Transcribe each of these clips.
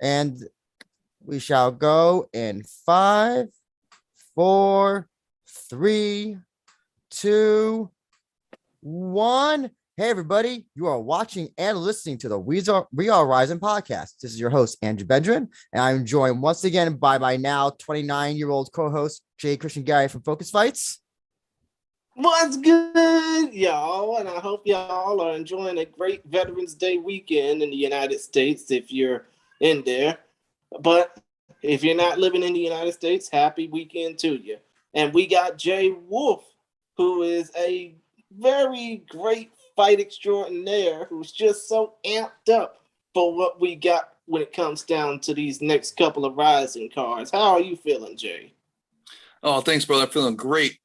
And we shall go in 5, 4, 3, 2, 1. Hey, everybody. You are watching and listening to the We Are Rizin podcast. This is your host, Andrew Benjamin, and I'm joined once again by my now 29-year-old co-host, Jay Christian Gary from Focus Fights. What's good, y'all? And I hope y'all are enjoying a great Veterans Day weekend in the United States if you're in there. But if you're not living in the United States, happy weekend to you. And we got JayWolf, who is a very great fight extraordinaire who's just so amped up for what we got when it comes down to these next couple of Rizin cards. How are you feeling, Jay? Oh, thanks, brother. I'm feeling great.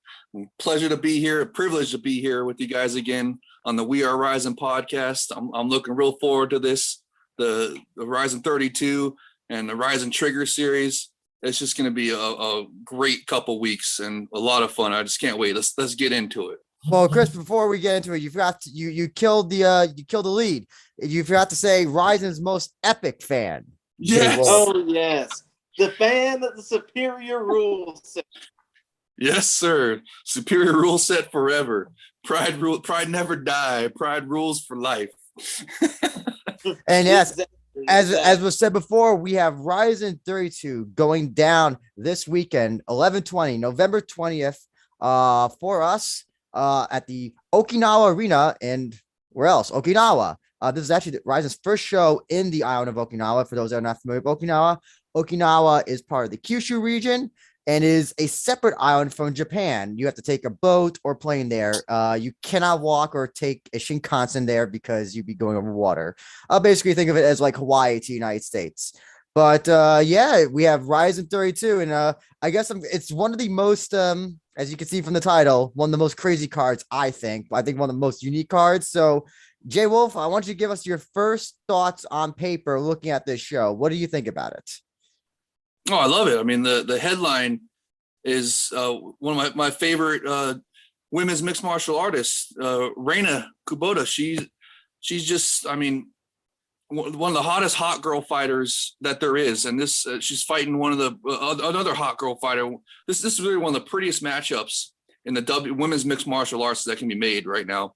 Pleasure to be here. A privilege to be here with you guys again on the We Are Rizin podcast. I'm looking real forward to this, the Rizin 32 and the Rizin Trigger series. It's just going to be a great couple weeks and a lot of fun. I just can't wait. Let's get into it. Well, Chris, before we get into it, you forgot to, you killed the lead. You forgot to say Rizin's most epic fan. Yes. Oh yes, the fan of the superior rules. Yes, sir. Superior rule set forever. Pride never die. Pride rules for life. And yes, as was said before, we have Rizin 32 going down this weekend, 11/20, November 20th, for us at the Okinawa Arena. And where else? Okinawa. This is actually Rizin's first show in the island of Okinawa. For those that are not familiar with Okinawa, Okinawa is part of the Kyushu region and is a separate island from Japan. You have to take a boat or plane there. You cannot walk or take a Shinkansen there because you'd be going over water. Basically, think of it as like Hawaii to the United States. But yeah, we have Rizin 32, and I guess it's one of the most, as you can see from the title, one of the most crazy cards, I think. One of the most unique cards. So, JayWolf, I want you to give us your first thoughts on paper looking at this show. What do you think about it? Oh, I love it. I mean, the headline is one of my favorite women's mixed martial artists, Reina Kubota. She's just, I mean, one of the hottest hot girl fighters that there is. And this, she's fighting one of the another hot girl fighter. This is really one of the prettiest matchups in the women's mixed martial arts that can be made right now.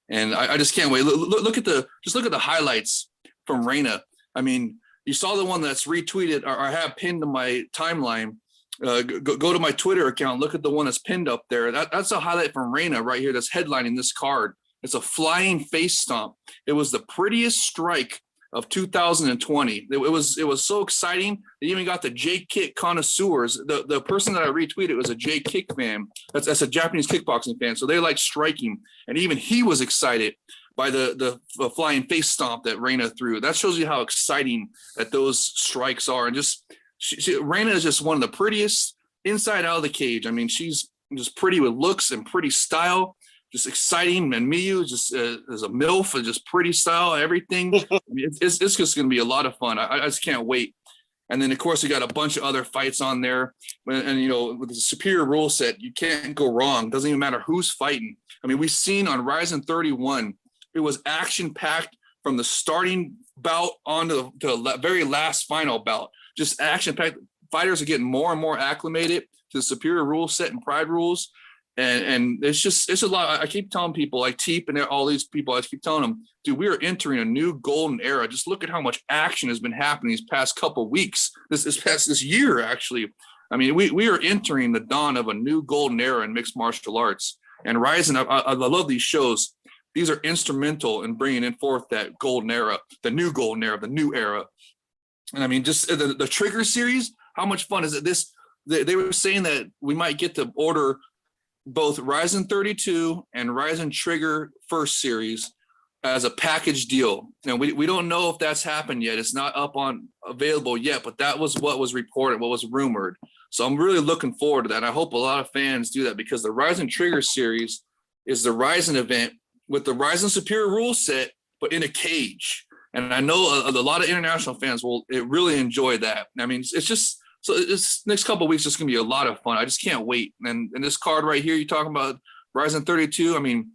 And I just can't wait. Look at the highlights from Reina. I mean, you saw the one that's retweeted or I have pinned to my timeline. Go to my Twitter account. Look at the one that's pinned up there. That's a highlight from Reina right here. That's headlining this card. It's a flying face stomp. It was the prettiest strike of 2020. It was so exciting. They even got the J Kick connoisseurs. The person that I retweeted was a J Kick fan. That's a Japanese kickboxing fan. So they like striking, and even he was excited by the flying face stomp that Reina threw. That shows you how exciting that those strikes are. And just Reina is just one of the prettiest inside out of the cage. I mean, she's just pretty with looks and pretty style, just exciting. And Miyu just is a MILF and just pretty style, everything. I mean, it's just going to be a lot of fun. I just can't wait. And then, of course, we got a bunch of other fights on there. And, you know, with the superior rule set, you can't go wrong. Doesn't even matter who's fighting. I mean, we've seen on Rizin 31, it was action-packed from the starting bout on to the very last final bout. Just action-packed. Fighters are getting more and more acclimated to the superior rule set and pride rules. And it's a lot. I keep telling people, like Teep and all these people, I keep telling them, dude, we are entering a new golden era. Just look at how much action has been happening these past couple of weeks, this year, actually. I mean, we are entering the dawn of a new golden era in mixed martial arts. And Rizin, I love these shows. These are instrumental in bringing in forth that golden era, the new golden era, the new era. And I mean, just the Trigger series, how much fun is it? They were saying that we might get to order both Rizin 32 and Rizin Trigger first series as a package deal. And we don't know if that's happened yet. It's not available yet, but that was what was reported, what was rumored. So I'm really looking forward to that. And I hope a lot of fans do that, because the Rizin Trigger series is the Rizin event with the Rizin Superior rule set, but in a cage. And I know a lot of international fans will really enjoy that. I mean, it's just, so this next couple of weeks is going to be a lot of fun. I just can't wait. And this card right here, you're talking about Rizin 32. I mean,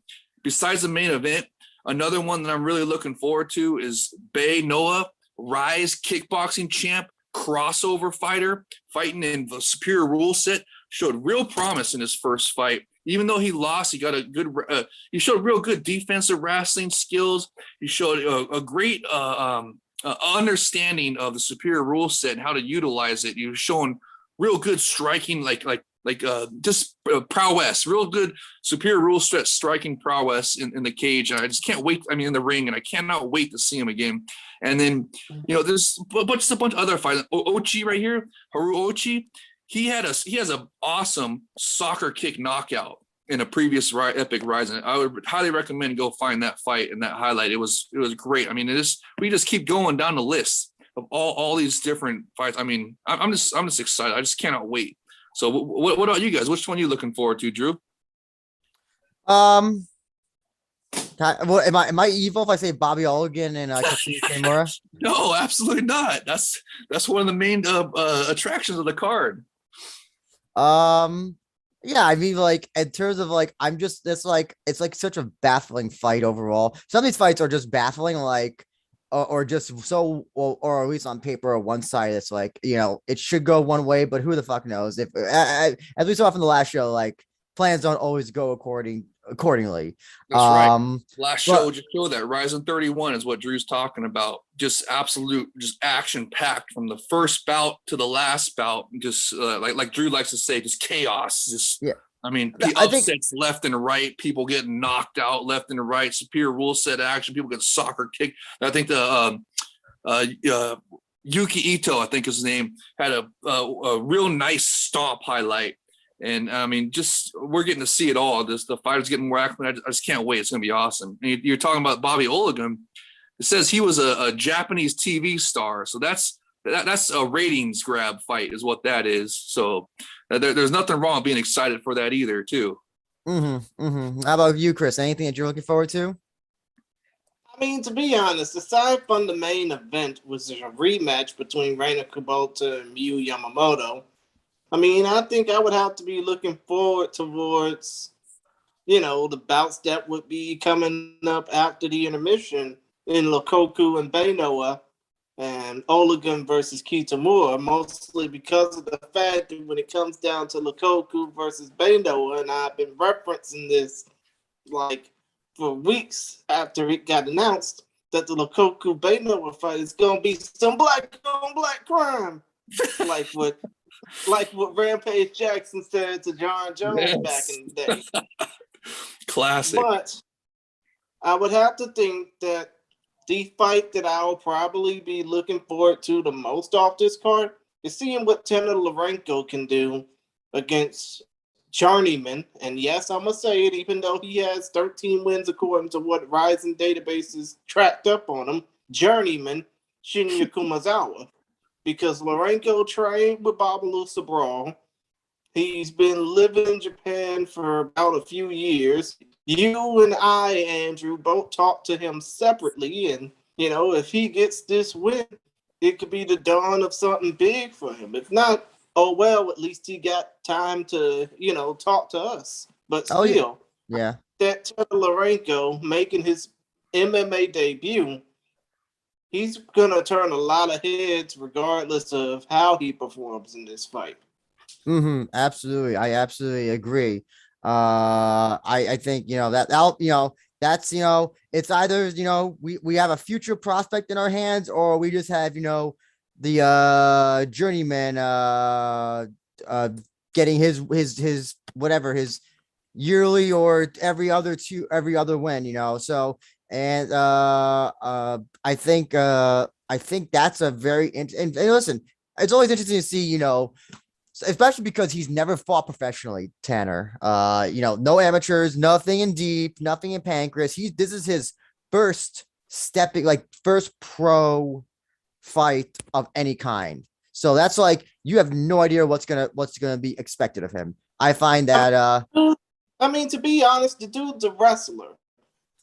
besides the main event, another one that I'm really looking forward to is Bay Noah Rise kickboxing champ, crossover fighter, fighting in the superior rule set, showed real promise in his first fight. Even though he lost, he got a good. He showed real good defensive wrestling skills. He showed a great understanding of the superior rule set and how to utilize it. He was showing real good striking, just prowess, real good superior rule set striking prowess in the cage. And I just can't wait. I mean, in the ring, and I cannot wait to see him again. And then, there's a bunch of other fights. Ochi right here, Haru Ochi. He has an awesome soccer kick knockout in a previous Epic Rizin. I would highly recommend go find that fight and that highlight. It was great. I mean, we just keep going down the list of all these different fights. I mean, I'm just excited. I just cannot wait. So what about you guys? Which one are you looking forward to, Drew? Well, am I evil if I say Bobby Olligan and Tatsuya Kimura? No, absolutely not. That's one of the main attractions of the card. Yeah, I mean, like, in terms of like, it's like such a baffling fight overall. Some of these fights are just baffling, like, or just so, or at least on paper, or one side, it's like, it should go one way, but who the fuck knows? If, as we saw from the last show, like, plans don't always go accordingly. That's right. Last show just showed that Rizin 31 is what Drew's talking about. Just absolute, just action packed from the first bout to the last bout. Just like Drew likes to say, just chaos. Just I mean, upsets left and right. People getting knocked out left and right. Superior rule set action. People get soccer kicked. I think the Yuki Ito, I think his name, had a real nice stomp highlight. And I mean, just we're getting to see it all. The fighters getting more acclimated. I just can't wait. It's gonna be awesome. And you're talking about Bobby Olligan. It says he was a Japanese TV star, so that's a ratings grab fight, is what that is. So there's nothing wrong with being excited for that either, too. How about you, Chris? Anything that you're looking forward to? I mean, to be honest, aside from the main event, which is a rematch between Reina Kubota and Miyu Yamamoto, I mean, I think I would have to be looking forward towards, the bouts that would be coming up after the intermission in Lokoku and Beinoa and Olligan versus Kitamura, mostly because of the fact that when it comes down to Lokoku versus Beinoa, and I've been referencing this like for weeks after it got announced that the Lokoku Beinoa fight is going to be some black on black crime, like what Rampage Jackson said to John Jones back in the day. Classic. But I would have to think that the fight that I'll probably be looking forward to the most off this card is seeing what Tanner Lourenco can do against Journeyman. And yes, I'm going to say it, even though he has 13 wins according to what Rizin databases tracked up on him, Journeyman Shinya Kumazawa. Because Lourenco trained with Babalu Sabral. He's been living in Japan for about a few years. You and I, Andrew, both talked to him separately. And, if he gets this win, it could be the dawn of something big for him. If not, oh, well, at least he got time to, talk to us. But still, that Lourenco making his MMA debut, he's going to turn a lot of heads regardless of how he performs in this fight. Absolutely. I absolutely agree. I think, that's, it's either, we have a future prospect in our hands, or we just have, the journeyman getting his whatever, his yearly or every other win, so. And I think that's a very and listen, it's always interesting to see, especially because he's never fought professionally, Tanner. No amateurs, nothing in deep, nothing in pancreas. This is his first first pro fight of any kind. So that's like, you have no idea what's gonna be expected of him. I find that I mean, to be honest, the dude's a wrestler.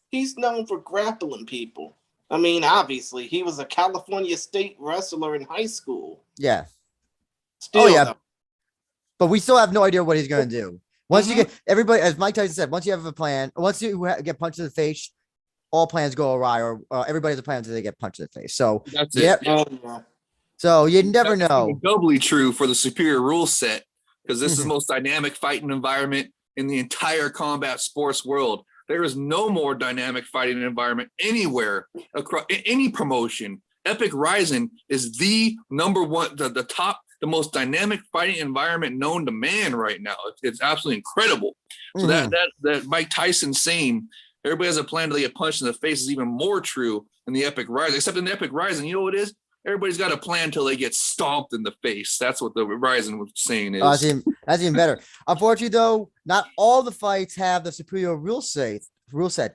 He's known for grappling people. I mean, obviously, he was a California State wrestler in high school. Yeah. Still, though. But we still have no idea what he's going to do. Once you get everybody, as Mike Tyson said, once you have a plan, once you get punched in the face, all plans go awry, or everybody has a plan until they get punched in the face. So That's yeah. it. So you never That's know. doubly true for the superior rule set, because this is Mhm. the most dynamic fighting environment in the entire combat sports world. There is no more dynamic fighting environment anywhere across any promotion. Epic Rizin is the number one, the top, the most dynamic fighting environment known to man right now. It's absolutely incredible. So Mhm. that Mike Tyson saying everybody has a plan to get punched in the face is even more true in the Epic Rizin. Except in the Epic Rizin, you know what it is? Everybody's got a plan until they get stomped in the face. That's what the Rizin was saying is. That's even better. Unfortunately, though, not all the fights have the superior rule set,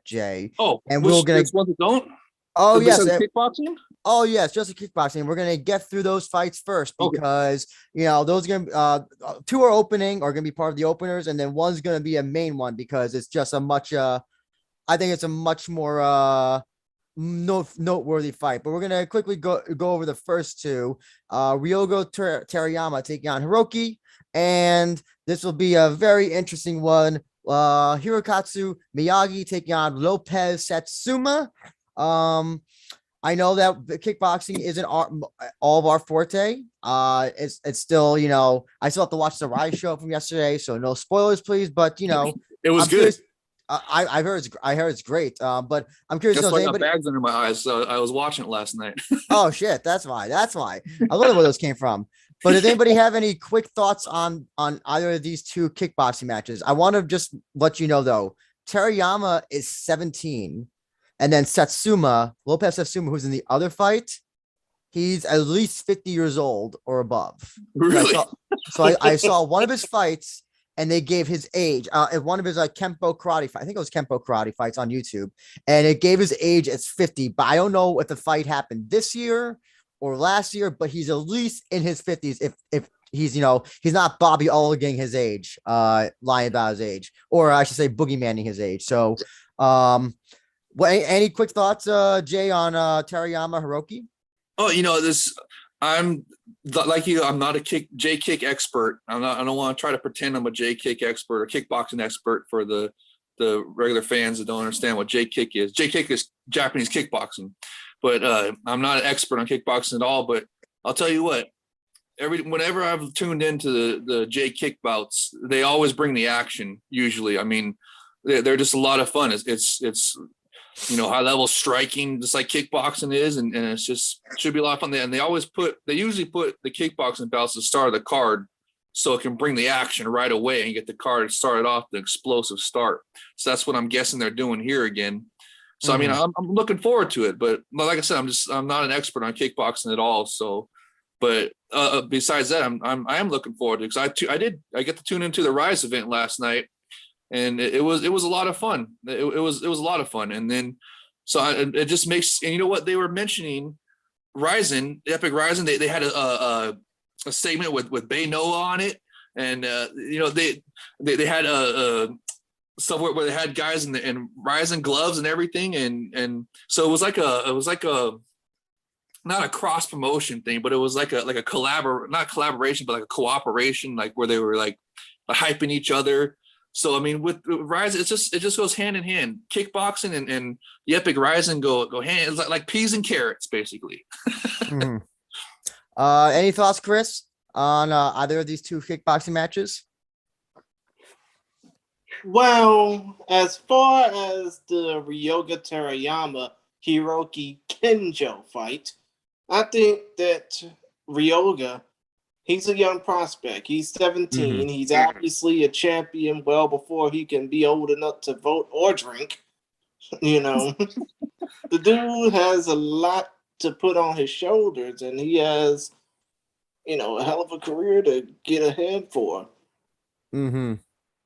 Jay. Oh, And we're gonna. which ones don't? Oh yes, Besides kickboxing? oh yes, just a kickboxing. We're gonna get through those fights first Okay. because those are gonna two are opening or gonna be part of the openers, and then one's gonna be a main one because it's just a much I think it's a much more noteworthy fight. But we're gonna quickly go over the first two. Ryogo Terayama taking on Hiroki, and this will be a very interesting one. Hirokatsu Miyagi taking on Lopez Satsuma. I know that the kickboxing isn't all of our forte. It's still, I still have to watch the Rise show from yesterday, so no spoilers, please. But It was I'm good. curious. I heard it's great. But I'm curious. That's To why know, I got bags under my eyes. So I was watching it last night. Oh shit, that's why. I wonder where those came from. But does anybody have any quick thoughts on either of these two kickboxing matches? I want to just let you know though, Terayama is 17, and then Lopez Satsuma, who's in the other fight, he's at least 50 years old or above. Really? I saw one of his fights, and they gave his age. One of his Kempo karate fight, I think it was Kempo karate fights on YouTube, and it gave his age as 50. But I don't know if the fight happened this year or last year, but he's at least in his 50s. If he's he's not Bobby Olligang his age, lying about his age, or I should say boogeymaning his age. So, any quick thoughts, Jay, on Terayama Hiroki? Oh, I'm like you. I'm not a J kick expert. I don't want to try to pretend I'm a J kick expert or kickboxing expert for the regular fans that don't understand what J kick is. J kick is Japanese kickboxing, but I'm not an expert on kickboxing at all. But I'll tell you what. Whenever I've tuned into the J kick bouts, they always bring the action. Usually, I mean, they're just a lot of fun. It's high level striking, just like kickboxing is, and it's just should be a lot of fun. And they usually put the kickboxing bouts at the start of the card, so it can bring the action right away and get the card started off the explosive start. So that's what I'm guessing they're doing here again. So I mean, I'm looking forward to it, but like I said, I'm not an expert on kickboxing at all. So, but besides that, I am looking forward to it because I get to tune into the Rise event last night. And it was a lot of fun. It was a lot of fun. And then, so it just makes, and you know what they were mentioning, Rizin, Epic Rizin, they had a segment with Bay Noah on it. And, they had stuff where they had guys in Rizin gloves and everything. And so it was like a, not a cross promotion thing, but it was like a not collaboration, but like a cooperation, like where they were like hyping each other. So I mean, with Rizin, it just goes hand in hand. Kickboxing and the Epic Rizin go hand. It's like peas and carrots, basically. Any thoughts, Chris, on either of these two kickboxing matches? Well, as far as the Ryoga Terayama Hiroki Kenjo fight, I think that Ryoga, he's a young prospect. He's 17. Mhm. He's obviously a champion well before he can be old enough to vote or drink. The dude has a lot to put on his shoulders, and he has, a hell of a career to get ahead for.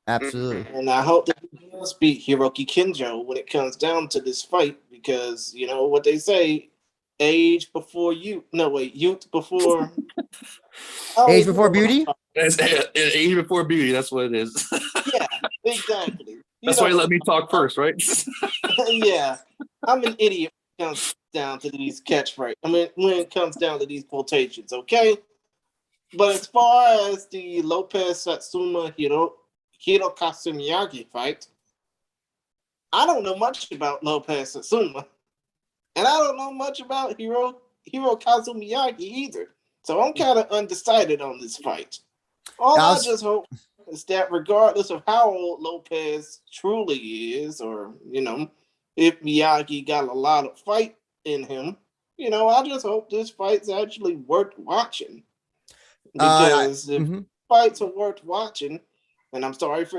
Absolutely. And I hope that he does beat Hiroki Kenjo when it comes down to this fight, because you know what they say, age before youth. No, wait, youth before age before beauty. Age before beauty. That's what it is. Yeah, exactly. That's why you let me talk first, right? Yeah, I'm an idiot when it comes down to these catchphrases. I mean, when it comes down to these quotations, okay. But as far as the Lopez Satsuma Hirokatsu Miyagi fight, I don't know much about Lopez Satsuma, and I don't know much about Hirokazu Miyagi either. So I'm kind of undecided on this fight. All I just hope is that regardless of how old Lopez truly is, or, if Miyagi got a lot of fight in him, I just hope this fight's actually worth watching. Because if fights are worth watching, and I'm sorry for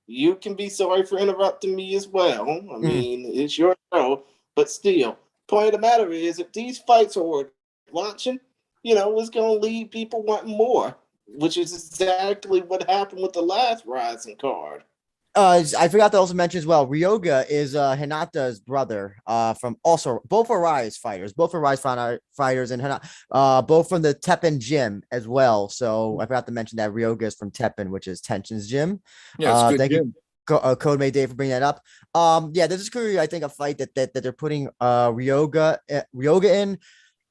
you can be sorry for interrupting me as well. I mean, it's your show, but still, point of the matter is, if these fights are worth watching, it's going to leave people wanting more, which is exactly what happened with the last Rising card. I forgot to also mention as well, Ryoga is Hinata's brother from also both are Rise fighters, fighters, and both from the Teppen gym as well. So I forgot to mention that Ryoga is from Teppen, which is Tenshin's gym. Yeah, thank you, Code May Dave, for bringing that up. Yeah, this is clearly, I think, a fight that they're putting Ryoga in.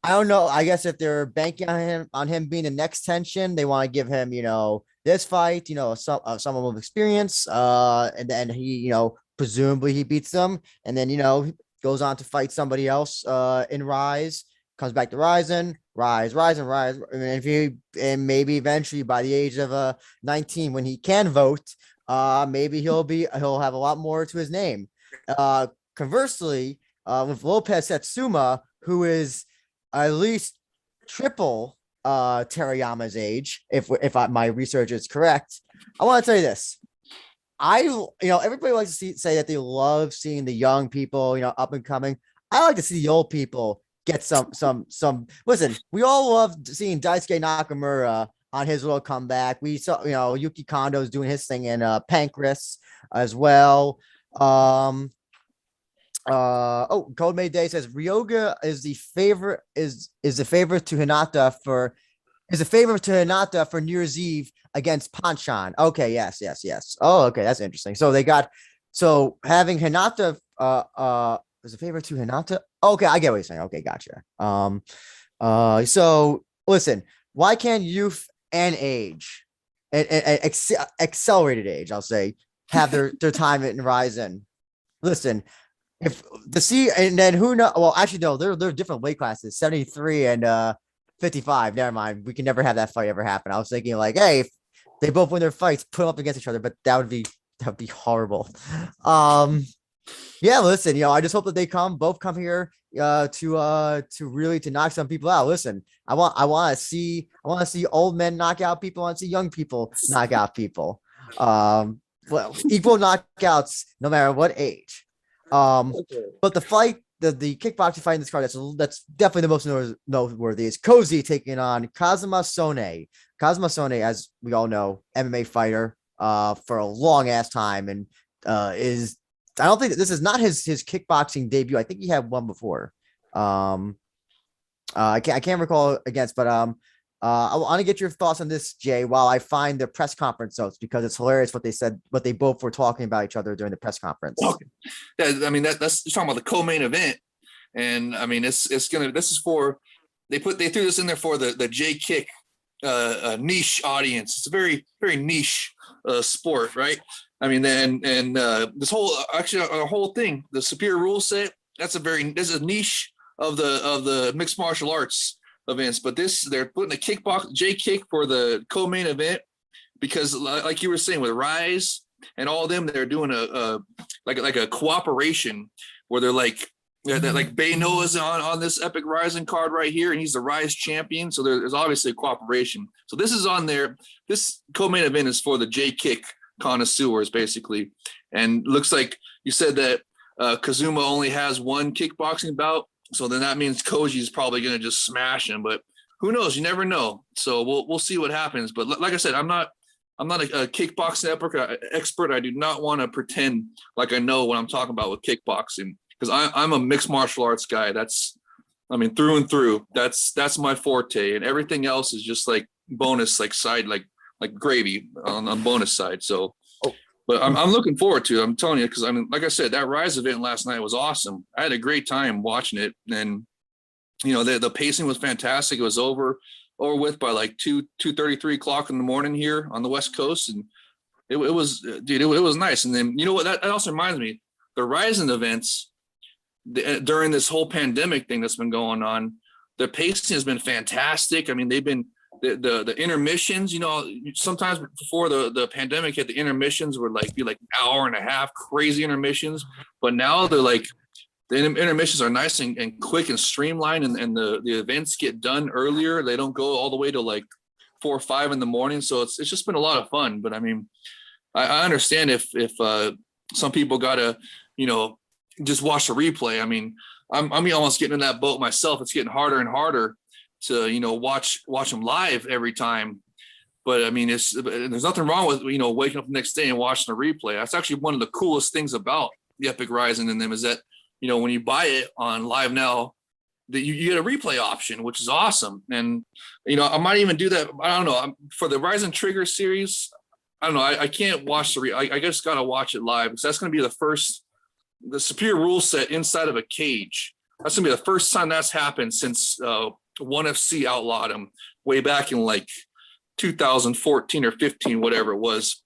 I don't know. I guess if they're banking on him being the next Tenshin, they want to give him, this fight, someone with experience. And then he, presumably he beats them, and then goes on to fight somebody else in Rise, comes back to Rise, and maybe eventually by the age of 19, when he can vote, maybe he'll have a lot more to his name. Conversely, with Lopez Satsuma, who is at least triple Terayama's age, if my research is correct. I want to tell you this. Everybody likes to say that they love seeing the young people, up and coming. I like to see the old people get some. Listen, we all love seeing Daisuke Nakamura on his little comeback. We saw, Yuki Kondo's doing his thing in Pancras as well. Code May Day says Ryoga is the favorite to Hinata for New Year's Eve against Panchan. Okay, yes. Oh, okay, that's interesting. So having Hinata is a favorite to Hinata. Okay, I get what you're saying. Okay, gotcha. So listen, why can't youth and age and accelerated age, I'll say, have their time in Rizin? Listen, if the C, and then who know? Well, actually, no, they're different weight classes, 73 and 55. Never mind. We can never have that fight ever happen. I was thinking like, hey, if they both win their fights, put them up against each other, but that would be horrible. Yeah, listen, I just hope that they both come here to really to knock some people out. Listen, I want to see old men knock out people. I want to see young people knock out people. Well, equal knockouts no matter what age. But the fight, the kickboxing fight in this card that's definitely the most noteworthy is Cozy taking on Kazuma Sone. Kazuma Sone, as we all know, MMA fighter for a long ass time, and I don't think this is not his kickboxing debut. I think he had one before. I can't recall against, but I want to get your thoughts on this, Jay, while I find the press conference notes, because it's hilarious what they said, what they both were talking about each other during the press conference. Okay. Yeah, I mean, that's you're talking about the co-main event. And I mean, this is for, they threw this in there for the J kick niche audience. It's a very, very niche sport, right? I mean, and this whole, actually our whole thing, the superior rule set, there's a niche of the mixed martial arts events, but they're putting the kickbox J kick for the co-main event, because like you were saying with Rise and all of them, they're doing a cooperation where they're like Bay Noah's on this epic Rising card right here, and he's the Rise champion, so there's obviously a cooperation. So this is on there. This co-main event is for the J kick connoisseurs basically, and looks like you said that Kazuma only has one kickboxing bout. So then that means Koji is probably going to just smash him, but who knows? You never know. So we'll see what happens. But like I said, I'm not a kickboxing expert. I do not want to pretend like I know what I'm talking about with kickboxing, because I'm a mixed martial arts guy. Through and through. That's my forte, and everything else is just like bonus, like side, like gravy on bonus side. So. But I'm looking forward to it. I'm telling you, because I mean, like I said, that Rise event last night was awesome. I had a great time watching it, and the pacing was fantastic. It was over with by like 2:33 o'clock in the morning here on the West Coast, and it was, dude, it was nice. And then, you know what, that also reminds me, the Rizin events during this whole pandemic thing that's been going on, the pacing has been fantastic. I mean, they've been the intermissions, you know, sometimes before the pandemic hit, the intermissions were like an hour and a half, crazy intermissions, but now they're like, the intermissions are nice and quick and streamlined, and the events get done earlier. They don't go all the way to like 4 or 5 in the morning. So it's just been a lot of fun. But I mean, I understand if some people gotta, you know, just watch the replay. I mean, I'm almost getting in that boat myself. It's getting harder and harder to, you know, watch them live every time. But I mean, there's nothing wrong with, you know, waking up the next day and watching the replay. That's actually one of the coolest things about the Epic Rizin in them, is that, you know, when you buy it on Live Now, that you get a replay option, which is awesome. And, you know, I might even do that. I don't know, for the Rizin Trigger series. I don't know. I can't watch I just got to watch it live, because that's going to be the superior rule set inside of a cage. That's going to be the first time that's happened since 1FC outlawed them way back in like 2014 or 15, whatever it was.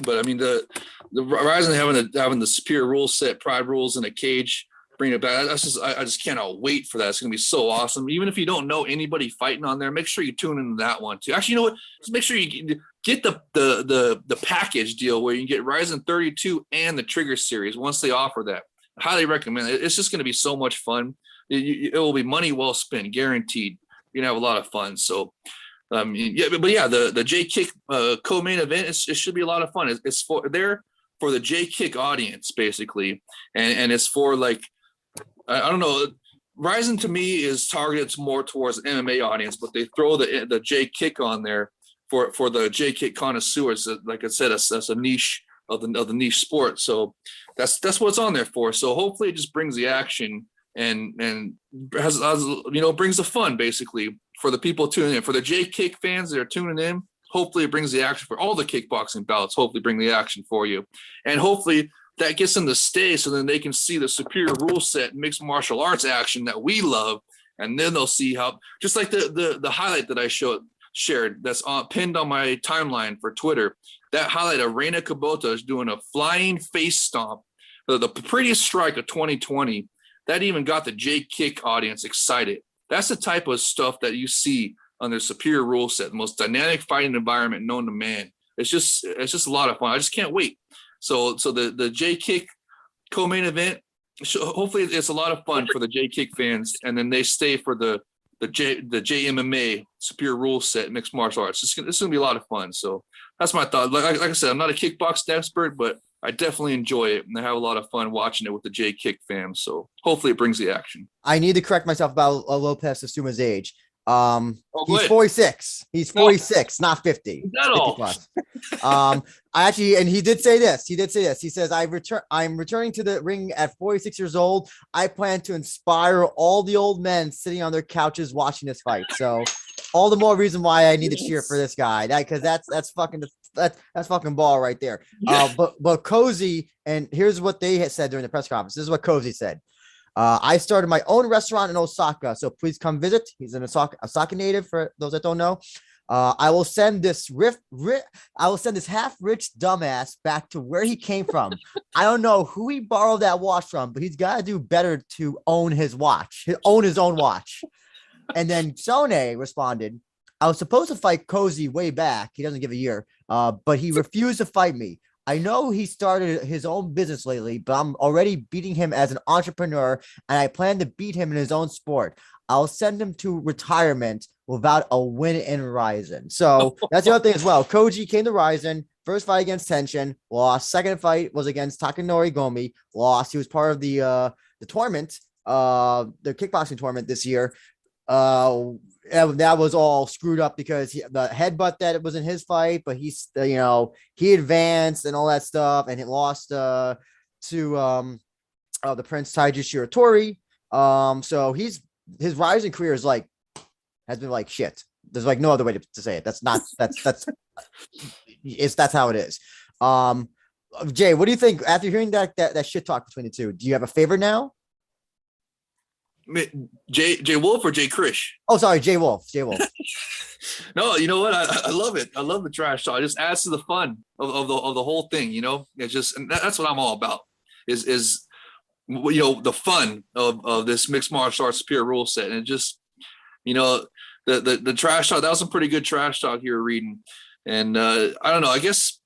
But I mean, the Rizin having the superior rule set, pride rules in a cage, bring it back. I just cannot wait for that. It's gonna be so awesome. Even if you don't know anybody fighting on there, make sure you tune into that one too. Actually, you know what? Just make sure you get the package deal where you can get Rizin 32 and the Trigger series once they offer that. I highly recommend it. It's just gonna be so much fun. It will be money well spent, guaranteed. You're gonna have a lot of fun. So. Yeah, but yeah, the J Kick co-main event, it should be a lot of fun. It's for the J Kick audience basically, and it's for like, I don't know, Rizin to me is targeted more towards an MMA audience, but they throw the J Kick on there for the J Kick connoisseurs. Like I said, that's a niche of the niche sport. So that's what it's on there for. So hopefully it just brings the action and has you know, brings the fun basically for the people tuning in. For the J Kick fans that are tuning in, hopefully it brings the action for all the kickboxing bouts. Hopefully bring the action for you, and hopefully that gets them to stay, so then they can see the superior rule set mixed martial arts action that we love, and then they'll see how, just like the highlight that I shared that's pinned on my timeline for Twitter. That highlight of Reina Kubota is doing a flying face stomp, the prettiest strike of 2020. That even got the J Kick audience excited. That's the type of stuff that you see on their superior rule set, the most dynamic fighting environment known to man. It's just a lot of fun. I just can't wait. So the J Kick co-main event, hopefully it's a lot of fun for the J Kick fans, and then they stay for the JMMA superior rule set mixed martial arts. It's gonna be a lot of fun. So that's my thought. Like I said, I'm not a kickboxing expert, but I definitely enjoy it, and I have a lot of fun watching it with the J Kick fam. So hopefully it brings the action. I need to correct myself about Lopez Asuma's age. He's good. 46. He's 46, not 50. Is that all? 50 plus. I actually, and he did say this. He says, I'm returning to the ring at 46 years old. I plan to inspire all the old men sitting on their couches watching this fight. So all the more reason why I need to cheer for this guy. Because that's fucking ball right there. Yeah. But Cozy, and here's what they had said during the press conference. This is what Cozy said. I started my own restaurant in Osaka, so please come visit. He's an Osaka native, for those that don't know. I will send this half rich dumbass back to where he came from. I don't know who he borrowed that watch from, but he's got to do better to own his own watch. And then Sone responded, I was supposed to fight Cozy way back. He doesn't give a year, but he refused to fight me. I know he started his own business lately, but I'm already beating him as an entrepreneur, and I plan to beat him in his own sport. I'll send him to retirement without a win in Rizin. So that's the other thing as well. Koji came to Rizin, first fight against Tenshin, lost. Second fight was against Takanori Gomi, lost. He was part of the tournament, the kickboxing tournament this year. That was all screwed up because the headbutt that it was in his fight, but he advanced and all that stuff, and he lost to the Prince Taiji Shiratori. So his rising career has been like shit. There's like no other way to say it. That's how it is. Jay, what do you think after hearing that shit talk between the two? Do you have a favorite now? JayWolf or Jay Krish? Oh, sorry, JayWolf. No, you know what? I love it. I love the trash talk. It just adds to the fun of the whole thing. You know, it's just, and that's what I'm all about. Is the fun of this mixed martial arts superior rule set, and it just, the trash talk. That was some pretty good trash talk you were reading, and I don't know. I guess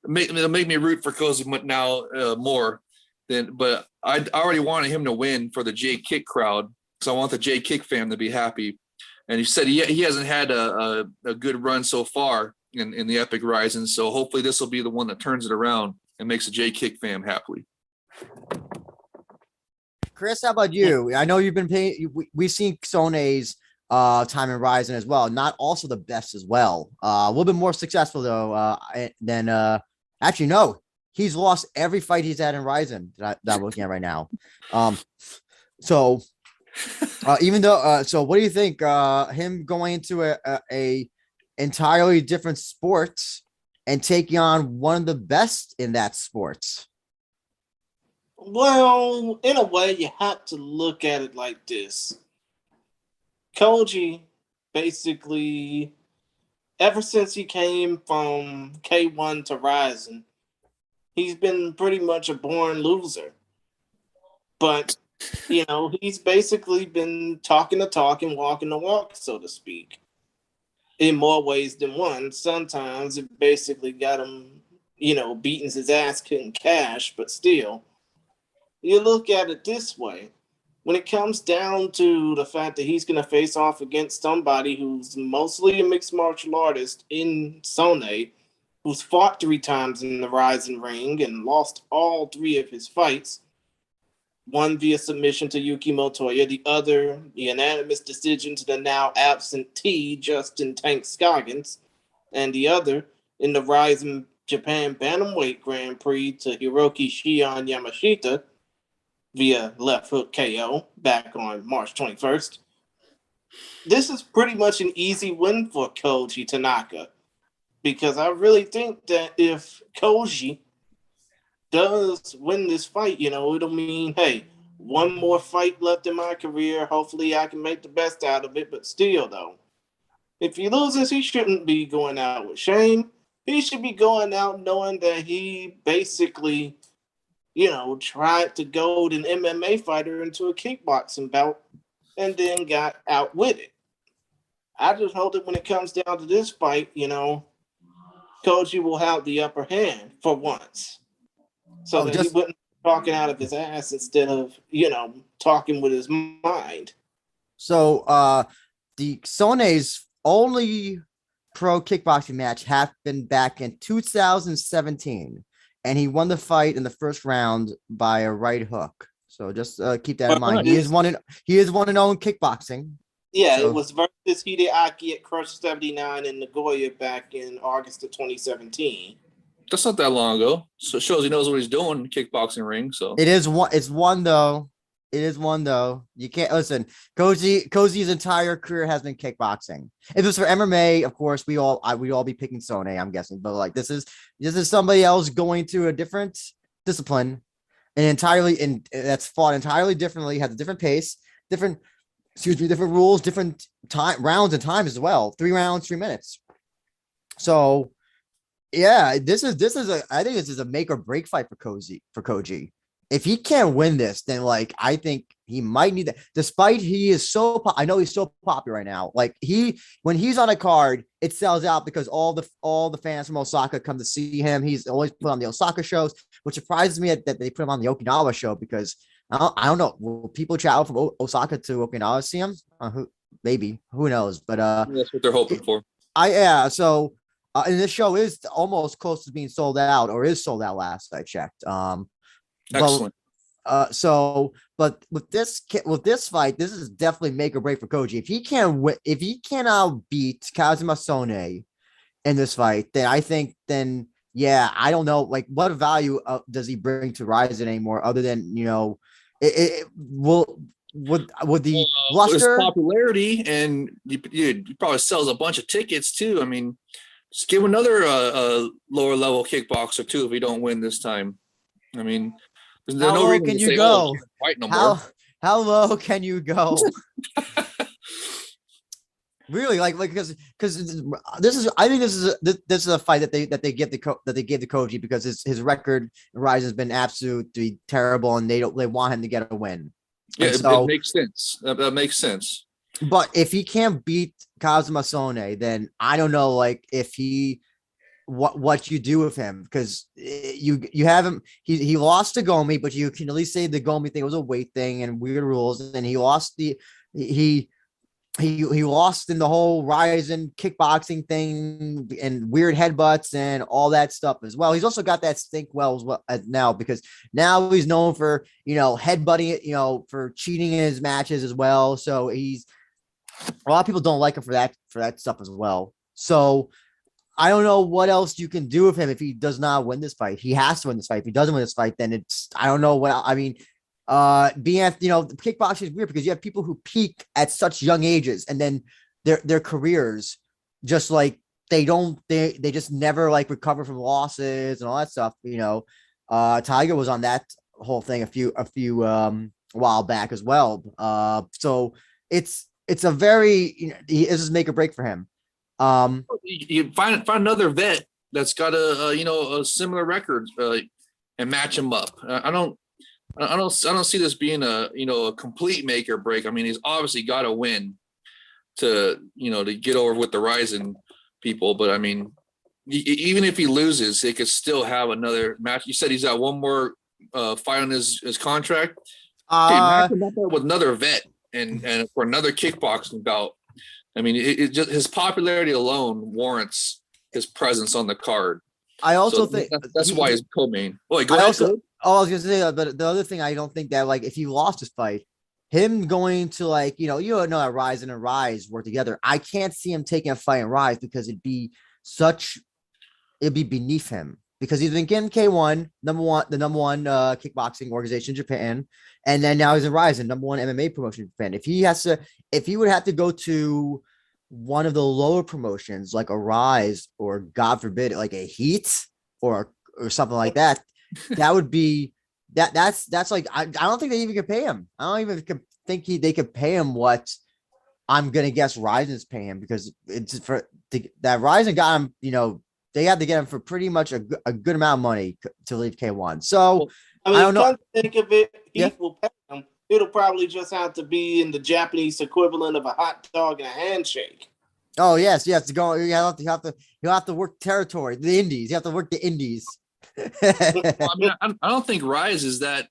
it'll make me root for Cozy now more than, but I already wanted him to win for the J Kick crowd, because I want the J Kick fam to be happy. And he said he hasn't had a good run so far in the Epic Rizin, so hopefully this will be the one that turns it around and makes the J Kick fam happy. Chris, how about you? I know you've been paying. We've seen Sone's time in Rizin as well. Not also the best as well. A little bit more successful though than actually no. He's lost every fight he's had in Rizin that I'm looking at right now. So. Even though, so what do you think? Him going into a entirely different sport and taking on one of the best in that sport? Well, in a way, you have to look at it like this. Koji, basically, ever since he came from K1 to Rizin, he's been pretty much a born loser. But he's basically been talking the talk and walking the walk, so to speak, in more ways than one. Sometimes it basically got him, beating his ass, couldn't cash, but still, you look at it this way. When it comes down to the fact that he's going to face off against somebody who's mostly a mixed martial artist in Sone, who's fought 3 times in the Rizin ring and lost all 3 of his fights, one via submission to Yuki Motoya, the other unanimous decision to the now absent T, Justin Tank Scoggins, and the other in the Rizin Japan Bantamweight Grand Prix to Hiroki Shion Yamashita via left hook KO back on March 21st. This is pretty much an easy win for Koji Tanaka, because I really think that if Koji does win this fight, it'll mean, hey, one more fight left in my career. Hopefully I can make the best out of it. But still, though, if he loses, he shouldn't be going out with shame. He should be going out knowing that he basically, tried to goad an MMA fighter into a kickboxing bout and then got out with it. I just hope that when it comes down to this fight, Koji will have the upper hand for once. So that he wouldn't be talking out of his ass instead of, talking with his mind. So the Sone's only pro kickboxing match happened back in 2017, and he won the fight in the first round by a right hook. So just keep that in mind. He is 1-0 in kickboxing. Yeah, so it was versus Hideaki at Crush 79 in Nagoya back in August of 2017. That's not that long ago. So it shows he knows what he's doing in the kickboxing ring. So it is one. It's one though. It is one though. You can't listen. Cozy's entire career has been kickboxing. If it was for MMA, of course, we'd all be picking Sone, I'm guessing. But like this is somebody else going to a different discipline and that's fought entirely differently, has a different pace, different rules, different time rounds and time as well. 3 rounds, 3 minutes. So yeah, I think this is a make or break fight for Koji. If he can't win this, then I think he might need that. Despite he is I know he's so popular right now. When he's on a card, it sells out because all the fans from Osaka come to see him. He's always put on the Osaka shows, which surprises me that they put him on the Okinawa show, because I don't know. Will people travel from Osaka to Okinawa to see him? Who knows? But that's what they're hoping for. So. And this show is almost close to being sold out, or is sold out last I checked. Excellent. But with this fight, this is definitely make or break for Koji. If he cannot beat Kazuma Sone in this fight, then I think I don't know, what value does he bring to Rizin anymore, other than would the luster, his popularity, and he probably sells a bunch of tickets too. I mean, just give another lower level kickboxer too if we don't win this time. I mean, there's no reason can to you say, go? Fight no more. How low can you go? Really, because this is I think this is a fight that they give the Koji because his record in Rise has been absolutely terrible, and they want him to get a win. Yeah, so it makes sense. That makes sense. But if he can't beat Kazuma Sone, then I don't know, like if he what you do with him, because you have him. He lost to Gomi, but you can at least say the Gomi thing was a weight thing and weird rules, and he lost he lost in the whole Rizin kickboxing thing and weird headbutts and all that stuff as well. He's also got that stink well now, because now he's known for headbutting it, for cheating in his matches as well. So a lot of people don't like him for that stuff as well. So I don't know what else you can do with him if he does not win this fight. He has to win this fight. If he doesn't win this fight, then I don't know what I mean. Kickboxing is weird because you have people who peak at such young ages and then their careers just like they just never like recover from losses and all that stuff. Tiger was on that whole thing a few while back as well. So it's a very this is make or break for him. You find another vet that's got a similar record and match him up. I don't see this being a complete make or break. I mean, he's obviously got to win to get over with the Rizin people. But I mean, even if he loses, he could still have another match. You said he's got one more fight on his contract. Match him up with another vet and for another kickboxing bout. I mean, it just his popularity alone warrants his presence on the card. I also think that's why he's co-main. I was gonna say that, but the other thing, I don't think that like if he lost his fight, him going to that Rizin and Rise work together. I can't see him taking a fight in Rise because it'd be beneath him, because he's been getting K1 the number one kickboxing organization in Japan, and then now he's in Rise, number one MMA promotion in Japan. If he would have to go to one of the lower promotions like a Rise or God forbid like a Heat or something like that, that would be that's like I don't think they even could pay him. I don't even think they could pay him what I'm gonna guess Rizin's paying him, because it's that Rizin got him. They had to get him for pretty much a good amount of money to leave K1. So I mean, I don't know. Think of it, Heat will pay him. It'll probably just have to be in the Japanese equivalent of a hot dog and a handshake. Oh yes, to go. You have to work territory. The Indies. You have to work the Indies. Well, I mean, I don't think Rise is that.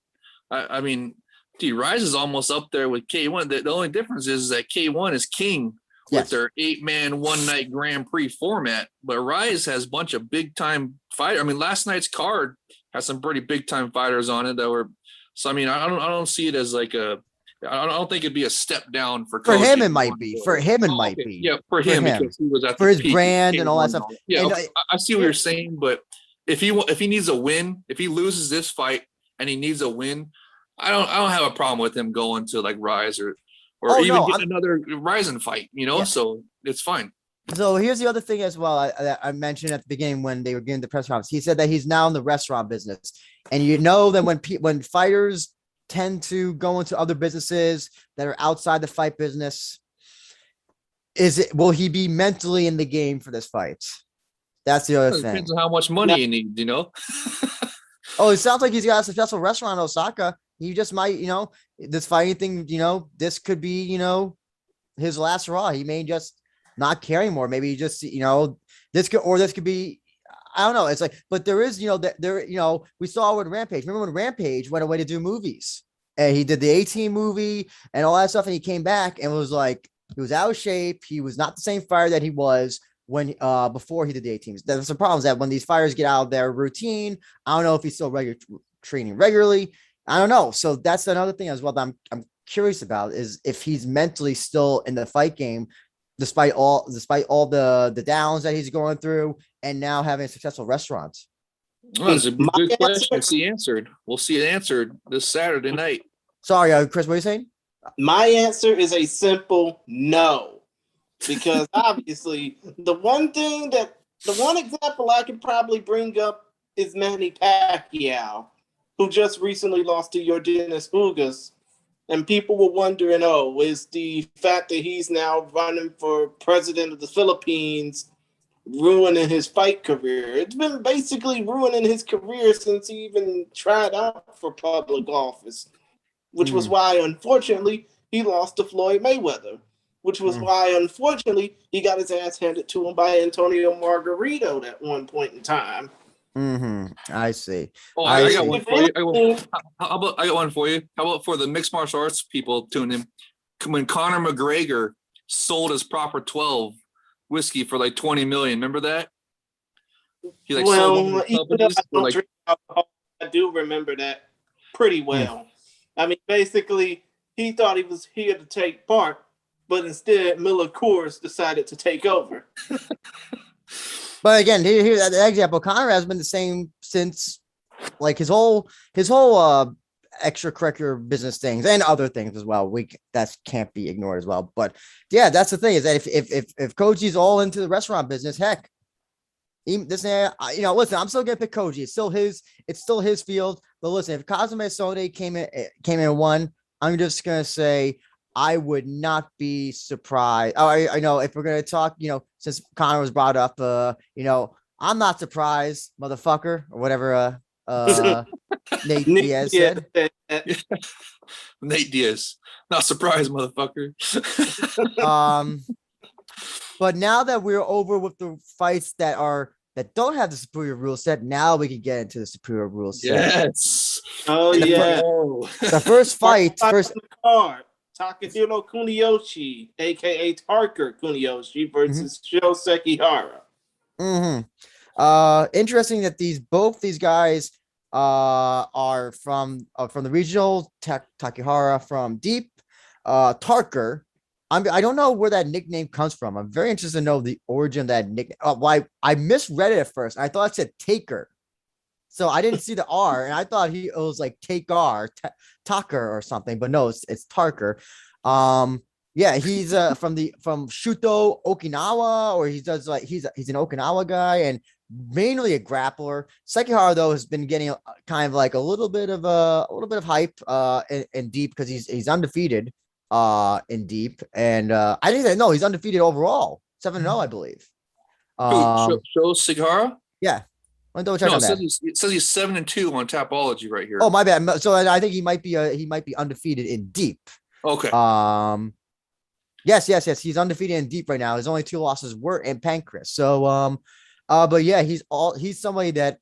I mean, Rise is almost up there with K1. The only difference is that K1 is king with their 8-man 1-night Grand Prix format, but Rise has a bunch of big time fighters. I mean, last night's card has some pretty big time fighters on it that were. So I mean, I don't see it as like a. I don't think it'd be a step down for Koji. Him. It might be for him. It might be. Yeah, for him because he was at for his brand and all that stuff. Yeah, and, I see what you're saying, but if he needs a win, if he loses this fight and he needs a win, I don't have a problem with him going to like Rise or get another Rizin fight. So it's fine. So here's the other thing as well. I mentioned at the beginning when they were getting the press conference. He said that he's now in the restaurant business, and that when fighters tend to go into other businesses that are outside the fight business, will he be mentally in the game for this fight? That's the other thing. Depends on how much money he needs, Oh, it sounds like he's got a successful restaurant in Osaka. He just might, this fighting thing, this could be, his last Raw. He may just not care anymore. Maybe he just, this could be, I don't know. It's like, but there is, we saw with Rampage. Remember when Rampage went away to do movies, and he did the 18 movie and all that stuff, and he came back and was like, he was out of shape. He was not the same fighter that he was when before he did the 18s. There's some problems that when these fighters get out of their routine, I don't know if he's still training regularly. I don't know. So that's another thing as well that I'm curious about, is if he's mentally still in the fight game, despite all the downs that he's going through, and now having a successful restaurant. Well, that's a good question. We'll see it answered this Saturday night. Sorry, Chris, what are you saying? My answer is a simple no, because obviously the one example I could probably bring up is Manny Pacquiao, who just recently lost to Yordenis Ugas, And people were wondering, oh, is the fact that he's now running for president of the Philippines ruining his fight career? It's been basically ruining his career since he even tried out for public office, which was why, unfortunately, he lost to Floyd Mayweather, which was why, unfortunately, he got his ass handed to him by Antonio Margarito at one point in time. I see. Oh, I got one for you. I got one for you. How about for the mixed martial arts people tuning in? When Conor McGregor sold his Proper 12 whiskey for like 20 million, remember that? He like sold one of his companies for like. Drink alcohol, I do remember that pretty well. I mean, basically, he thought he was here to take part, but instead, Miller Coors decided to take over. But again, here's the example. Conor has been the same since like his whole extracurricular business things and other things as well. That can't be ignored as well. But yeah, that's the thing is that if Koji's all into the restaurant business, heck, listen, I'm still gonna pick Koji. It's still his field. But listen, if Kazumi Sode came in and won, I'm just gonna say I would not be surprised. Oh, I know if we're gonna talk, since Conor was brought up, I'm not surprised, motherfucker, or whatever. Nate Diaz said. Nate Diaz, not surprised, motherfucker. But now that we're over with the fights that don't have the superior rule set, now we can get into the superior rule set. Yes. Oh yeah. The first fight, card. Takahiro Kuniyoshi, aka Tarker Kuniyoshi, versus Sho Sekihara. Interesting that both these guys are from the regional. Takahara from Deep. Tarker, I don't know where that nickname comes from. I'm very interested to know the origin of that nickname. Why I misread it at first. I thought it said Taker. So I didn't see the R, and I thought it was like Taker, Tucker or something, but no, it's Tarker. Yeah, he's from Shuto, Okinawa, or he does like he's an Okinawa guy and mainly a grappler. Sekihara though has been getting kind of like a little bit of hype in Deep because he's undefeated in Deep, and I didn't know he's undefeated overall, 7-0, I believe. Sho Sekihara? Yeah. Double check on that. It says he's 7-2 on Tapology right here. Oh, my bad. So I think he might be undefeated in Deep. Okay. Yes. He's undefeated in Deep right now. His only 2 losses were in Pancras. So but yeah, he's somebody that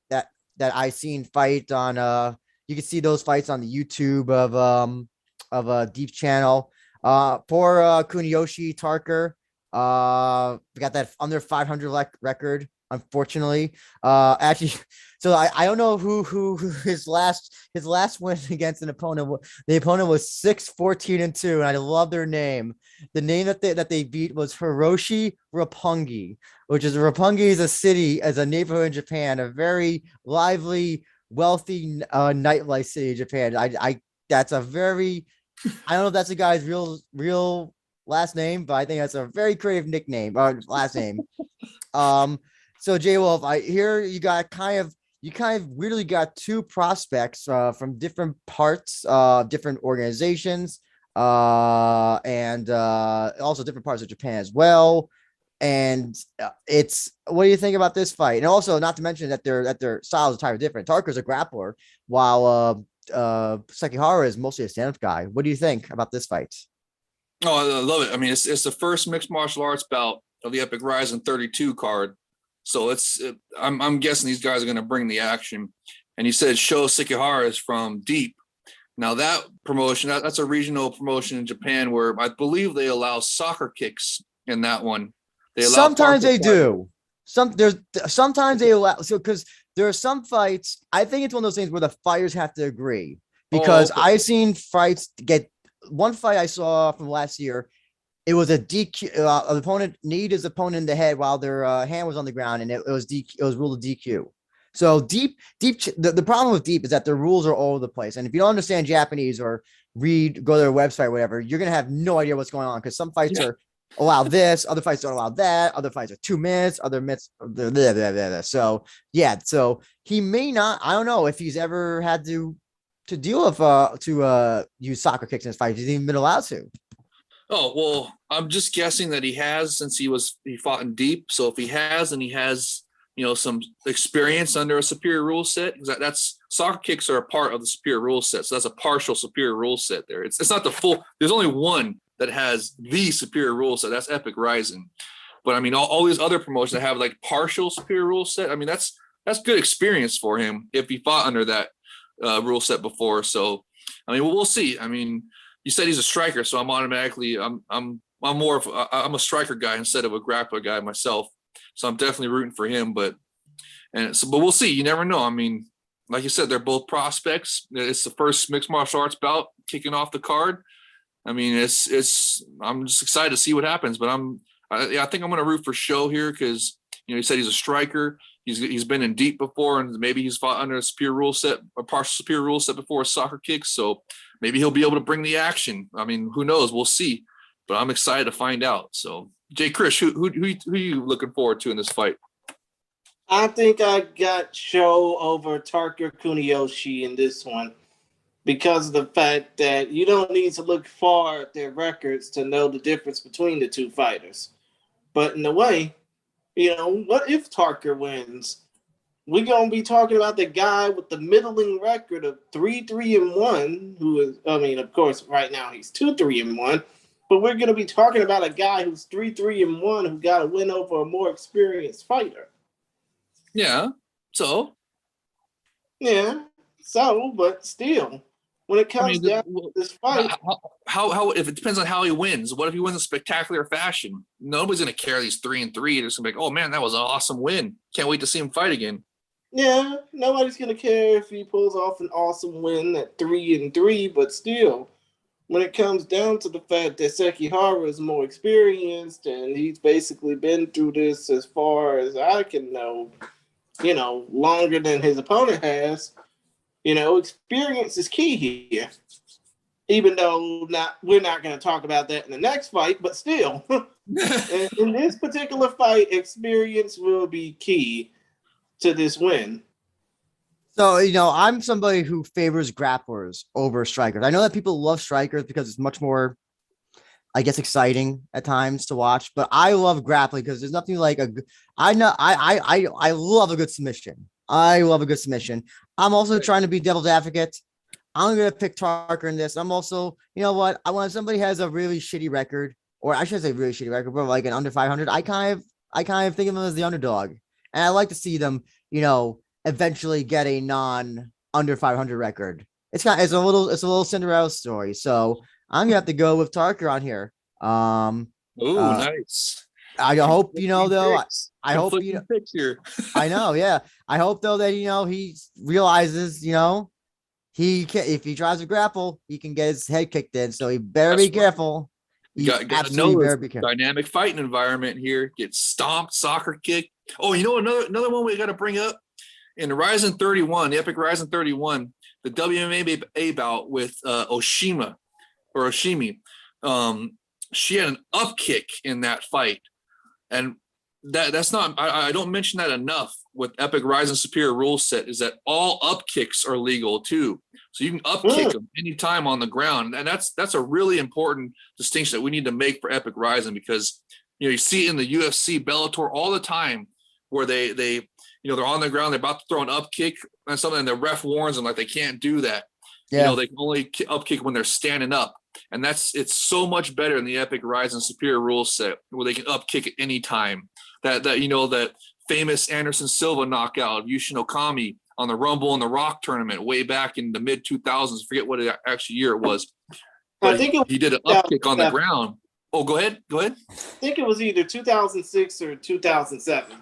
I seen fight on. You can see those fights on the YouTube of Deep channel. For Kuniyoshi Tarker, we got that under 500 record. Unfortunately, actually, so I don't know who his last win against an opponent. The opponent was 6-14-2, and I love their name. The name that they beat was Hiroshi Roppongi, which is Roppongi is a neighborhood in Japan, a very lively, wealthy nightlife city in Japan. I don't know if that's a guy's real last name, but I think that's a very creative nickname or last name. So JayWolf, I hear you kind of weirdly got 2 prospects from different parts, different organizations, and also different parts of Japan as well. And what do you think about this fight? And also, not to mention that their styles are entirely different. Tarker's a grappler, while Sekihara is mostly a stand-up guy. What do you think about this fight? Oh, I love it. I mean, it's the first mixed martial arts bout of the Epic Rizin 32 card. So I'm guessing these guys are going to bring the action. And you said Sho Sekihara is from Deep. Now that promotion, that's a regional promotion in Japan where I believe they allow soccer kicks in that one. Sometimes they do. Sometimes they allow, so because there are some fights, I think it's one of those things where the fighters have to agree. Because I've seen fights get, one fight I saw from last year, it was a DQ. An opponent kneed his opponent in the head while their hand was on the ground, and it was DQ. It was ruled a DQ. So Deep. The problem with Deep is that their rules are all over the place, and if you don't understand Japanese or go to their website, or whatever, you're gonna have no idea what's going on because some fights are allow this, other fights don't allow that, other fights are 2 minutes, other minutes. Blah, blah, blah, blah. So yeah, so he may not. I don't know if he's ever had to to deal with use soccer kicks in his fight. He's even been allowed to. Oh, well, I'm just guessing that he has, since he fought in deep. So if he has, and he has, some experience under a superior rule set, because that's soccer kicks are a part of the superior rule set. So that's a partial superior rule set there. It's not the full. There's only one that has the superior rule set. That's Epic Rizin. But I mean, all these other promotions that have like partial superior rule set. I mean, that's good experience for him if he fought under that rule set before. So, I mean, we'll see. I mean, you said he's a striker, so I'm automatically I'm a striker guy instead of a grappler guy myself. So I'm definitely rooting for him. But we'll see. You never know. I mean, like you said, they're both prospects. It's the first mixed martial arts bout kicking off the card. I mean, I'm just excited to see what happens. But I think I'm going to root for Sho here because he said he's a striker. He's been in deep before, and maybe he's fought under a superior rule set, a partial superior rule set before a soccer kicks. So maybe he'll be able to bring the action. I mean, who knows? We'll see. But I'm excited to find out. So, Jay Krish, who are you looking forward to in this fight? I think I got Sho over Tarka Kuniyoshi in this one because of the fact that you don't need to look far at their records to know the difference between the two fighters. But in a way, what if Tarker wins? We're going to be talking about the guy with the middling record of 3-3-1, who is, I mean, of course, right now he's 2-3-1, but we're going to be talking about a guy who's 3-3-1 who got a win over a more experienced fighter. Yeah. So? Yeah. So, but still, when it comes down to this fight, how if it depends on how he wins. What if he wins in spectacular fashion? Nobody's going to care these 3-3. They're just going to be like, oh man, that was an awesome win. Can't wait to see him fight again. Yeah, nobody's going to care if he pulls off an awesome win at 3-3, but still, when it comes down to the fact that Sekihara is more experienced and he's basically been through this as far as I can know, longer than his opponent has, experience is key here. Even though we're not going to talk about that in the next fight, but still, in this particular fight, experience will be key to this win. So, I'm somebody who favors grapplers over strikers. I know that people love strikers because it's much more, I guess, exciting at times to watch, but I love grappling because there's nothing like I love a good submission. I love a good submission. I'm also trying to be devil's advocate. I'm going to pick Tarker in this. I'm also, you know what? I want somebody has a really shitty record, or I should say really shitty record, but like an under 500. I kind of think of them as the underdog, and I like to see them, eventually get a under 500 record. It's a little Cinderella story. So I'm gonna have to go with Tarker on here. Nice. I hope though. I hope here. I know, yeah. I hope though that he realizes he can, if he tries to grapple, he can get his head kicked in. So he better be careful. You got to know this dynamic fighting environment here. Get stomped, soccer kick. Oh, another one we got to bring up in the Rizin 31, the Epic Rizin 31, the WMA bout with Oshimi. She had an up kick in that fight, and that's not. I don't mention that enough with Epic Rizin Superior Rule Set is that all up kicks are legal too. So you can up kick them anytime on the ground, and that's a really important distinction that we need to make for Epic Rizin because you see it in the UFC, Bellator all the time where they they're on the ground, they're about to throw an up kick and something, and the ref warns them like they can't do that. Yeah. They can only up kick when they're standing up. And it's so much better in the Epic Rizin Superior Rule Set where they can up kick at any time. That famous Anderson Silva knockout of Yushin Okami on the Rumble and the Rock tournament way back in the mid 2000s. Forget what year it was. But he did an up kick on the ground. Oh, go ahead. I think it was either 2006 or 2007.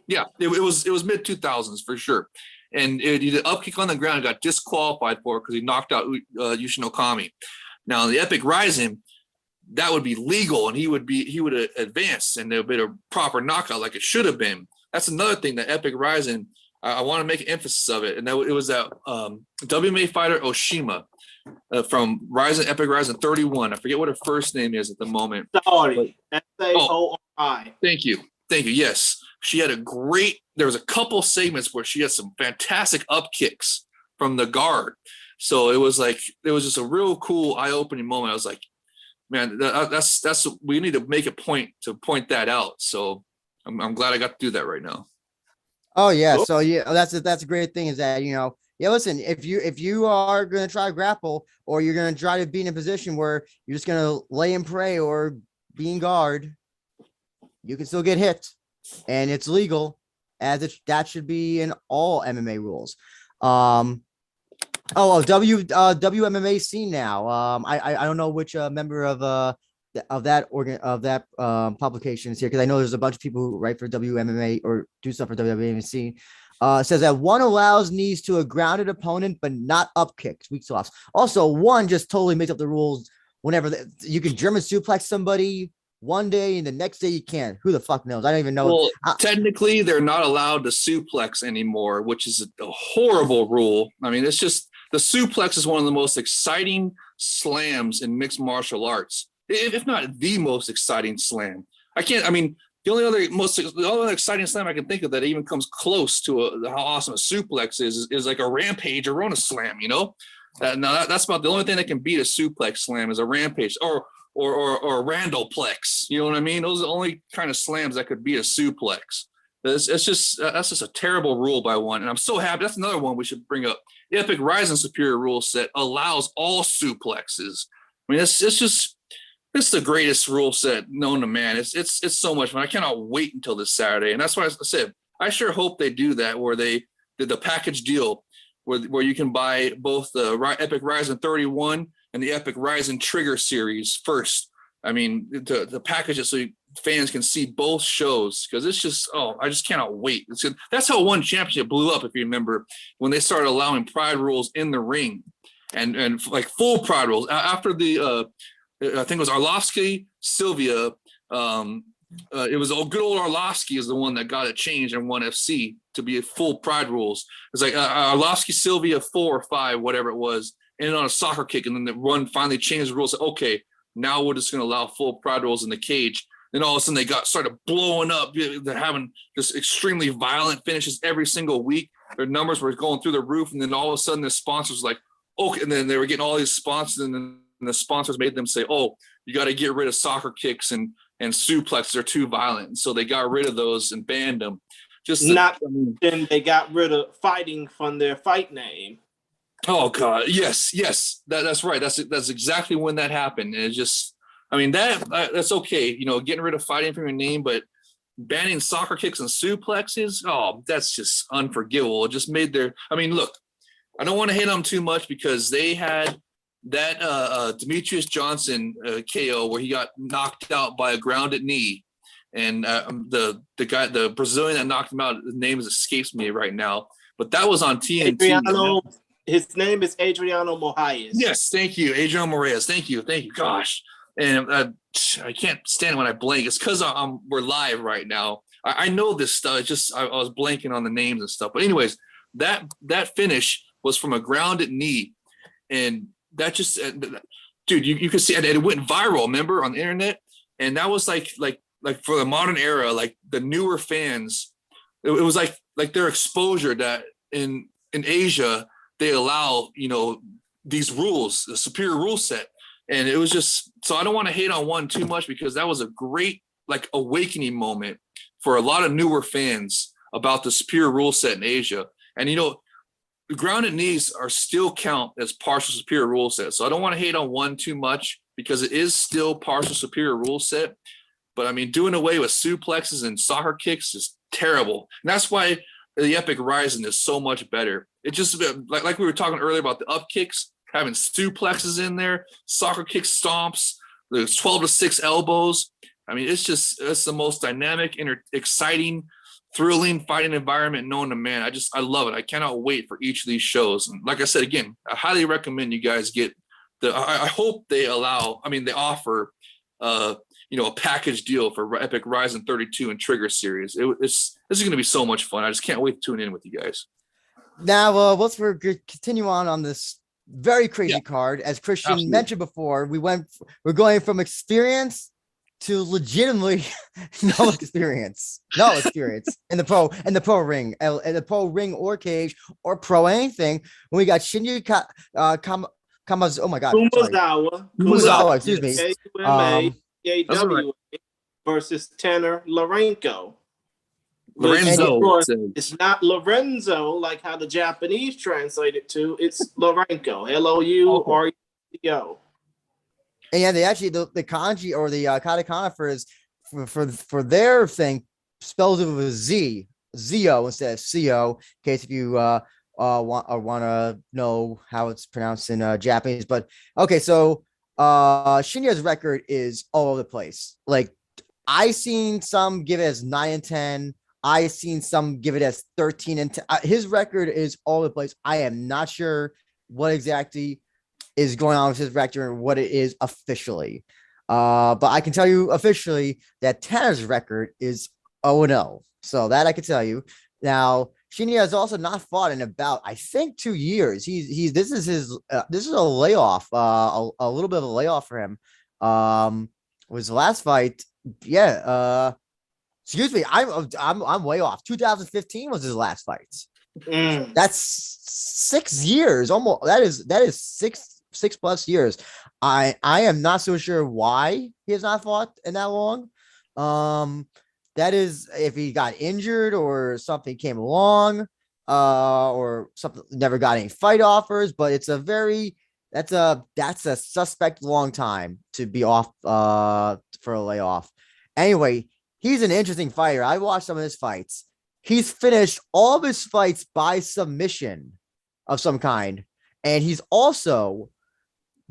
Yeah, it was mid 2000s for sure. And he did an up kick on the ground and got disqualified for it because he knocked out Yushin Okami. Now the Epic Rizin, that would be legal, and he would advance, and there would be a proper knockout like it should have been. That's another thing that Epic Rizin. I want to make an emphasis of it, and it was that WMA fighter Oshima from Epic Rizin 31. I forget what her first name is at the moment. Saori. S-A-O-R-I. Thank you. Yes, she had there was a couple segments where she had some fantastic up kicks from the guard. So it was just a real cool eye-opening moment. I was like, man, that's we need to make a point to point that out. So I'm glad I got to do that right now. Oh yeah, so yeah, that's a great thing is that yeah. Listen, if you are gonna try to grapple or you're gonna try to be in a position where you're just gonna lay and pray or be in guard, you can still get hit, and it's legal, that should be in all MMA rules. WMMA scene now. I don't know which member of that publication is here, because I know there's a bunch of people who write for WMMA or do stuff for WMMA scene. Says that one allows knees to a grounded opponent, but not up kicks, weak softs. Also, one just totally makes up the rules whenever you can German suplex somebody one day and the next day you can't. Who the fuck knows? I don't even know. Well, technically, they're not allowed to suplex anymore, which is a horrible rule. I mean, it's just the suplex is one of the most exciting slams in mixed martial arts, if not the most exciting slam. The only other exciting slam I can think of that even comes close to how awesome a suplex is like a rampage or Rona slam, now that's about the only thing that can beat a suplex slam is a rampage or a Randallplex. You know what I mean? Those are the only kind of slams that could beat a suplex. That's just a terrible rule by one. And I'm so happy. That's another one we should bring up. The Epic Rizin Superior rule set allows all suplexes. I mean, it's the greatest rule set known to man. It's so much fun. I cannot wait until this Saturday. And that's why I said, I sure hope they do that, where they did the package deal where you can buy both the Epic Rizin 31 and the Epic Rizin Trigger series first. I mean, the package it so fans can see both shows, because it's just, I just cannot wait. That's how One Championship blew up, if you remember, when they started allowing pride rules in the ring and like full pride rules after the I think it was Arlovsky, Sylvia. It was a good old Arlovsky is the one that got it changed in ONE FC to be a full pride rules. It's like Arlovsky, Sylvia 4 or 5, whatever it was, ended on a soccer kick, and then the run finally changed the rules. Okay, now we're just going to allow full pride rules in the cage. Then all of a sudden they started blowing up. They're having just extremely violent finishes every single week. Their numbers were going through the roof, and then all of a sudden the sponsors were like, okay, and then they were getting all these sponsors, and then the sponsors made them say, oh, you got to get rid of soccer kicks and suplexes are too violent. And so they got rid of those and banned them. Then they got rid of fighting from their fight name. Oh God, yes, that's right. That's exactly when that happened. And it just, that's okay, getting rid of fighting from your name, but banning soccer kicks and suplexes, that's just unforgivable. It just made look, I don't want to hit them too much because they had that Demetrius Johnson KO where he got knocked out by a grounded knee, and the Brazilian that knocked him out, his name escapes me right now, but that was on TNT. His name is Adriano Moraes. Yes, thank you, Adriano Moraes. Thank you. Gosh, and I can't stand when I blank. It's because we're live right now. I know this stuff. It's just I was blanking on the names and stuff. But anyways, that finish was from a grounded knee, and that just, dude, you could see, and it went viral. Remember, on the internet, and that was like for the modern era, like the newer fans, it was like their exposure that in Asia they allow these rules, the superior rule set, and it was just, so I don't want to hate on one too much because that was a great awakening moment for a lot of newer fans about the superior rule set in Asia. And the grounded knees are still count as partial superior rule set. So I don't want to hate on one too much because it is still partial superior rule set. But doing away with suplexes and soccer kicks is terrible. And that's why the Epic Rizin is so much better. It just, like we were talking earlier about the up kicks, having suplexes in there, soccer kick stomps, there's 12-6 elbows. It's the most dynamic, exciting, thrilling fighting environment known to man. I love it. I cannot wait for each of these shows. And like I said, again, I highly recommend you guys get I hope they they offer a package deal for Epic Rizin 32 and Trigger series. This is going to be so much fun. I just can't wait to tune in with you guys. Now, let's continue on this very crazy card. As Christian mentioned before, we're going from experience to legitimately no experience in the pro ring, in the pro ring or cage or pro anything. When we got Shinya Kamazawa, oh my God, sorry, Kumazawa, excuse me. That's right. JWA versus Tanner Larenko. Lorenzo. It's not Lorenzo like how the Japanese translate it to. It's Larenko. Lourenco. And yeah, they actually the kanji or the katakana for their thing spells it with a Z, Zio instead of Co. In case if you want to know how it's pronounced in Japanese. But okay, so Shinya's record is all over the place. Like I seen some give it as 9 and 10. I seen some give it as 13 and 10. His record is all over the place. I am not sure what exactly is going on with his record and what it is officially. But I can tell you officially that Tanner's record is 0-0. So that I can tell you. Now, Shinya has also not fought in about, I think, 2 years. This is a layoff, a little bit of a layoff for him. Was the last fight? Yeah. Excuse me, I'm way off. 2015 was his last fight. That's 6 years, almost. That is six plus years. I am not so sure why he has not fought in that long. That is if he got injured or something came along, or something, never got any fight offers. But it's that's a suspect long time to be off for a layoff. Anyway, he's an interesting fighter. I watched some of his fights. He's finished all of his fights by submission of some kind, and he's also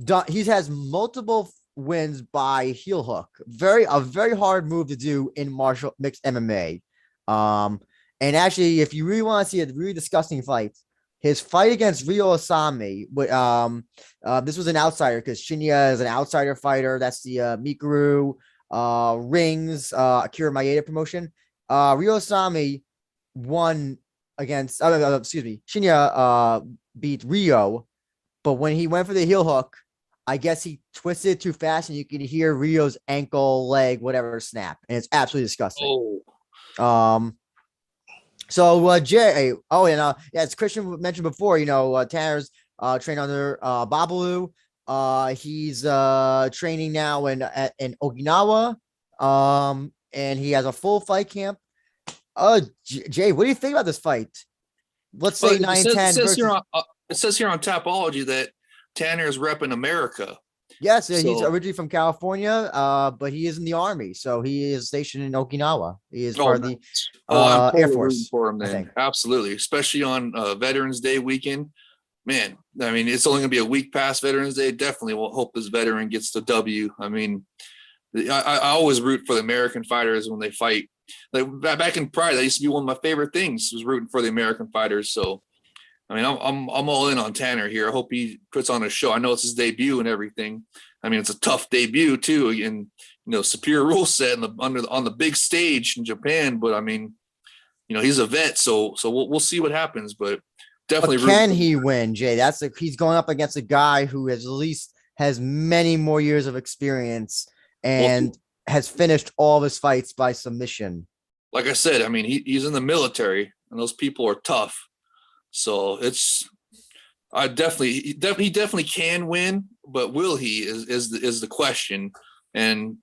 done. He has multiple wins by heel hook. A very hard move to do in mixed MMA. And actually, if you really want to see a really disgusting fight, his fight against Ryo Osami, this was an outsider because Shinya is an outsider fighter. That's the Mikuru Rings Akira Maeda promotion. Ryo Osami won against Shinya beat Ryo, but when he went for the heel hook, I guess he twisted too fast and you can hear Ryo's ankle, leg, whatever snap, and it's absolutely disgusting. So Jay, as Christian mentioned before, Tanner's trained under Babalu. He's training now in Okinawa, and he has a full fight camp. Jay, what do you think about this fight? Let's say 9-10. It says here on Tapology that Tanner is repping America. Yes, he's originally from California, but he is in the Army, so he is stationed in Okinawa. He is part of the Air Force. For him, then. Absolutely, especially on Veterans Day weekend. Man, I mean, it's only going to be a week past Veterans Day. Definitely will hope this veteran gets the W. I mean, I always root for the American fighters when they fight. Like back in Pride, that used to be one of my favorite things, was rooting for the American fighters. So, I mean, I'm all in on Tanner here. I hope he puts on a show. I know it's his debut and everything. I mean, it's a tough debut too, and superior rule set on the big stage in Japan. But I mean, he's a vet, so we'll see what happens. But definitely, but can he win, Jay? He's going up against a guy who at least has many more years of experience and has finished all of his fights by submission. Like I said, I mean, he's in the military, and those people are tough. So he definitely can win, but will he is the question. And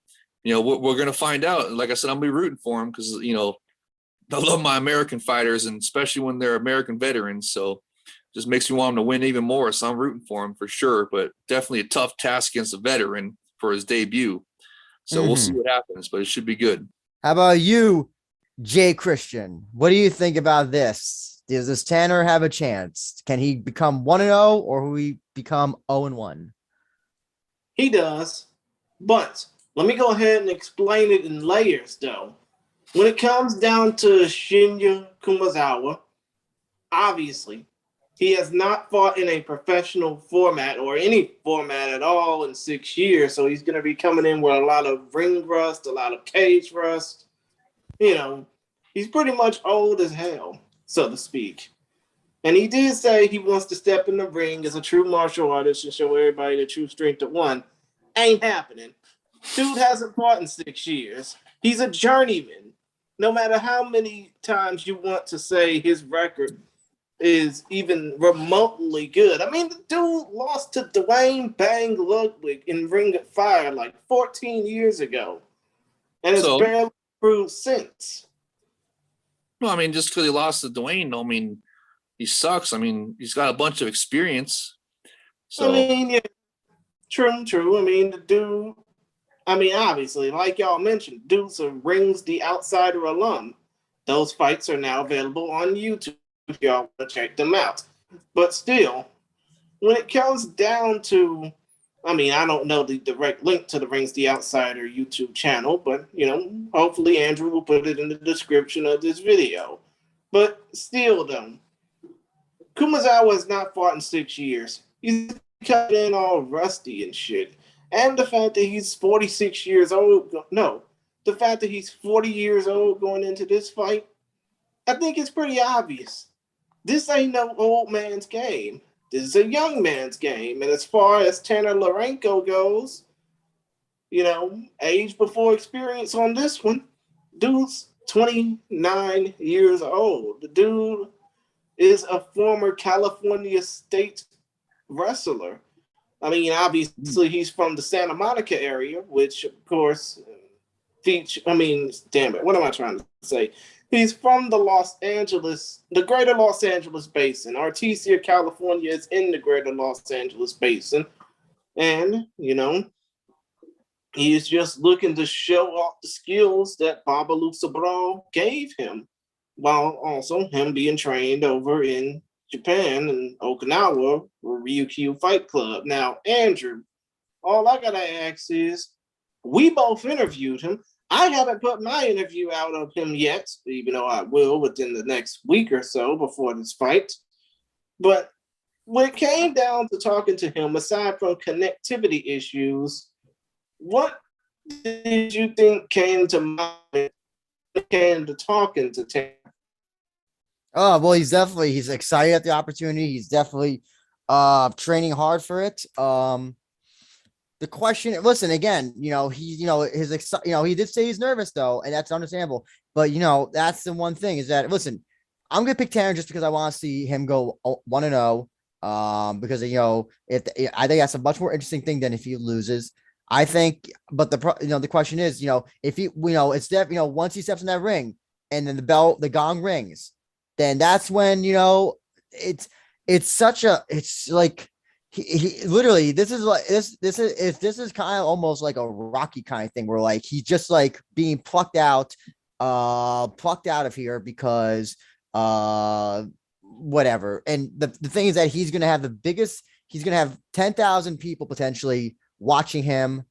we're gonna find out. Like I said, I'm gonna be rooting for him because I love my American fighters, and especially when they're American veterans. So just makes me want him to win even more. So I'm rooting for him for sure. But definitely a tough task against a veteran for his debut. So we'll see what happens, but it should be good. How about you, Jay Christian? What do you think about this? Does Tanner have a chance? Can he become 1-0 or will he become 0-1? He does. But let me go ahead and explain it in layers, though. When it comes down to Shinya Kumazawa, obviously, he has not fought in a professional format or any format at all in 6 years. So he's going to be coming in with a lot of ring rust, a lot of cage rust. He's pretty much old as hell, so to speak. And he did say he wants to step in the ring as a true martial artist and show everybody the true strength of one. Ain't happening. Dude hasn't fought in 6 years. He's a journeyman. No matter how many times you want to say his record is even remotely good. I mean, the dude lost to Dwayne Bang Ludwig in Ring of Fire like 14 years ago, and it's So, barely improved since. no, I mean, just because he lost to Dwayne, don't mean he sucks. I mean, he's got a bunch of experience. So, I mean, yeah, true. I mean, the dude, I mean, obviously, like y'all mentioned, dude's a Rings the Outsider alum. Those fights are now available on YouTube if y'all want to check them out. But still, when it comes down to, I mean, I don't know the direct link to the Rings the Outsider YouTube channel, but, hopefully Andrew will put it in the description of this video. But still, though, Kumazawa has not fought in 6 years. He's cut in all rusty and shit. And the fact that he's 46 years old, the fact that he's 40 years old going into this fight, I think it's pretty obvious. This ain't no old man's game. This is a young man's game. And as far as Tanner Larenko goes, age before experience on this one, dude's 29 years old. The dude is a former California State wrestler. I mean, obviously, he's from the Santa Monica area, which, of course, damn it, what am I trying to say? He's from the greater Los Angeles basin. Artesia, California is in the greater Los Angeles basin. And, he is just looking to show off the skills that Babalu Sabral gave him, while also him being trained over in Japan and Okinawa or Ryukyu Fight Club. Now, Andrew, all I gotta ask is, we both interviewed him. I haven't put my interview out of him yet, even though I will within the next week or so before this fight. But when it came down to talking to him, aside from connectivity issues, what did you think came to mind when it came to talking to Tanner? Oh, well, he's excited at the opportunity. He's definitely training hard for it. The question, listen, again, he did say he's nervous though, and that's understandable. But that's the one thing is that, listen, I'm gonna pick Tanner just because I want to see him go 1-0. Because I think that's a much more interesting thing than if he loses. I think, but the question is, if he, it's that, once he steps in that ring and then the gong rings, then that's when it's like he literally, this is kind of almost like a Rocky kind of thing where like he's just like being plucked out of here because whatever. And the thing is that he's gonna have 10,000 people potentially watching him,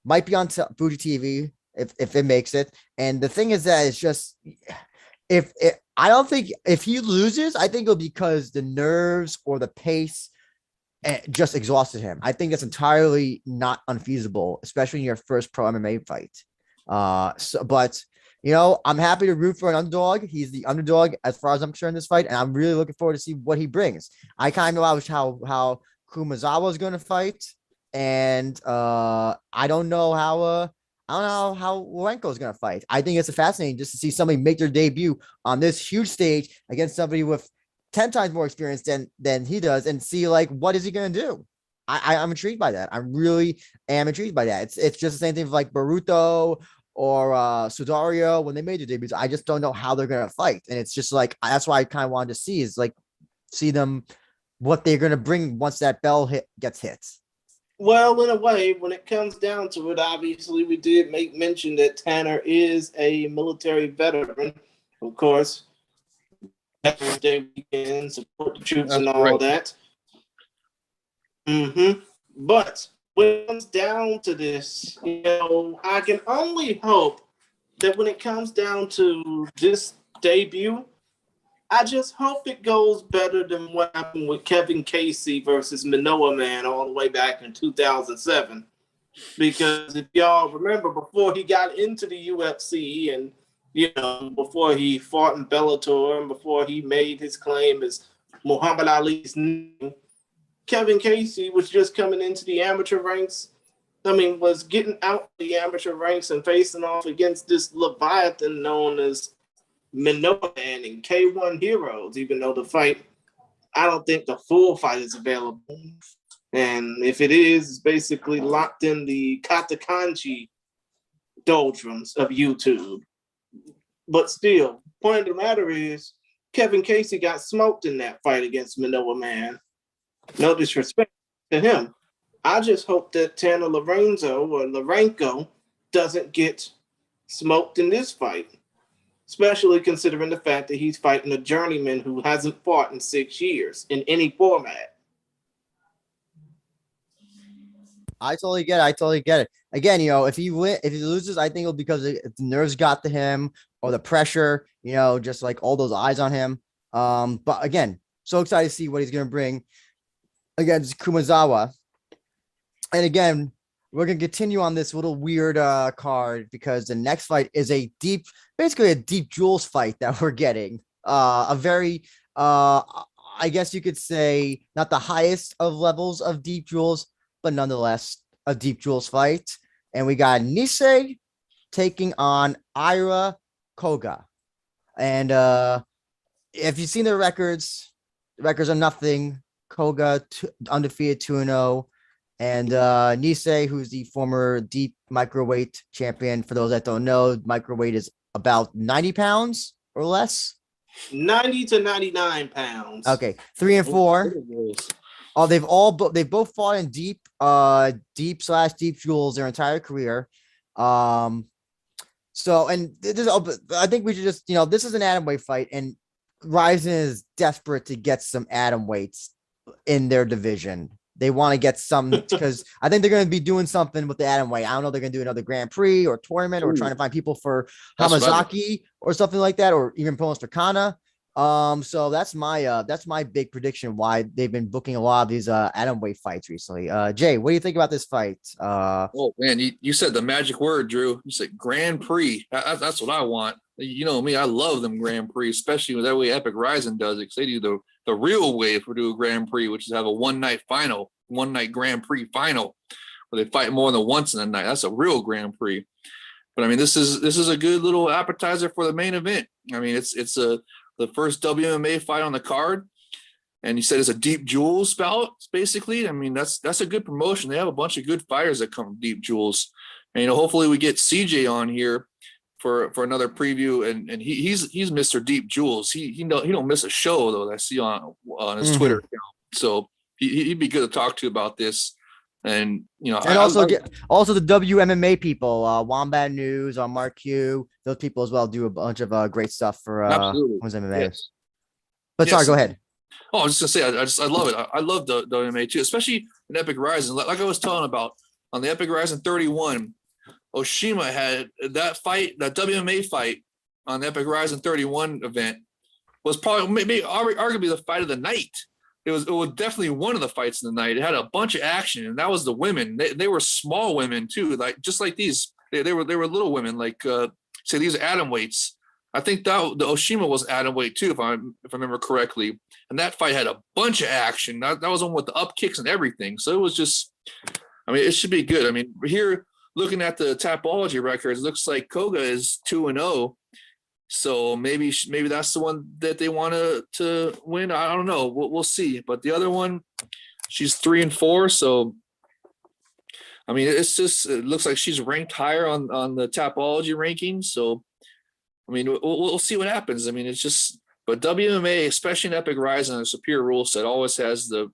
might be on Fuji TV if it makes it. And the thing is that it's just, I don't think if he loses, I think it'll be because the nerves or the pace just exhausted him. I think that's entirely not unfeasible, especially in your first pro MMA fight. But I'm happy to root for an underdog. He's the underdog as far as I'm concerned in this fight, and I'm really looking forward to see what he brings. I kind of know how Kumazawa is going to fight, and I don't know how Lorenko is going to fight. I think it's fascinating just to see somebody make their debut on this huge stage against somebody with 10 times more experience than he does, and see like what is he going to do. I'm intrigued by that. I really am intrigued by that. It's just the same thing with like Baruto or Sudario when they made their debuts. I just don't know how they're going to fight, and it's just like that's why I kind of wanted to see them what they're going to bring once that bell gets hit. Well, in a way, when it comes down to it, obviously we did make mention that Tanner is a military veteran. Of course, Veterans Day weekend, support the troops and all that. But when it comes down to this, I can only hope that when it comes down to this debut, I just hope it goes better than what happened with Kevin Casey versus Minoa Man all the way back in 2007. Because if y'all remember, before he got into the UFC and, before he fought in Bellator and before he made his claim as Muhammad Ali's name, Kevin Casey was just coming into the amateur ranks was getting out the amateur ranks and facing off against this Leviathan known as Minoa Man and K1 Heroes, even though the fight, I don't think the full fight is available. And if it is, it's basically locked in the Katakanji doldrums of YouTube. But still, point of the matter is, Kevin Casey got smoked in that fight against Minoa Man. No disrespect to him. I just hope that Tanner Lourenco doesn't get smoked in this fight, especially considering the fact that he's fighting a journeyman who hasn't fought in 6 years in any format. I totally get it. Again, if he loses, I think it'll be because the nerves got to him or the pressure, just like all those eyes on him. But again, so excited to see what he's going to bring against Kumazawa. And again, we're going to continue on this little weird card because the next fight is basically a deep jewels fight that we're getting. A very, I guess you could say, not the highest of levels of deep jewels, but nonetheless, a deep jewels fight. And we got Nisei taking on Ira Koga. And if you've seen the records are nothing. Koga undefeated 2-0. And Nisei, who's the former deep microweight champion. For those that don't know, microweight is about 90 pounds or less. 90 to 99 pounds. Okay, 3 and 4. Oh, they've both fought in deep deep jewels their entire career. So, and I think we should just, this is an atomweight fight, and Rizin is desperate to get some atomweights in their division. They want to get some because I think they're going to be doing something with the atomweight. I don't know. They're going to do another Grand Prix or tournament or trying to find people for Hamazaki or something like that, or even promos for Kana. So that's my big prediction why they've been booking a lot of these atomweight fights recently. Jay, what do you think about this fight? Oh man, you said the magic word, Drew. You said Grand Prix. That's what I want. You know me, I love them Grand Prix, especially with that way Epic Rizin does it, because they do the real way for do a Grand Prix, which is have a one night Grand Prix final, where they fight more than once in a night. That's a real Grand Prix. But this is a good little appetizer for the main event. It's the first WMA fight on the card, and you said it's a deep jewels bout, basically. That's a good promotion. They have a bunch of good fighters that come from deep jewels, and hopefully we get CJ on here for another preview, and he's Mr. Deep Jewels. He don't miss a show though that I see on his Twitter account. So he'd be good to talk to about this. And also the WMMA people, Wombat News, Mark Q, those people as well do a bunch of great stuff for MMA. Yes. But sorry, go ahead. Oh, I was just gonna say, I love it. I love the WMA too, especially in Epic Rizin. Like I was telling about on the Epic Rizin 31, Oshima had that fight, that WMA fight on the Epic Rizin 31 event was probably maybe arguably the fight of the night. It was definitely one of the fights in the night. It had a bunch of action, and that was the women. They were small women too, like just like these. They were little women, like say these are atom weights. I think that the Oshima was atom weight too, if I remember correctly. And that fight had a bunch of action. That was one with the up kicks and everything. So it was just, it should be good. Here looking at the Tapology records, looks like Koga is 2-0. So maybe that's the one that they want to win. I don't know. We'll see. But the other one, she's 3-4. So, it looks like she's ranked higher on the Tapology rankings. So, we'll see what happens. But WMA, especially in Epic Rizin, a superior rule set, always has the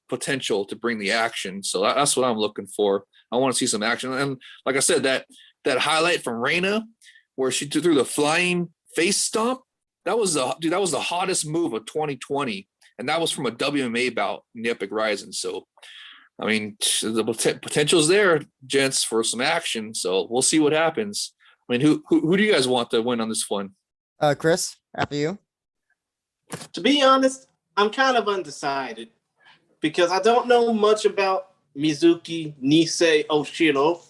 potential to bring the action. So that's what I'm looking for. I want to see some action. And like I said, that highlight from Reina, where she threw the flying face stomp, that was the hottest move of 2020, and that was from a WMA bout in the Epic Rizin. So, the potential's there, gents, for some action. So we'll see what happens. Who do you guys want to win on this one? Chris, after you. To be honest, I'm kind of undecided because I don't know much about Mizuki Nisei Oshiro,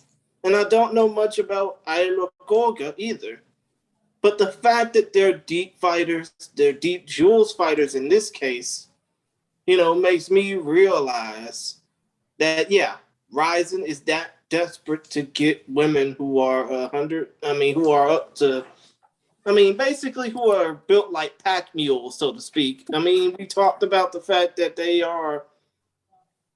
and I don't know much about Ira Koga either. But the fact that they're deep fighters, they're deep jewels fighters in this case, makes me realize that, Rizin is that desperate to get women who are 100. Who are up to. Basically, who are built like pack mules, so to speak. We talked about the fact that they are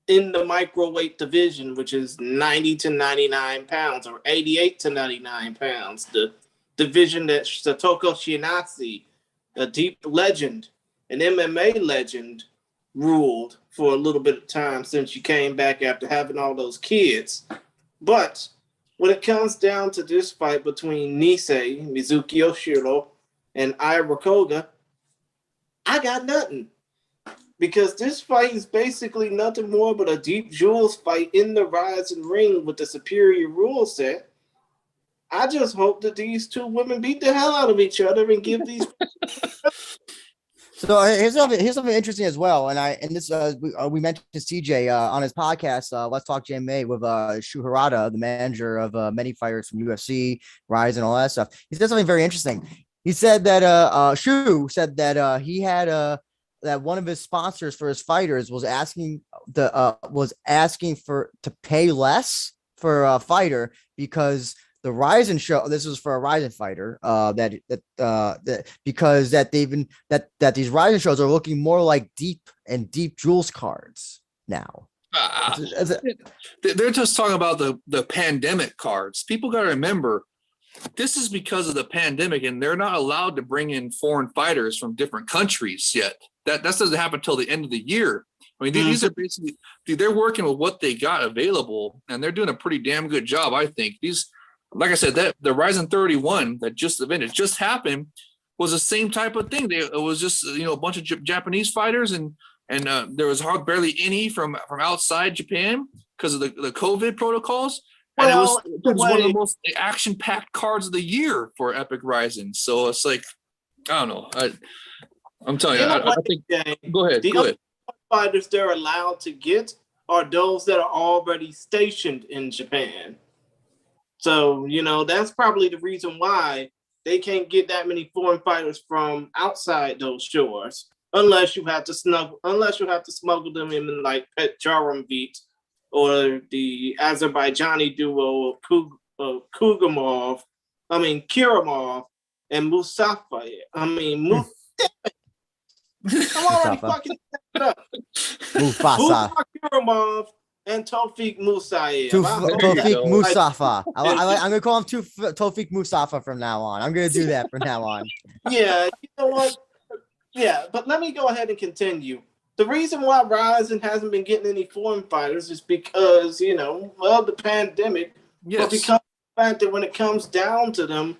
in the microweight division, which is 90 to 99 pounds or 88 to 99 pounds. The division that Satoko Shinase, a deep legend, an MMA legend, ruled for a little bit of time since she came back after having all those kids. But when it comes down to this fight between Nisei, Mizuki Yoshiro, and Ira Koga, I got nothing. Because this fight is basically nothing more but a deep jewels fight in the Rizin ring with the superior rule set. I just hope that these two women beat the hell out of each other and give these. So here's something interesting as well, and this we mentioned to CJ on his podcast. Let's Talk JMA with Shu Harada, the manager of many fighters from UFC, Rise, and all that stuff. He said something very interesting. He said that Shu said that he had that one of his sponsors for his fighters was asking to pay less for a fighter because the Rizin show. This was for a Rizin fighter. Because these Rizin shows are looking more like deep jewels cards now. They're just talking about the pandemic cards. People got to remember, this is because of the pandemic, and they're not allowed to bring in foreign fighters from different countries yet. That doesn't happen until the end of the year. These are basically, they're working with what they got available, and they're doing a pretty damn good job, I think. Like I said, that the Rizin 31 that just happened was the same type of thing. It was just a bunch of Japanese fighters, and there was barely any from outside Japan because of the COVID protocols. And it was one of the most action-packed cards of the year for Epic Rizin. So it's like, I don't know. I'm telling you, I think. Go ahead. The only fighters they're allowed to get are those that are already stationed in Japan. So, that's probably the reason why they can't get that many foreign fighters from outside those shores, unless you have to smuggle them in like Petjaramvit or the Azerbaijani duo Kugamov, Kiramov, and Musafa. I'm already fucking up. Mufasa. Kiramov and Tawfiq Musayev. Tawfiq Musafa. I'm gonna call him Tawfiq Musafa from now on. I'm gonna do that from now on. Yeah, you know what? Yeah, but let me go ahead and continue. The reason why Rizin hasn't been getting any foreign fighters is because, the pandemic. Yes. But because of the fact that when it comes down to them,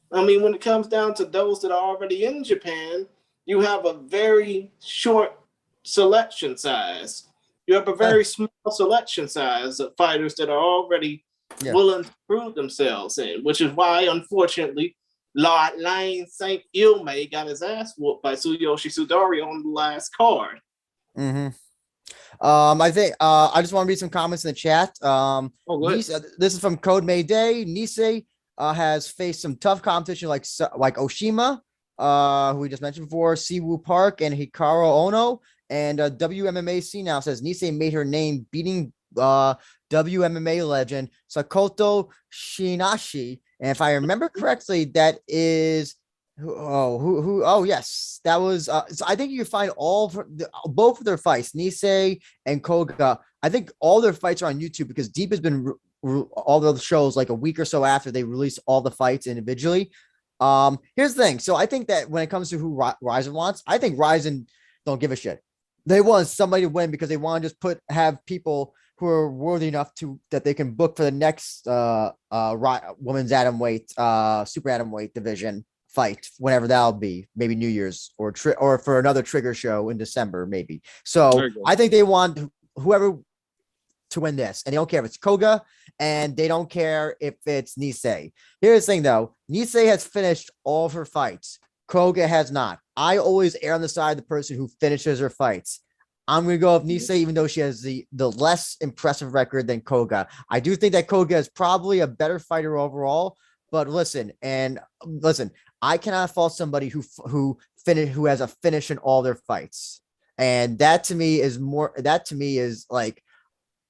when it comes down to those that are already in Japan, you have a very short selection size. You have a very small selection size of fighters that are already willing to prove themselves in, which is why, unfortunately, Lord Lane St. Ilmay got his ass whooped by Tsuyoshi Sudari on the last card. Mm-hmm. I think I just want to read some comments in the chat. This is from Code Mayday. Nisei has faced some tough competition like Oshima, who we just mentioned before, Siwoo Park, and Hikaru Ono. And WMMAC now says Nisei made her name beating WMMA legend Sakoto Shinashi. And if I remember correctly, that is yes, that was so I think you find both of their fights, Nisei and Koga. I think all their fights are on YouTube because Deep has been all the shows like a week or so after they release all the fights individually. Here's the thing. So I think that when it comes to who Rizin wants, I think Rizin don't give a shit. They want somebody to win because they want to just have people who are worthy enough that they can book for the next women's super atomweight division fight, whenever that'll be, maybe New Year's or for another Trigger show in December, maybe. So I think they want whoever to win this, and they don't care if it's Koga, and they don't care if it's Nisei. Here's the thing, though: Nisei has finished all of her fights. Koga has not. I always err on the side of the person who finishes her fights. I'm going to go with Nisei, even though she has the less impressive record than Koga. I do think that Koga is probably a better fighter overall. But listen, I cannot fault somebody who has a finish in all their fights, and that to me is like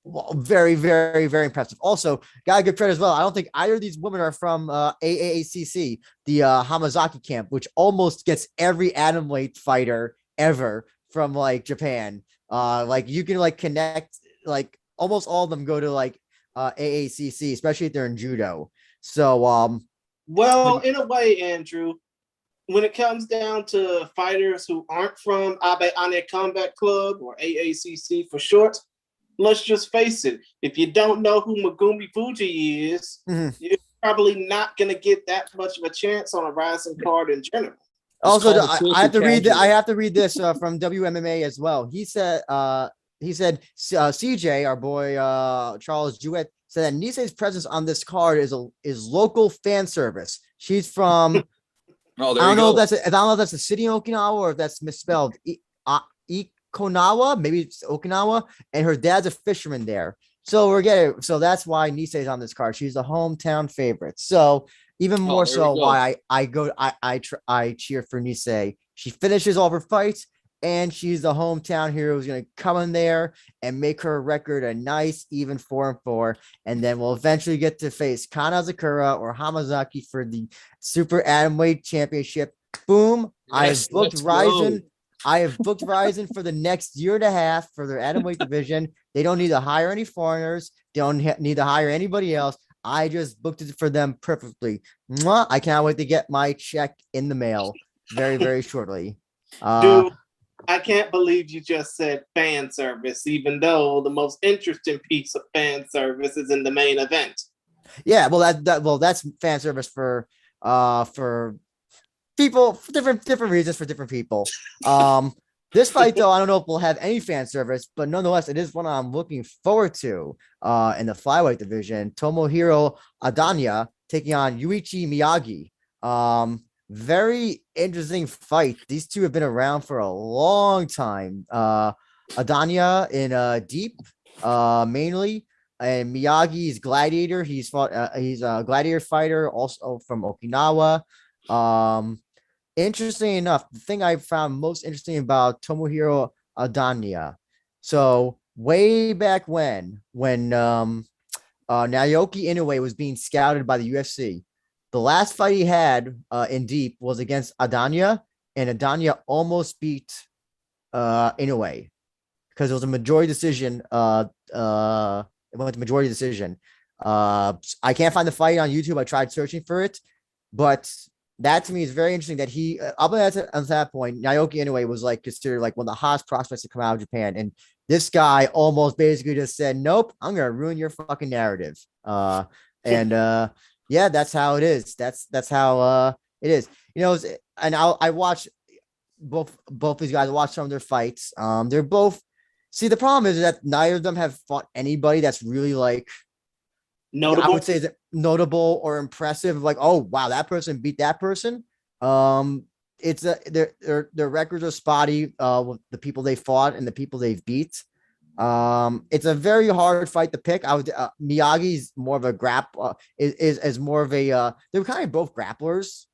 Well, very, very, very impressive. Also, got a good credit as well. I don't think either of these women are from AACC, the Hamazaki camp, which almost gets every atom weight fighter ever from like Japan. Like you can like connect, like almost all of them go to like AACC, especially if they're in judo. So, well, in a way, Andrew, when it comes down to fighters who aren't from Abe Ane Combat Club or AACC for short, let's just face it. If you don't know who Megumi Fuji is, you're probably not going to get that much of a chance on a rising card in general. Also, I have to read that. I have to read this from WMMA as well. He said, CJ, our boy Charles Jewett, said that Nisei's presence on this card is local fan service. She's from. Oh, there I don't you know go. if that's I don't know if that's a city in Okinawa or if that's misspelled. Ikonawa, maybe it's Okinawa, and her dad's a fisherman there. So we're getting. So that's why Nisei's on this card. She's a hometown favorite. So even more there we so, go. why I cheer for Nisei. She finishes all of her fights, and she's the hometown hero who's going to come in there and make her record a nice even 4-4, and then we'll eventually get to face Kanazakura or Hamazaki for the Super Atomweight Championship. Boom! I have booked Rizin. I have booked Rizin for the next year and a half for their atomweight division. They don't need to hire any foreigners. They don't need to hire anybody else. I just booked it for them perfectly. Mwah! I can't wait to get my check in the mail very, very shortly. Dude, I can't believe you just said fan service, even though the most interesting piece of fan service is in the main event. Yeah, well, that's fan service for people for different reasons for different people. This fight, though, I don't know if we'll have any fan service, but nonetheless, it is one I'm looking forward to in the flyweight division. Tomohiro Adanya taking on Yuichi Miyagi. Very interesting fight. These two have been around for a long time. Adanya in deep, mainly, and Miyagi's gladiator. He's a gladiator fighter, also from Okinawa. Interesting enough, the thing I found most interesting about Tomohiro Adanya. So way back when Naoki Inoue was being scouted by the UFC, the last fight he had in deep was against Adanya, and Adanya almost beat Inoue because it was a majority decision. It went to majority decision. I can't find the fight on YouTube. I tried searching for it, but that to me is very interesting that he up at that point, Naoki Inoue was like considered like one of the hottest prospects to come out of Japan. And this guy almost basically just said, nope, I'm gonna ruin your fucking narrative. Yeah, that's how it is. That's how it is. You know, and I watch both these guys. I watch some of their fights. They're both the problem is that neither of them have fought anybody that's really like notable. I would say that notable or impressive. Like, oh wow, that person beat that person. It's their records are spotty with the people they fought and the people they've beat. It's a very hard fight to pick. I would Miyagi's more of a is more of a they're kind of both grapplers.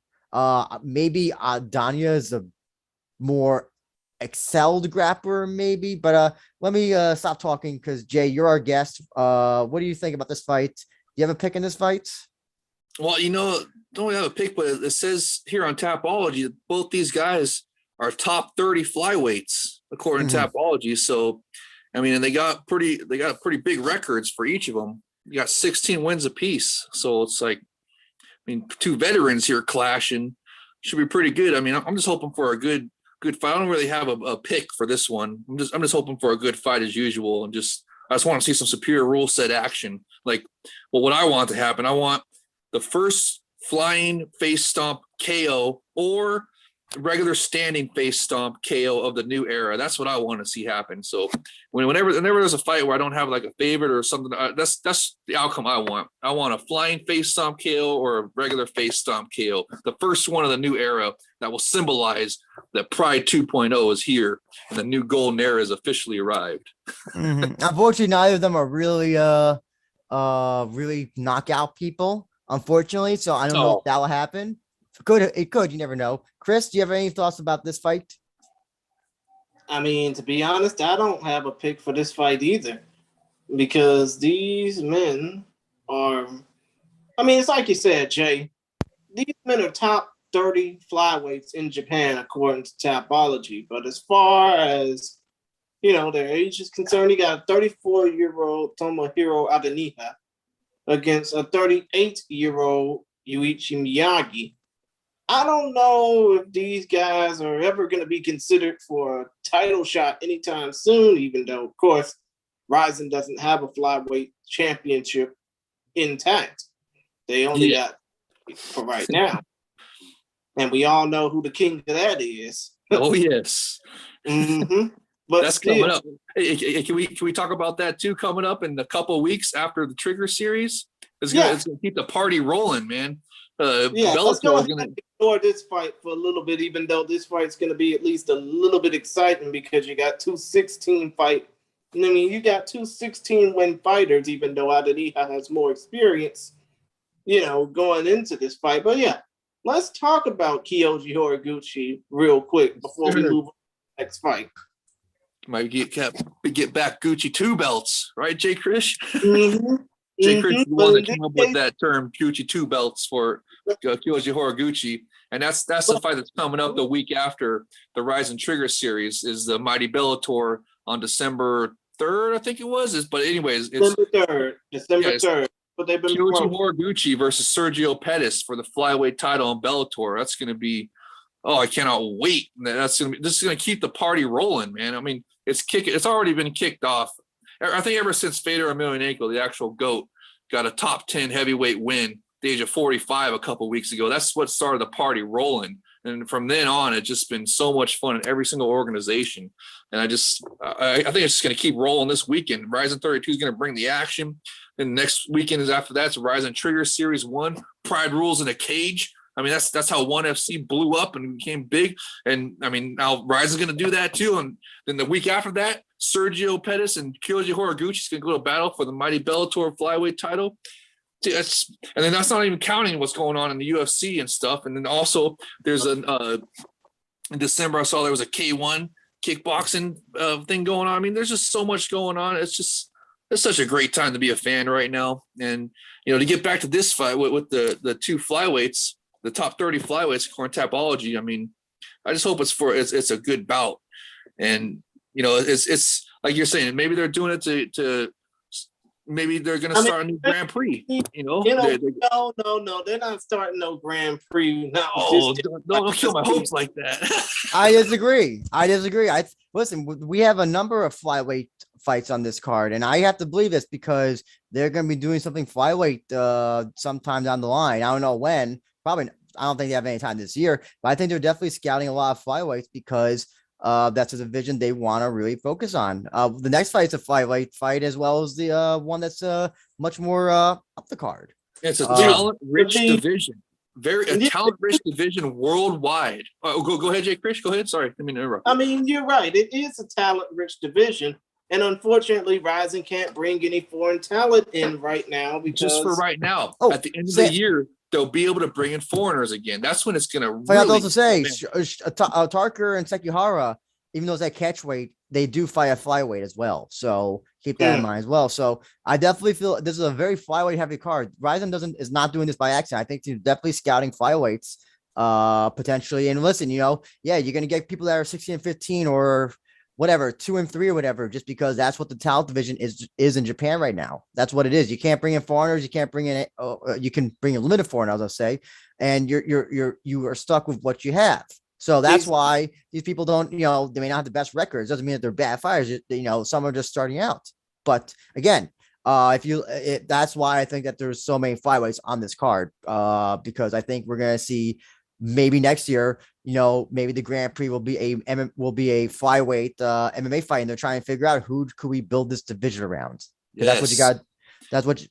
Maybe Danya is a more excelled grappler, maybe. But let me stop talking because Jay, you're our guest. What do you think about this fight? Do you have a pick in this fight? Well, you know, don't have a pick, but it says here on Tapology that both these guys are top 30 flyweights according to Tapology. So, I mean, and they got pretty big records for each of them. You got 16 wins apiece. So it's like, I mean, two veterans here clashing should be pretty good. I mean, I'm just hoping for a good fight. I don't really have a pick for this one. I'm just hoping for a good fight as usual, and I just want to see some superior rule set action. Like, well, what I want to happen, I want the first flying face stomp KO or regular standing face stomp KO of the new era. That's what I want to see happen. So whenever there's a fight where I don't have like a favorite or something, that's the outcome I want. I want a flying face stomp KO or a regular face stomp KO. The first one of the new era that will symbolize that Pride 2.0 is here and the new golden era has officially arrived. Unfortunately, neither of them are really really knockout people, unfortunately. So I don't know if that will happen. It could. You never know. Chris, do you have any thoughts about this fight? I mean, to be honest, I don't have a pick for this fight either. because these men are, I mean, it's like you said, Jay, these men are top 30 flyweights in Japan, according to Tapology. But as far as, their age is concerned, you got a 34-year-old Tomohiro Adanya against a 38-year-old Yuichi Miyagi. I don't know if these guys are ever going to be considered for a title shot anytime soon, even though, of course, Rizin doesn't have a flyweight championship intact. They only got for right now. And we all know who the king of that is. Oh, yes. Mm-hmm. But that's still coming up. Hey, can we talk about that too? Coming up in a couple of weeks after the Trigger series, it's gonna keep the party rolling, man. Let's go ahead and ignore this fight for a little bit, even though this fight's going to be at least a little bit exciting because you got two 16-win fighters, even though Adanya has more experience, going into this fight. But yeah, let's talk about Kyoji Horiguchi real quick before we move on to the next fight. Might get back Gucci 2 belts, right, Jay Krish? Mm-hmm. Jay Krish is the one that came up with that term, Gucci 2 belts for Kyoji Horiguchi. And that's the fight that's coming up the week after the Rise and Trigger series is the Mighty Bellator on December 3rd, I think it was. But anyways, it's December 3rd. But they've been Kyoji Horiguchi versus Sergio Pettis for the flyweight title on Bellator. That's going to be, I cannot wait. This is going to keep the party rolling, man. I mean, it's already been kicked off. I think ever since Fedor Emelianenko, the actual GOAT, got a top 10 heavyweight win at the age of 45 a couple of weeks ago. That's what started the party rolling. And from then on, it's just been so much fun in every single organization. And I think it's just going to keep rolling this weekend. Rizin 32 is going to bring the action. And next weekend is after that. It's Rizin Trigger Series 1, Pride Rules in a Cage. I mean, that's how ONE FC blew up and became big. And I mean, now Rise is going to do that too. And then the week after that, Sergio Pettis and Kyoji Horiguchi is going to go to battle for the Mighty Bellator flyweight title. And then that's not even counting what's going on in the UFC and stuff. And then also there's in December, I saw there was a K1 kickboxing thing going on. I mean, there's just so much going on. It's such a great time to be a fan right now. And, to get back to this fight with the two flyweights, the top 30 flyweights, according to Tapology, I mean, I just hope it's a good bout. And, it's like you're saying, maybe they're doing it to maybe they're going to start a new Grand Prix, No, they're not starting no Grand Prix. No, don't kill my hopes like that. I disagree. Listen, we have a number of flyweight fights on this card, and I have to believe this because they're going to be doing something flyweight sometime down the line. I don't know when. Probably, I don't think they have any time this year, but I think they're definitely scouting a lot of flyweights because that's a division they want to really focus on. The next fight is a flyweight fight as well as the one that's much more up the card. It's a talent-rich division. Talent-rich division worldwide. Go ahead, Jay Krish. Go ahead. Sorry, I mean interrupt. I mean, you're right. It is a talent-rich division, and unfortunately, Rizin can't bring any foreign talent in right now because just for right now. At the end of the year, they'll be able to bring in foreigners again. That's when it's going to really. I was also say Tarker and Sekihara, even though it's that catch weight, they do fight at flyweight as well. So keep that in mind as well. So I definitely feel this is a very flyweight heavy card. Rizin is not doing this by accident. I think they're definitely scouting flyweights potentially. And listen, you're going to get people that are 16 and 15 or whatever, 2 and 3 or whatever, just because that's what the talent division is in Japan right now. That's what it is. You can't bring in foreigners. You can't bring in you can bring in limited foreigners, I'll say, and you are stuck with what you have. So that's why these people don't, they may not have the best records. Doesn't mean that they're bad fighters. Some are just starting out. But again, that's why I think that there's so many flyweights on this card because I think we're gonna see. Maybe next year, maybe the Grand Prix will be a flyweight MMA fight, and they're trying to figure out who could we build this division around. Yes. That's what you got.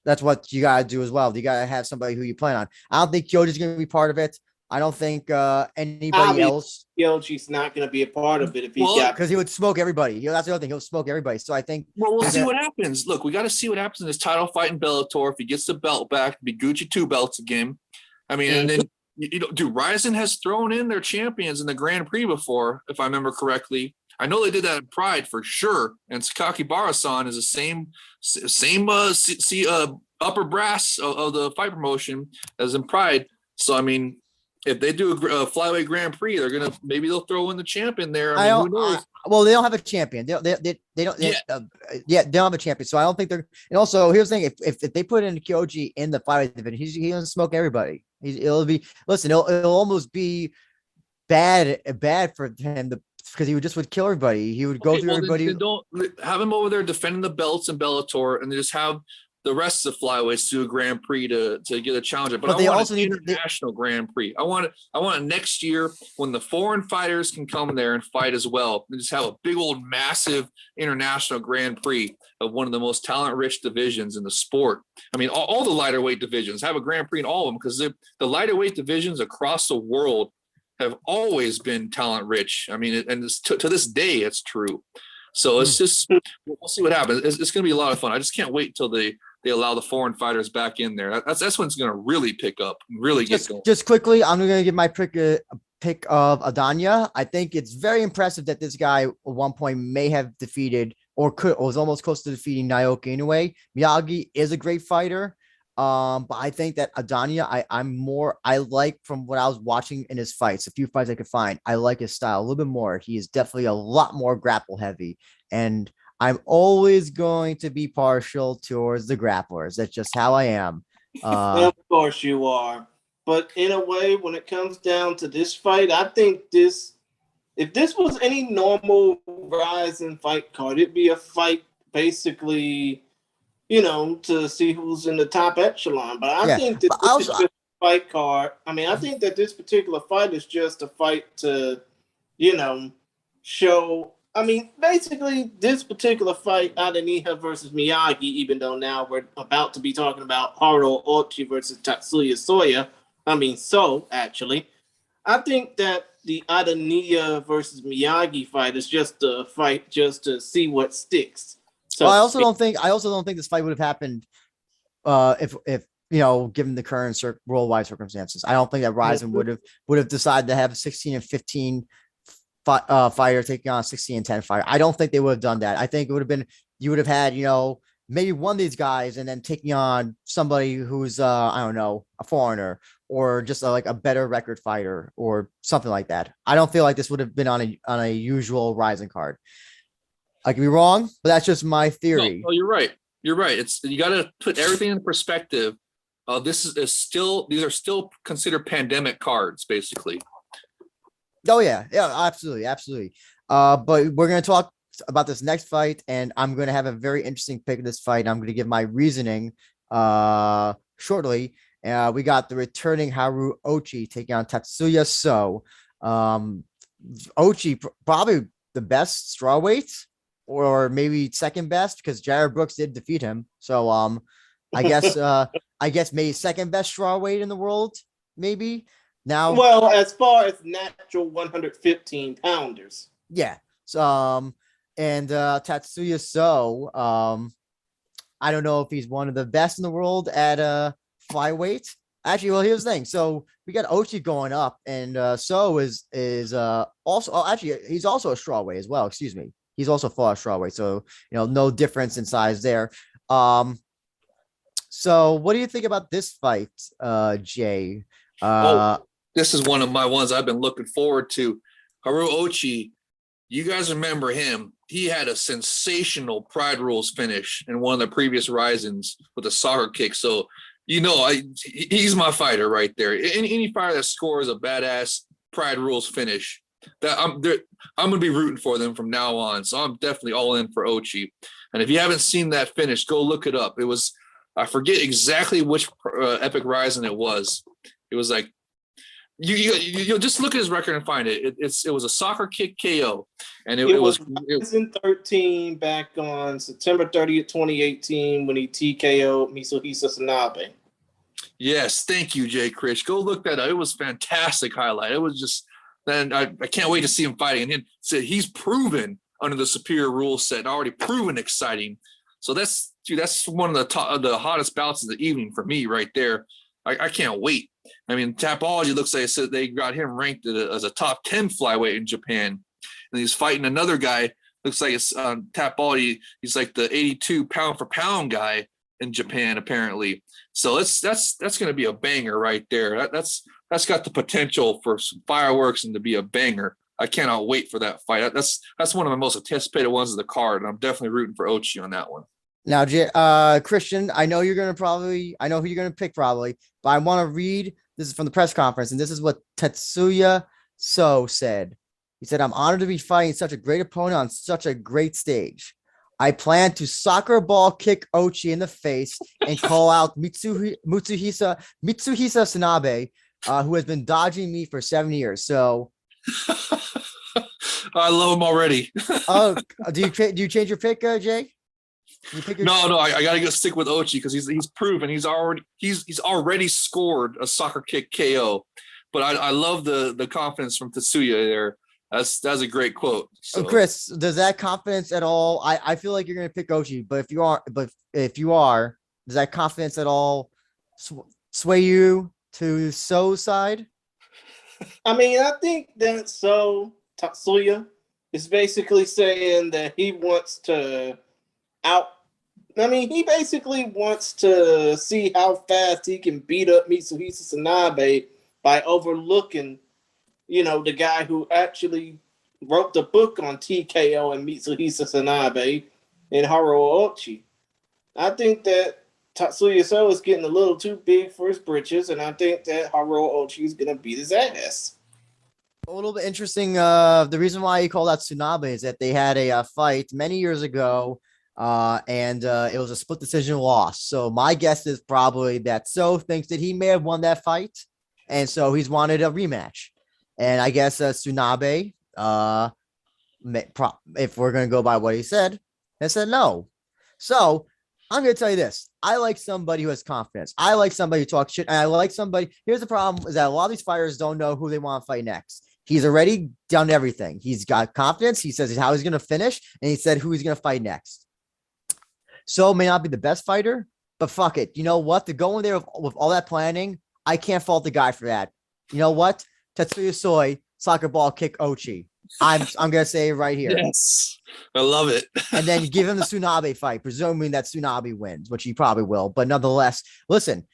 That's what you got to do as well. You got to have somebody who you plan on. I don't think Kyoji's going to be part of it. I don't think anybody else. Kyoji's not going to be a part of it if because he would smoke everybody. That's the other thing. He'll smoke everybody. So I think. Well, we'll see what happens. Look, we got to see what happens in this title fight in Bellator. If he gets the belt back, it'll be Gucci 2 belts again. I mean, and then. Rizin has thrown in their champions in the Grand Prix before, if I remember correctly. I know they did that in Pride for sure. And Sakakibara-san is the same upper brass of the fight promotion as in Pride. So I mean, if they do a flyweight Grand Prix, maybe they'll throw in the champion there. I mean, who knows? Well, they don't have a champion. They don't. They don't have a champion. So I don't think they're. And also, here's the thing: if they put in Kyoji in the flyweight division, he doesn't smoke everybody. It'll almost be bad for him because he would kill everybody. He would go through everybody. Then don't have him over there defending the belts in Bellator, and just have the rest of the flyweights do a Grand Prix to get a challenger. But I want an international Grand Prix. I want it next year when the foreign fighters can come there and fight as well. And just have a big old massive international Grand Prix of one of the most talent-rich divisions in the sport. I mean, all the lighter weight divisions have a Grand Prix in all of them, because the lighter weight divisions across the world have always been talent-rich. I mean, and to this day, it's true. So it's just, we'll see what happens. It's going to be a lot of fun. I just can't wait till they allow the foreign fighters back in there. That's when it's going to really pick up, really get going. Just quickly, I'm going to give my pick of Adanya. I think it's very impressive that this guy at one point may have defeated or was almost close to defeating Naoki Inoue. Miyagi is a great fighter. But I think that Adanya, I like from what I was watching in his fights, a few fights I could find, I like his style a little bit more. He is definitely a lot more grapple heavy, and I'm always going to be partial towards the grapplers. That's just how I am. Of course you are. But in a way, when it comes down to this fight, I think if this was any normal Rizin fight card, it'd be a fight basically, to see who's in the top echelon. But I think that this is just a fight card. I mean, I think that this particular fight is just a fight to, show. I mean, basically, this particular fight, Adanya versus Miyagi, even though now we're about to be talking about Haruo Ochi versus Tatsuya actually. I think that the Adanya versus Miyagi fight is just a fight just to see what sticks. So I also don't think this fight would have happened if given the current worldwide circumstances. I don't think that Rizin would have decided to have a 16 and 15 fighter taking on a 16 and 10 fighter. I don't think they would have done that. I think it would have been, you would have had, maybe one of these guys and then taking on somebody who's I don't know, a foreigner or just a better record fighter or something like that. I don't feel like this would have been on a usual Rizin card. I could be wrong, but that's just my theory. No, you're right. You're right. You got to put everything in perspective. These are still considered pandemic cards, basically. Oh yeah, absolutely. But we're gonna talk about this next fight, and I'm gonna have a very interesting pick of this fight. I'm gonna give my reasoning shortly. We got the returning Haruo Ochi taking on Tatsuya So. Ochi probably the best strawweight, or maybe second best, because Jared Brooks did defeat him. So I guess maybe second best strawweight in the world, maybe. Now, well, as far as natural 115 pounders. Yeah. So and Tatsuya So, I don't know if he's one of the best in the world at flyweight. Actually, well, here's the thing. So we got Ochi going up, and So is also actually he's also a strawweight as well. Excuse me. He's also far strawweight, so no difference in size there. So what do you think about this fight, Jay? This is one of my ones I've been looking forward to. Haruo Ochi, you guys remember him. He had a sensational Pride Rules finish in one of the previous Rizins with a soccer kick. So, he's my fighter right there. Any fighter that scores a badass Pride Rules finish, that I'm going to be rooting for them from now on. So I'm definitely all in for Ochi. And if you haven't seen that finish, go look it up. It was, I forget exactly which Epic Rizin it was. It was like, you just look at his record and find it. It was a soccer kick KO, and it was in 13 back on September 30th, 2018, when he TKO'd Mitsuhisa Sanabe. Yes, thank you, Jay Krish. Go look that up. It was fantastic highlight. It was just, then I can't wait to see him fighting. And then said he's proven under the superior rule set, and already proven exciting. So that's one of the hottest bouts of the evening for me right there. I can't wait. I mean, Tapology looks like they got him ranked as a top 10 flyweight in Japan. and he's fighting another guy. Looks like it's Tapball. He's like the 82 pound for pound guy in Japan, apparently. So that's going to be a banger right there. That's got the potential for some fireworks and to be a banger. I cannot wait for that fight. That's one of the most anticipated ones of the card, and I'm definitely rooting for Ochi on that one. Now, Christian, I know who you're going to pick probably, but I want to read. This is from the press conference, and this is what Tatsuya said. He said, "I'm honored to be fighting such a great opponent on such a great stage. I plan to soccer ball kick Ochi in the face and call out Mitsuhisa Sanabe, who has been dodging me for 7 years." So I love him already. Oh, do you change your pick, Jay? No, I gotta go stick with Ochi because he's proven he's already scored a soccer kick KO. But I love the confidence from Tatsuya there. That's a great quote. So. Chris, does that confidence at all? I feel like you're gonna pick Ochi, but if you are, does that confidence at all sway you to So's side? I mean, I think that Tatsuya is basically saying that he wants to he basically wants to see how fast he can beat up Mitsuhisa Sanabe by overlooking, the guy who actually wrote the book on TKO and Mitsuhisa Sanabe and Haruo Ochi. I think that Tatsuya So is getting a little too big for his britches, and I think that Haruo Ochi is going to beat his ass. A little bit interesting. The reason why he called out Tsunabe is that they had a fight many years ago, and it was a split decision loss. So my guess is probably that So thinks that he may have won that fight, and so he's wanted a rematch. And I guess Tsunabe, if we're going to go by what he said no. So I'm going to tell you this. I like somebody who has confidence. I like somebody who talks shit. And I like somebody. Here's the problem is that a lot of these fighters don't know who they want to fight next. He's already done everything. He's got confidence. He says how he's going to finish. And he said who he's going to fight next. So may not be the best fighter, but fuck it. You know what? To go in there with all that planning, I can't fault the guy for that. You know what? Tatsuya Soy, soccer ball kick Ochi. I'm gonna say it right here. Yes, I love it. And then you give him the Tsunabe fight, presuming that Tsunabe wins, which he probably will. But nonetheless, listen.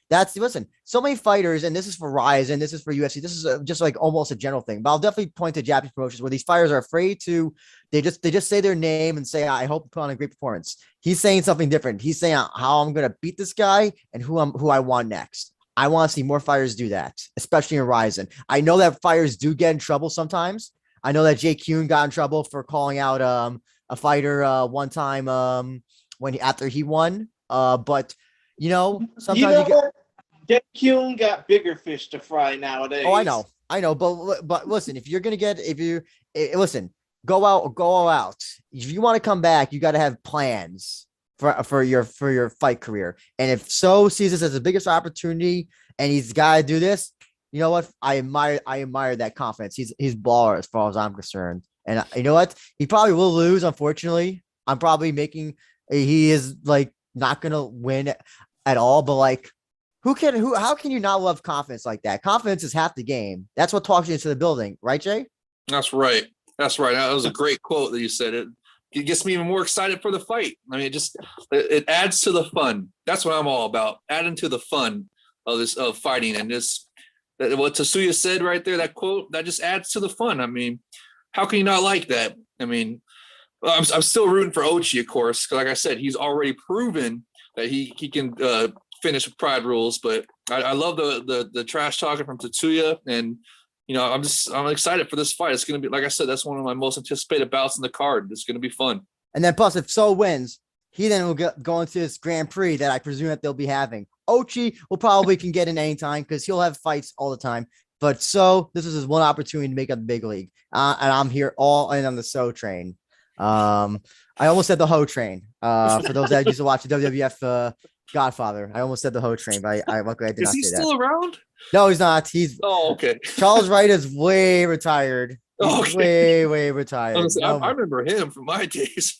So many fighters, and this is for Rizin, this is for UFC. This is just like almost a general thing. But I'll definitely point to Japanese promotions where these fighters are afraid to. They just say their name and say, "I hope to put on a great performance." He's saying something different. He's saying how I'm gonna beat this guy and who I want next. I want to see more fighters do that, especially in Rizin. I know that fighters do get in trouble sometimes. I know that Jay Kuhn got in trouble for calling out a fighter one time after he won. But sometimes Jay Kuhn got bigger fish to fry nowadays. Oh, I know. But listen, if you're gonna go out. If you want to come back, you got to have plans for your fight career. And if So sees this as the biggest opportunity and he's got to do this, you know what? I admire that confidence. He's baller as far as I'm concerned. And you know what? He probably will lose, unfortunately. He is like not going to win at all, but like how can you not love confidence like that? Confidence is half the game. That's what talks you into the building, right, Jay? That's right. That was a great quote that you said. It gets me even more excited for the fight. I mean, it adds to the fun. That's what I'm all about. Adding to the fun of fighting. And what Tatsuya said right there, that quote, that just adds to the fun. I mean, how can you not like that? I mean, I'm still rooting for Ochi, of course, because like I said, he's already proven that he can finish with Pride Rules. But I love the trash talking from Tatsuya, and I'm excited for this fight. It's going to be, like I said, that's one of my most anticipated bouts in the card. It's going to be fun. And then plus, if So wins, he then will go into this Grand Prix that I presume that they'll be having. Ochi will probably can get in anytime because he'll have fights all the time. But So, this is his one opportunity to make up the big league. And I'm here all in on the So train. I almost said the Ho train. For those that used to watch the WWF Godfather, I almost said the Ho train, but I luckily I did not say that. Is he still around? No, he's not. Okay. Charles Wright is way retired. He's way retired. I remember him from my days.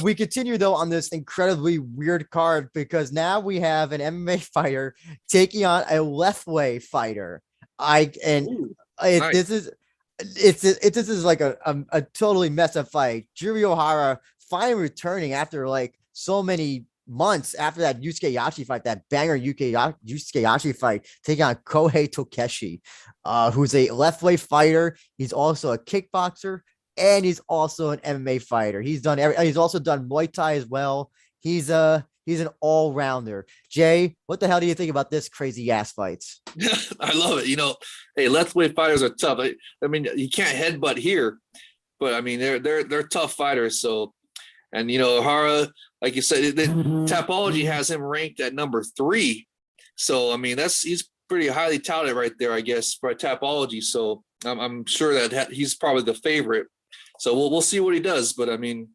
We continue though on this incredibly weird card because now we have an MMA fighter taking on a left way fighter. Nice. This is this is like a totally messed up fight. Jiri Ohara finally returning after like so many months after that Yusuke Yashi fight, that banger Yusuke Yashi fight, taking on Kohei Tokeshi, who's a left way fighter. He's also a kickboxer and he's also an MMA fighter. He's also done Muay Thai as well. He's an all rounder. Jay, what the hell do you think about this crazy ass fights? I love it. Hey, left way fighters are tough. I mean, you can't headbutt here, but I mean, they're tough fighters. So, and Ohara, like you said, Tapology has him ranked at number 3. So, I mean, he's pretty highly touted right there, I guess, for Tapology. So, I'm sure that he's probably the favorite. So we'll see what he does. But I mean,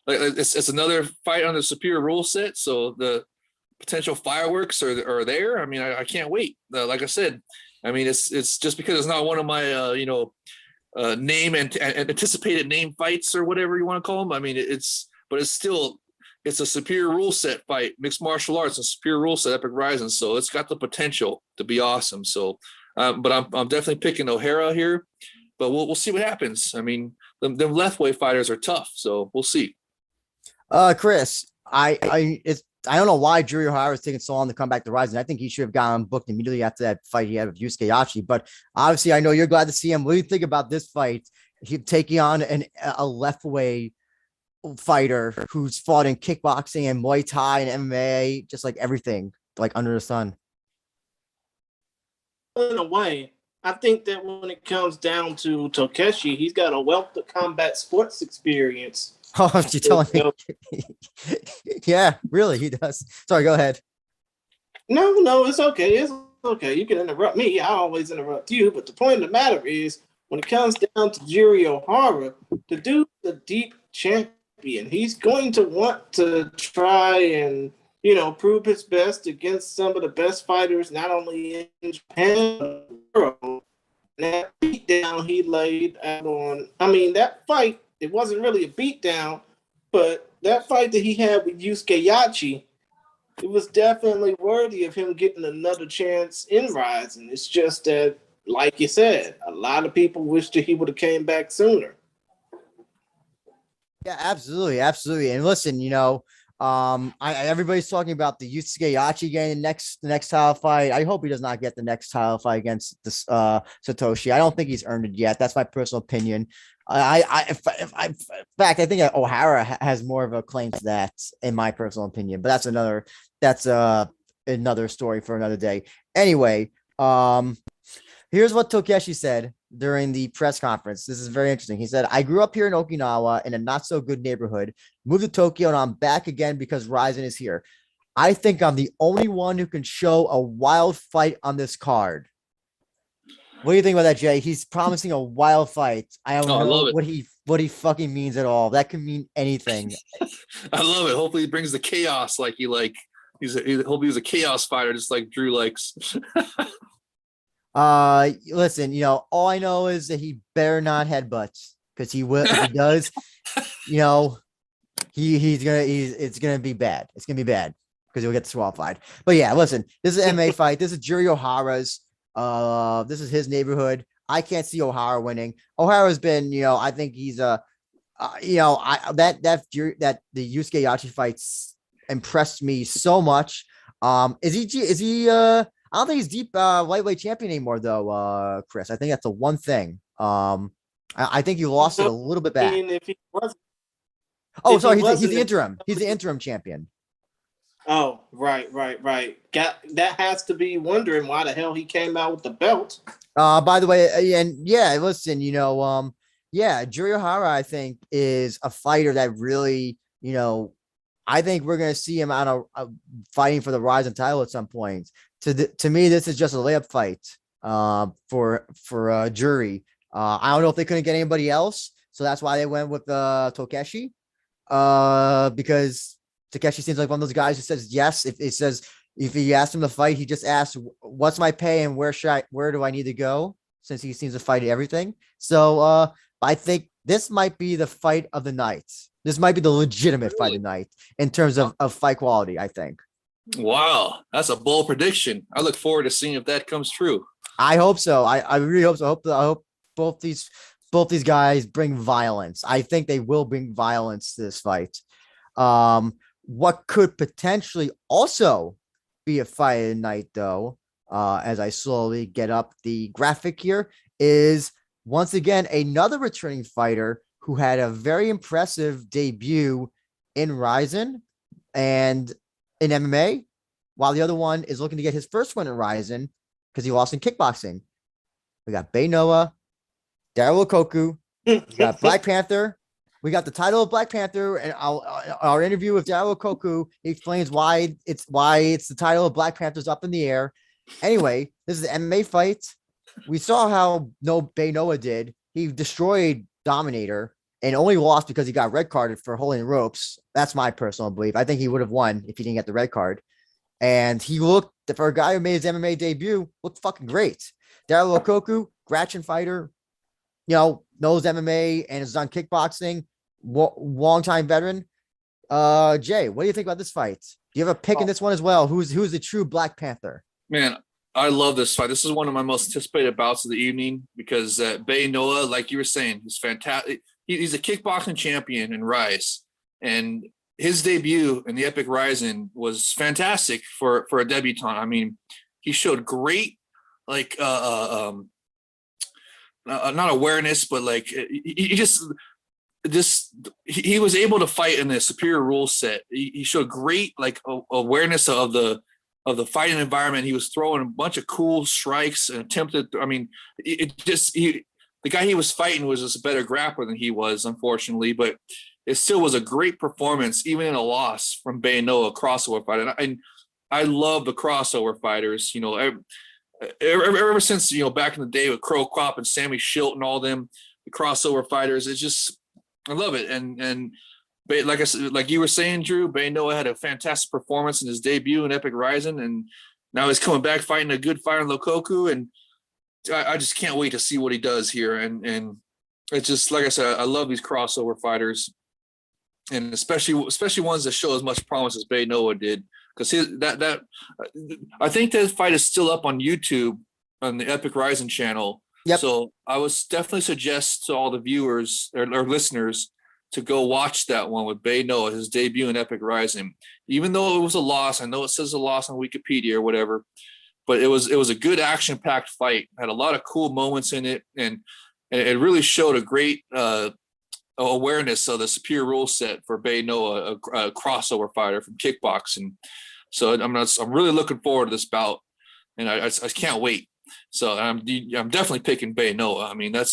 it's another fight on the superior rule set. So the potential fireworks are there. I mean, I can't wait. Like I said, I mean, it's just because it's not one of my name and anticipated name fights or whatever you want to call them. I mean, it's a superior rule set fight, mixed martial arts, a superior rule set, Epic Rizin. So it's got the potential to be awesome. So, but I'm definitely picking O'Hara here. But we'll see what happens. I mean, them left way fighters are tough. So we'll see. Chris, I don't know why Jiri Ohara is taking so long to come back to Rizin. I think he should have gotten booked immediately after that fight he had with Yusuke Yashi. But obviously, I know you're glad to see him. What do you think about this fight? He taking on a left way fighter who's fought in kickboxing and Muay Thai and MMA, just like everything, like under the sun. In a way, I think that when it comes down to Tokeshi, he's got a wealth of combat sports experience. Oh, you're telling me? Yeah, really, he does. Sorry, go ahead. No, it's okay. It's okay. You can interrupt me. I always interrupt you. But the point of the matter is, when it comes down to Jiri Ohara, the dude's a deep champion. He's going to want to try and prove his best against some of the best fighters, not only in Japan but in the world. And that beatdown he laid out on. I mean, that fight. It wasn't really a beatdown, but that fight that he had with Yusuke Yachi, it was definitely worthy of him getting another chance in Rizin. It's just that, like you said, a lot of people wish that he would have came back sooner. Yeah, absolutely. And listen, everybody's talking about the Yusuke Yachi getting the next title fight. I hope he does not get the next title fight against this Satoshi. I don't think he's earned it yet. That's my personal opinion. In fact, I think O'Hara has more of a claim to that, in my personal opinion. But that's another story for another day. Anyway, here's what Tokeshi said during the press conference. This is very interesting. He said, "I grew up here in Okinawa in a not so good neighborhood, moved to Tokyo, and I'm back again because Rizin is here. I think I'm the only one who can show a wild fight on this card." What do you think about that, Jay? He's promising a wild fight. I don't know what he fucking means at all. That can mean anything. I love it. Hopefully he brings the chaos hopefully he's a chaos fighter, just like Drew likes. Listen, all I know is that he better not headbutts, because he will. If he does, it's gonna be bad. It's gonna be bad because he'll get disqualified. But yeah, listen, this is an MMA fight. This is Jiri Ohara's. This is his neighborhood. I can't see Ohara winning. Ohara's been, I think he's that the Yusuke Yachi fights impressed me so much. Is he I don't think he's deep lightweight champion anymore though, Chris. I think that's the one thing. I think he lost it a little bit back. If he wasn't, sorry, he's the interim. He's the interim champion. Oh, right. That has to be wondering why the hell he came out with the belt. By the way, and yeah, listen, Jiri Ohara, I think, is a fighter that really, I think we're gonna see him out of fighting for the Rizin title at some point. To me, this is just a layup fight. For Jiri. I don't know if they couldn't get anybody else, so that's why they went with Tokeshi. Because Takeshi seems like one of those guys who says yes. If he asks him to fight, he just asks, "What's my pay and where do I need to go?" Since he seems to fight everything. So I think this might be the fight of the night. This might be the legitimate fight of the night in terms of fight quality, I think. Wow, that's a bold prediction. I look forward to seeing if that comes true. I hope so. I really hope so. I hope both these guys bring violence. I think they will bring violence to this fight. What could potentially also be a fight of the night, though, as I slowly get up the graphic here, is once again another returning fighter who had a very impressive debut in Rizin and in MMA, while the other one is looking to get his first win in Rizin because he lost in kickboxing. We got Bay Noah, Daryl Okoku, we got Black Panther. We got the title of Black Panther, and our interview with Daryl Okoku, he explains why it's the title of Black Panther's up in the air. Anyway, this is the MMA fight. We saw how Bay Noah did. He destroyed Dominator and only lost because he got red carded for holding ropes. That's my personal belief. I think he would have won if he didn't get the red card. And he looked, for a guy who made his MMA debut, looked fucking great. Daryl Okoku, Gratchen fighter, knows MMA and has done kickboxing. Long-time veteran. Jay, what do you think about this fight? Do you have a pick in this one as well? Who's the true Black Panther? Man, I love this fight. This is one of my most anticipated bouts of the evening because Bay Noah, like you were saying, he's fantastic. He's a kickboxing champion in Rise, and his debut in the Epic Rizin was fantastic for a debutant. I mean, he showed great not awareness, but like he was able to fight in a superior rule set. He showed great awareness of the fighting environment. He was throwing a bunch of cool strikes and attempted. I mean, the guy he was fighting was just a better grappler than he was, unfortunately, but it still was a great performance, even in a loss from Bay Noah, crossover fighter. And I love the crossover fighters. Ever since back in the day with Crow Cop and Sammy Schilt and all them, the crossover fighters. It's just I love it. And like I said, like you were saying, Drew, Bay Noah had a fantastic performance in his debut in Epic Rizin, and now he's coming back fighting a good fighter in Lokoku, and I just can't wait to see what he does here. And it's just like I said, I love these crossover fighters, and especially ones that show as much promise as Bay Noah did, because I think that fight is still up on YouTube on the Epic Rizin channel. Yep. So I would definitely suggest to all the viewers or listeners to go watch that one with Bay Noah, his debut in Epic Rizin. Even though it was a loss, I know it says a loss on Wikipedia or whatever, but it was a good action-packed fight. Had a lot of cool moments in it, and it really showed a great awareness of the superior rule set for Bay Noah, a crossover fighter from kickboxing. So I'm really looking forward to this bout, and I can't wait. So I'm definitely picking Bay Noah. I mean, I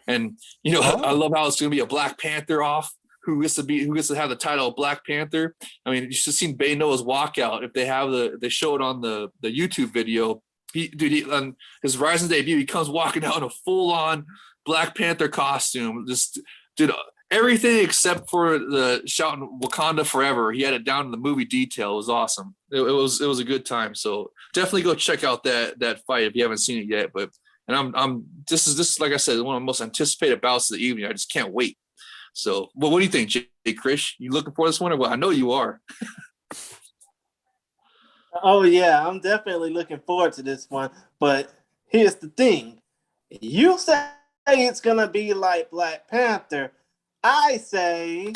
love how it's going to be a Black Panther off who gets to have the title of Black Panther. I mean, you should have seen Bay Noah's walkout. If they show it on the YouTube video, on his Rizin debut, he comes walking out in a full on Black Panther costume. Just did everything except for the shouting Wakanda forever. He had it down to the movie detail. It was awesome. It was a good time. So definitely go check out that fight if you haven't seen it yet. This is like I said, one of the most anticipated bouts of the evening. I just can't wait. So, what do you think, Jay Krish? You looking for this one? Or well, I know you are. Oh yeah, I'm definitely looking forward to this one. But here's the thing: you say it's gonna be like Black Panther. I say,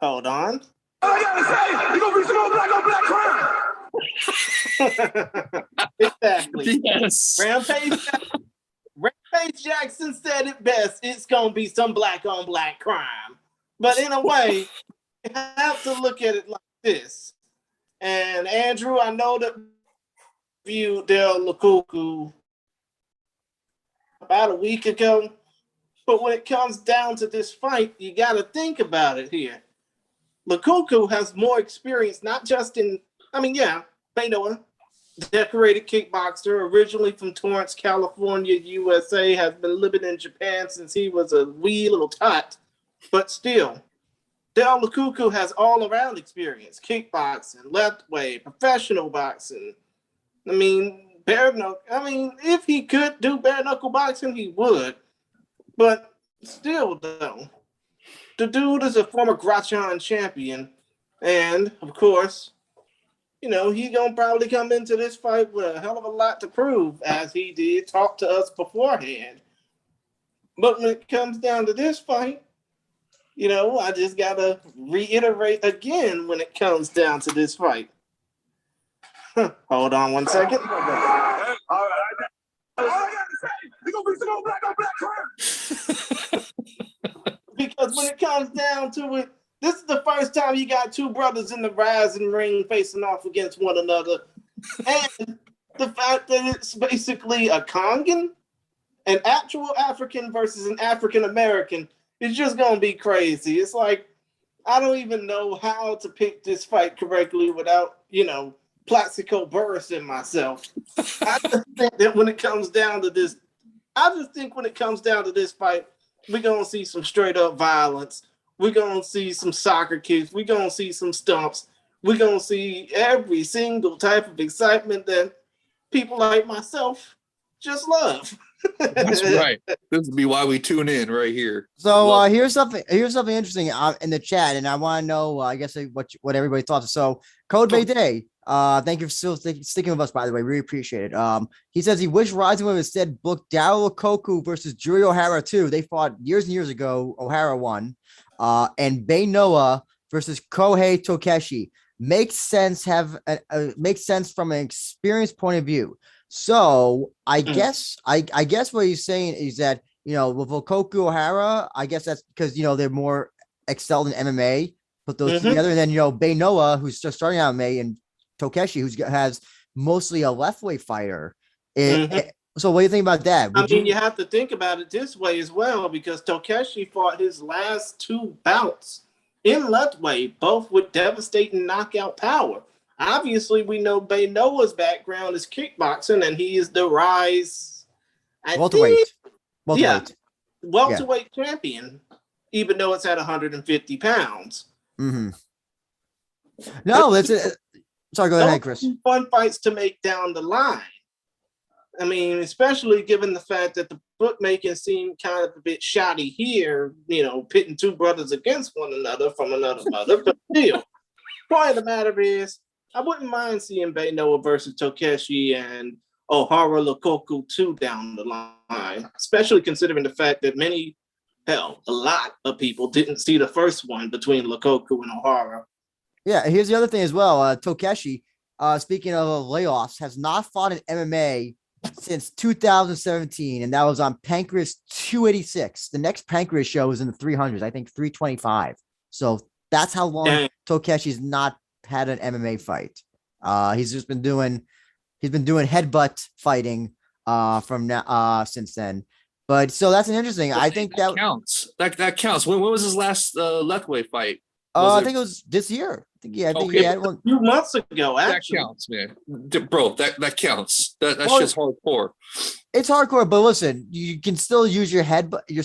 hold on. I gotta say, you're gonna be some black on black crime. Exactly. Yes. Rampage Jackson said it best. It's gonna be some black on black crime. But in a way, you have to look at it like this. And Andrew, I know that you Del Lukuku about a week ago. But when it comes down to this fight, you got to think about it here. Lukuku has more experience, not just in, Bay Noah, decorated kickboxer, originally from Torrance, California, USA, has been living in Japan since he was a wee little tot. But still, Del Lukuku has all-around experience, kickboxing, left way, professional boxing. If he could do bare knuckle boxing, he would. But still, though, the dude is a former Gratchan champion. And, of course, he gonna probably come into this fight with a hell of a lot to prove, as he did talk to us beforehand. But when it comes down to this fight, I just gotta reiterate again when it comes down to this fight. Hold on one second. Because when it comes down to it, this is the first time you got two brothers in the Rizin ring facing off against one another. And the fact that it's basically a Kongan, an actual African versus an African American, is just going to be crazy. It's like, I don't even know how to pick this fight correctly without, Plaxico Burris in myself. I just think that when it comes down to this, fight, we're going to see some straight up violence. We're going to see some soccer kicks. We're going to see some stumps. We're going to see every single type of excitement that people like myself just love. That's right. This would be why we tune in right here. So here's something interesting in the chat, and I want to know, I guess, what everybody thought. So Code Bay Day, thank you for still sticking with us, by the way. Really appreciate it. He says he wished Rizin would have instead booked Daryl Koku versus Juri Ohara too. They fought years and years ago. Ohara won. And Bay Noah versus Kohei Tokeshi makes sense. Makes sense from an experience point of view. So I guess what he's saying is that, with Okoku Ohara, I guess that's because, they're more excelled in MMA, put those together. And then, Bay Noah, who's just starting out in MMA, and Tokeshi, who has mostly a left way fighter. So what do you think about that? You have to think about it this way as well, because Tokeshi fought his last two bouts in left way, both with devastating knockout power. Obviously, we know Bay Noah's background is kickboxing, and he is the Rise welterweight champion, even though it's at 150 pounds. Mm-hmm. No, that's it. Sorry, go ahead, Chris. Fun fights to make down the line. I mean, especially given the fact that the bookmaking seemed kind of a bit shoddy here, pitting two brothers against one another from another mother. But still, point of the matter is, I wouldn't mind seeing Bay Noah versus Tokeshi and Ohara Lokoku 2 down the line, especially considering the fact that a lot of people didn't see the first one between Lokoku and Ohara. Yeah, here's the other thing as well. Tokeshi, speaking of layoffs, has not fought in MMA since 2017, and that was on Pancreas 286. The next Pancreas show is in the 300s, I think 325. So that's how long Tokeshi's not had an MMA fight. He's been doing headbutt fighting from now since then. But so that's an interesting. I think that counts. That counts. When was his last Lethway fight? I think it was this year. He had one a few months ago. Actually, that counts, man, bro. That counts. That's just hardcore. It's hardcore, but listen, you can still use your head, but you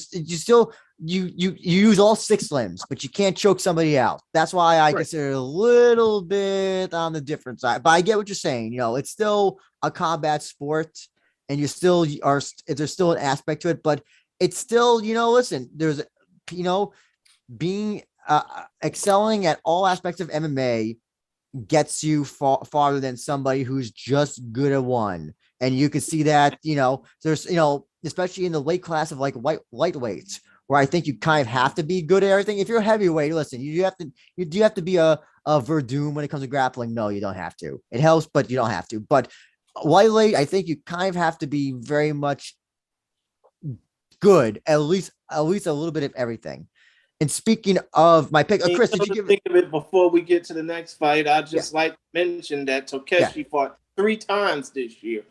use all 6 limbs, but you can't choke somebody out. That's why I consider it a little bit on the different side. But I get what you're saying. It's still a combat sport, and there's still an aspect to it, but it's still, listen, there's, being excelling at all aspects of MMA gets you farther than somebody who's just good at one. And you can see that, there's, especially in the weight class of like lightweights, where I think you kind of have to be good at everything. If you're a heavyweight, listen, you do have to be a Verdum when it comes to grappling. No, you don't have to. It helps, but you don't have to. But lightweight, I think you kind of have to be very much good, at least a little bit of everything. And speaking of my pick, Chris, did you think of it before we get to the next fight? I'd just like to mention that Tokeshi fought 3 times this year,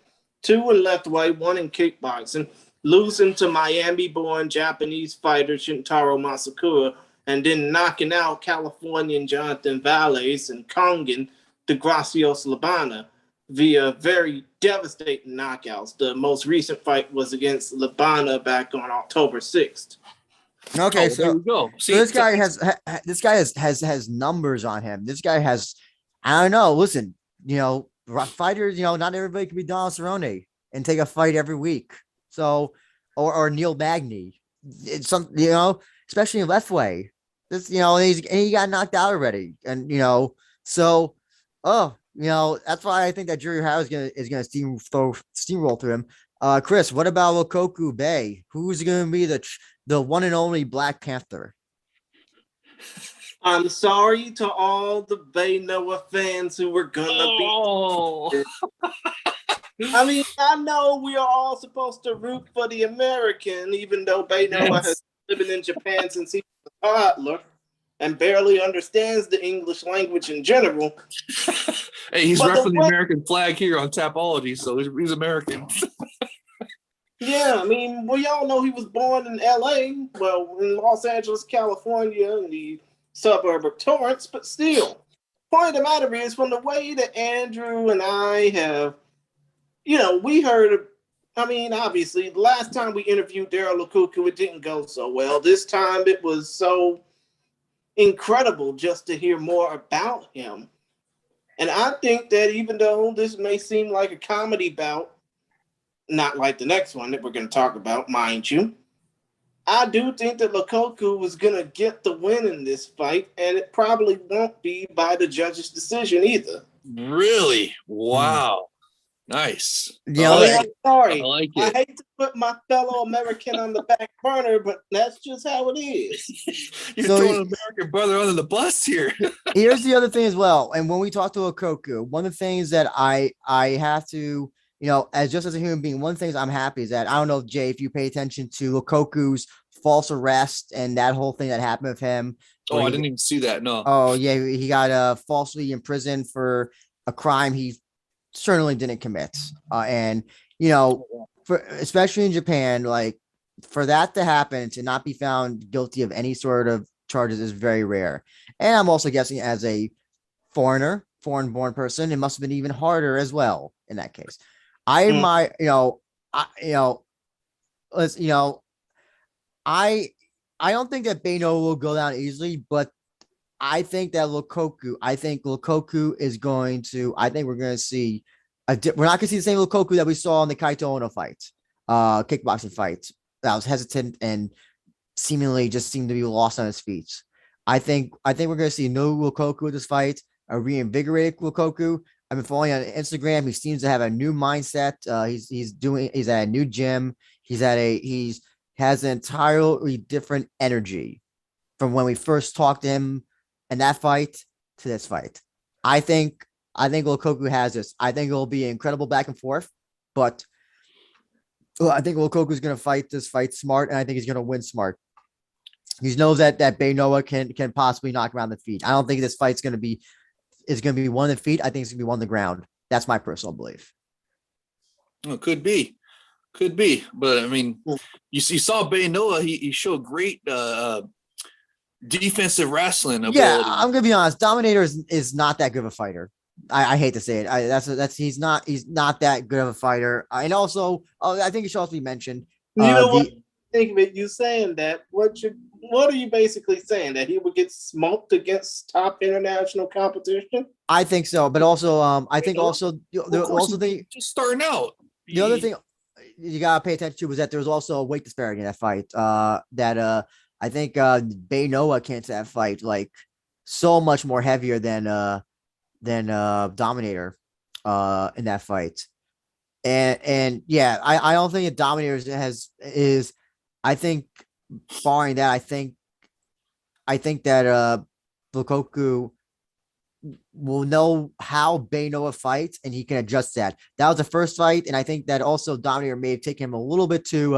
2 in lethway, 1 in kickboxing, losing to Miami-born Japanese fighter Shintaro Masakura, and then knocking out Californian Jonathan Valles and Kongan DeGracios Labana via very devastating knockouts. The most recent fight was against Labana back on October 6th. Okay, there we go. So this guy has numbers on him. This guy has, I don't know. Listen, fighters, not everybody can be Donald Cerrone and take a fight every week. So, or Neil Magny, it's some, especially in lethway. This, and he got knocked out already, and so, that's why I think that Jerry Howe is gonna steamroll through him. Chris, what about Lokoku Bay? Who's gonna be the one and only Black Panther? I'm sorry to all the Bay Noah fans who were gonna be. I mean, I know we are all supposed to root for the American, even though Bay Noah has been living in Japan since he was a toddler and barely understands the English language in general. Hey, he's repping the American flag here on Tapology, so he's American. Yeah, I mean, we all know he was born in LA, well, in Los Angeles, California, in the suburb of Torrance, but still. Point of the matter is, from the way that Andrew and I have, we heard, I mean, obviously, the last time we interviewed Daryl Lukuku, it didn't go so well. This time it was so incredible just to hear more about him. And I think that even though this may seem like a comedy bout, not like the next one that we're going to talk about, mind you, I do think that Lukoku was going to get the win in this fight, and it probably won't be by the judge's decision either. Really? Wow. Nice. I'm sorry. I like it. I hate to put my fellow American on the back burner, but that's just how it is. You're throwing an American brother under the bus here. Here's the other thing as well. And when we talk to Lukoku, one of the things that I have to, as just as a human being, one of the things I'm happy is that, I don't know, Jay, if you pay attention to Lukoku's false arrest and that whole thing that happened with him. Oh, I didn't even see that. No. Oh, yeah. He got falsely imprisoned for a crime he certainly didn't commit. And, especially in Japan, like, for that to happen, to not be found guilty of any sort of charges is very rare. And I'm also guessing as a foreign-born person, it must have been even harder as well in that case. I don't think that Beno will go down easily, but I think Lukoku is going to, I think we're going to see, we're not going to see the same Lukoku that we saw in the Kaito Ono fight, kickboxing fight, that was hesitant and seemingly just seemed to be lost on his feet. I think we're going to see no Lukoku in this fight, a reinvigorated Lukoku. I've been following on Instagram. He seems to have a new mindset. He's at a new gym. He has an entirely different energy from when we first talked to him in that fight to this fight. I think Lukoku has this. I think it'll be incredible back and forth, but I think Lukoku is going to fight this fight smart, and I think he's going to win smart. He knows that Bay Noah can possibly knock him around the feet. I don't think this fight's going to be one of the feet. I think it's going to be one on the ground. That's my personal belief. Well, could be, but I mean, you saw Bay Noah. He showed great defensive wrestling ability. Yeah, I'm gonna be honest. Dominator is not that good of a fighter. I hate to say it. He's not that good of a fighter. And also, I think it should also be mentioned. What? Think of it. You saying that? What are you basically saying? That he would get smoked against top international competition? I think so, but also, I think also the just starting out. The other thing you gotta pay attention to was that there was also a weight disparity in that fight. I think Bay Noah came to that fight like so much more heavier than Dominator in that fight. And yeah, I don't think Dominator is I think barring that, I think that Lukoku will know how Bay Noah fights and he can adjust that. That was the first fight, and I think that also Dominator may have taken him a little bit too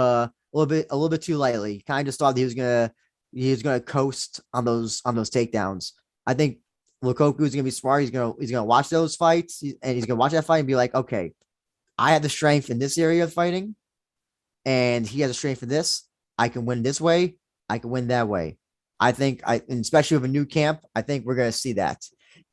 lightly. Kind of thought he was gonna coast on those takedowns. I think Lukoku is gonna be smart. He's gonna watch those fights, and he's gonna watch that fight and be like, okay, I have the strength in this area of fighting, and he has the strength for this. I can win this way. I can win that way. I think and especially with a new camp, I think we're gonna see that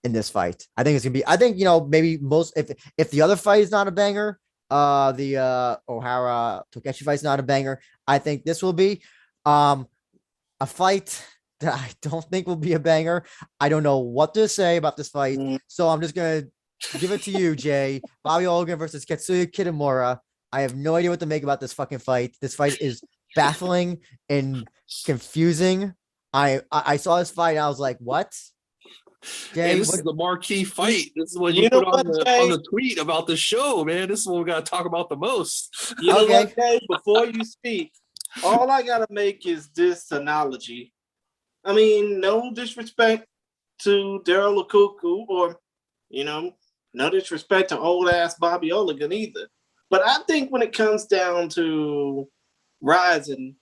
in this fight. I think it's gonna be. I think maybe most if the other fight is not a banger, the Ohara Tokeshi fight is not a banger. I think this will be a fight that I don't think will be a banger. I don't know what to say about this fight, so I'm just gonna give it to you, Jay. Bobby Hogan versus Katsuya Kitamura. I have no idea what to make about this fucking fight. This fight is baffling and confusing. I saw this fight and I was like, what? Jay, Hey, this is the marquee fight. This is what You you know put on what, the Jay? tweet about the show, man. This is what we got to talk about the most. You know Okay. what, Dave? Before you speak, all I gotta make is this analogy. I mean, no disrespect to Daryl Lukuku or, no disrespect to old ass Bobby Oligan either. But I think when it comes down to Rizin,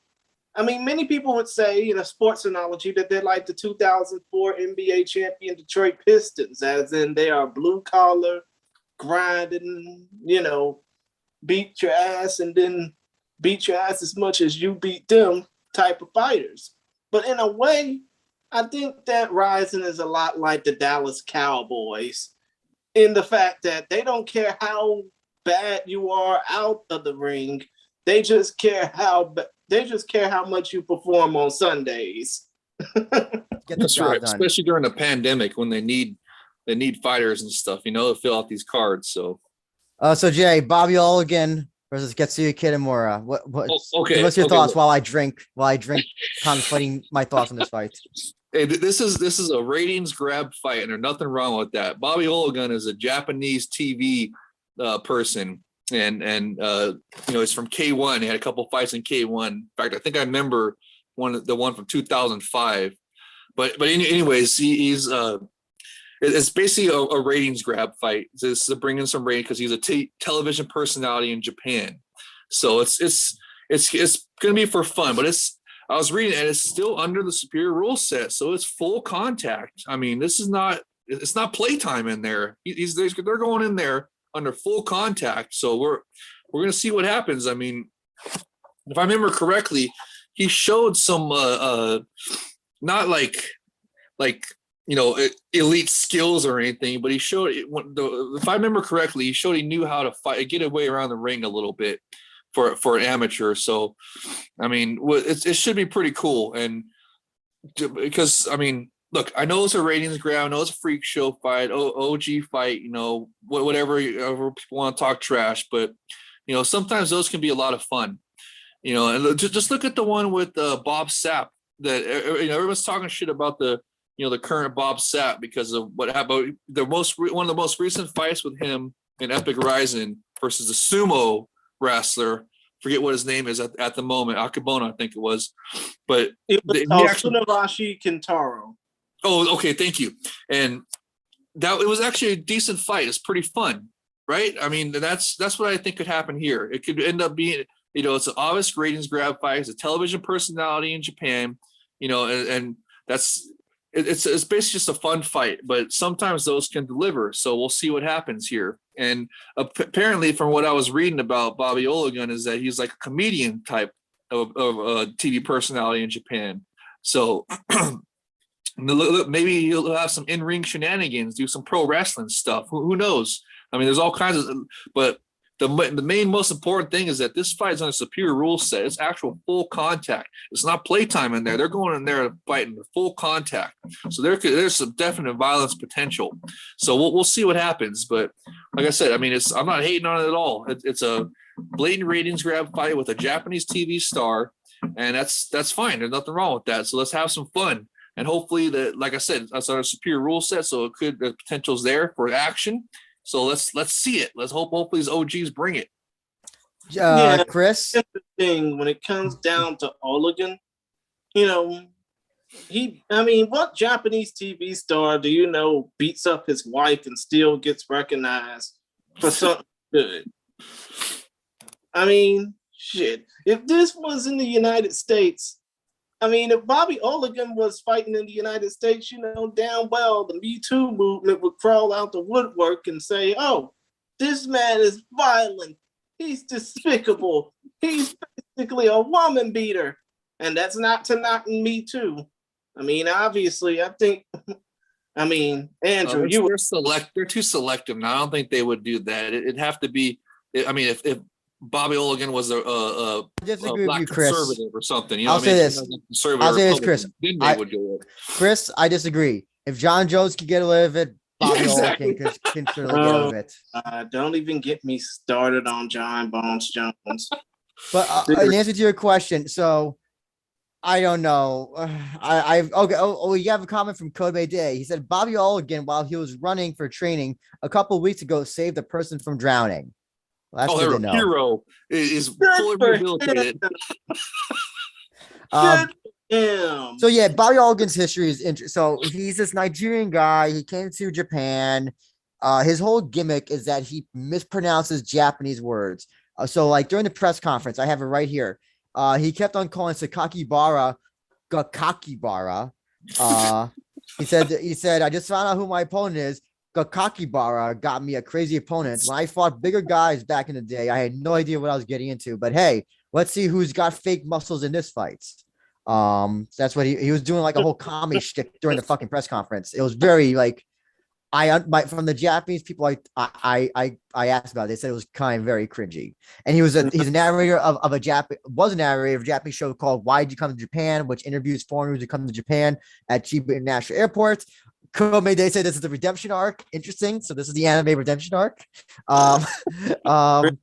I mean, many people would say in a sports analogy that they're like the 2004 NBA champion Detroit Pistons, as in they are blue collar, grinding, beat your ass and then beat your ass as much as you beat them type of fighters. But in a way, I think that Rizin is a lot like the Dallas Cowboys in the fact that they don't care how bad you are out of the ring. They just care how much you perform on Sundays. Get the That's job right, done. especially during the pandemic when they need fighters and stuff, to fill out these cards. So So Jay, Bobby Oligan versus Tetsuya Kitamura. Okay. What's your thoughts look. while I drink, contemplating my thoughts on this fight? Hey, this is a ratings grab fight, and there's nothing wrong with that. Bobby Olagun is a Japanese TV person, and he's from K1. He had a couple fights in K1. In fact, I think I remember the one from 2005. But anyways, he's it's basically a ratings grab fight. It's to bring in some rating because he's a television personality in Japan. So it's going to be for fun, but I was reading and it's still under the superior rule set, so it's full contact. I mean, it's not playtime in there. They're going in there under full contact. So we're going to see what happens. I mean, if I remember correctly, he showed some not like elite skills or anything, but he showed if I remember correctly, he showed he knew how to fight, get away around the ring a little bit for an amateur. So, I mean, it should be pretty cool. And because, I mean, look, I know it's a ratings grab, I know it's a freak show fight, OG fight, whatever people want to talk trash, but, sometimes those can be a lot of fun, and just look at the one with Bob Sapp that, everyone's talking shit about the current Bob Sapp because of what happened. One of the most recent fights with him in Epic Rizin versus the sumo wrestler, forget what his name is at the moment, Akabona, I think it was, but it was Tsunarashi Kintaro. Oh, okay, thank you. And that it was actually a decent fight. It's pretty fun, right? I mean, that's what I think could happen here. It could end up being, it's an obvious ratings grab fight. It's a television personality in Japan, and that's. It's basically just a fun fight, but sometimes those can deliver. So we'll see what happens here. And apparently, from what I was reading about Bobby Olagun, is that he's like a comedian type of TV personality in Japan. So maybe he'll have some in-ring shenanigans, do some pro wrestling stuff. Who knows? I mean, there's all kinds of, but the main most important thing is that this fight is on a superior rule set. It's actual full contact. It's not playtime in there. They're going in there fighting full contact. So there's some definite violence potential. So we'll see what happens. But like I said, I mean, I'm not hating on it at all. It's a blatant ratings grab fight with a Japanese TV star, and that's fine. There's nothing wrong with that. So let's have some fun. And hopefully that, like I said, that's on a superior rule set. So the potential's there for action. So let's see it. Let's hopefully these OGs bring it. Chris, that's the thing when it comes down to Oligan, what Japanese TV star do you know beats up his wife and still gets recognized for something good? I mean, shit. If this was in the United States, if Bobby Oligan was fighting in the United States, damn well the Me Too movement would crawl out the woodwork and say, oh, this man is violent. He's despicable. He's basically a woman beater. And that's not to knock Me Too. I mean, obviously, I think, Andrew, they're too selective now. I don't think they would do that. It'd have to be, if Bobby Oligan was a disagree black with you, Chris. Conservative or something. I'll say this, Chris. Then they would do it. Chris, I disagree. If John Jones could get away with it, Bobby Oligan can certainly get away with it. Don't even get me started on John Bones Jones. But in answer to your question, so I don't know. Okay. Oh, you have a comment from Kobe Day. He said Bobby Olligan, while he was running for training a couple of weeks ago, saved a person from drowning. Well, that's Oh, good to their know. hero is Good fully for rehabilitated. him. Um, Good for him. so yeah, Bobby Olligan's history is interesting. So he's this Nigerian guy. He came to Japan. His whole gimmick is that he mispronounces Japanese words. So like during the press conference, I have it right here. He kept on calling Sakakibara Gakakibara. Uh, he said, I just found out who my opponent is. Gakakibara got me a crazy opponent. When I fought bigger guys back in the day, I had no idea what I was getting into. But hey, let's see who's got fake muscles in this fight. So that's what he was doing, like a whole comedy shtick during the fucking press conference. It was very like from the Japanese people I asked about it, they said it was kind of very cringy. And he's a narrator of a Japanese show called Why Did You Come to Japan, which interviews foreigners who come to Japan at Chiba International Airport. They say this is the redemption arc. Interesting. So this is the anime redemption arc. Um, um,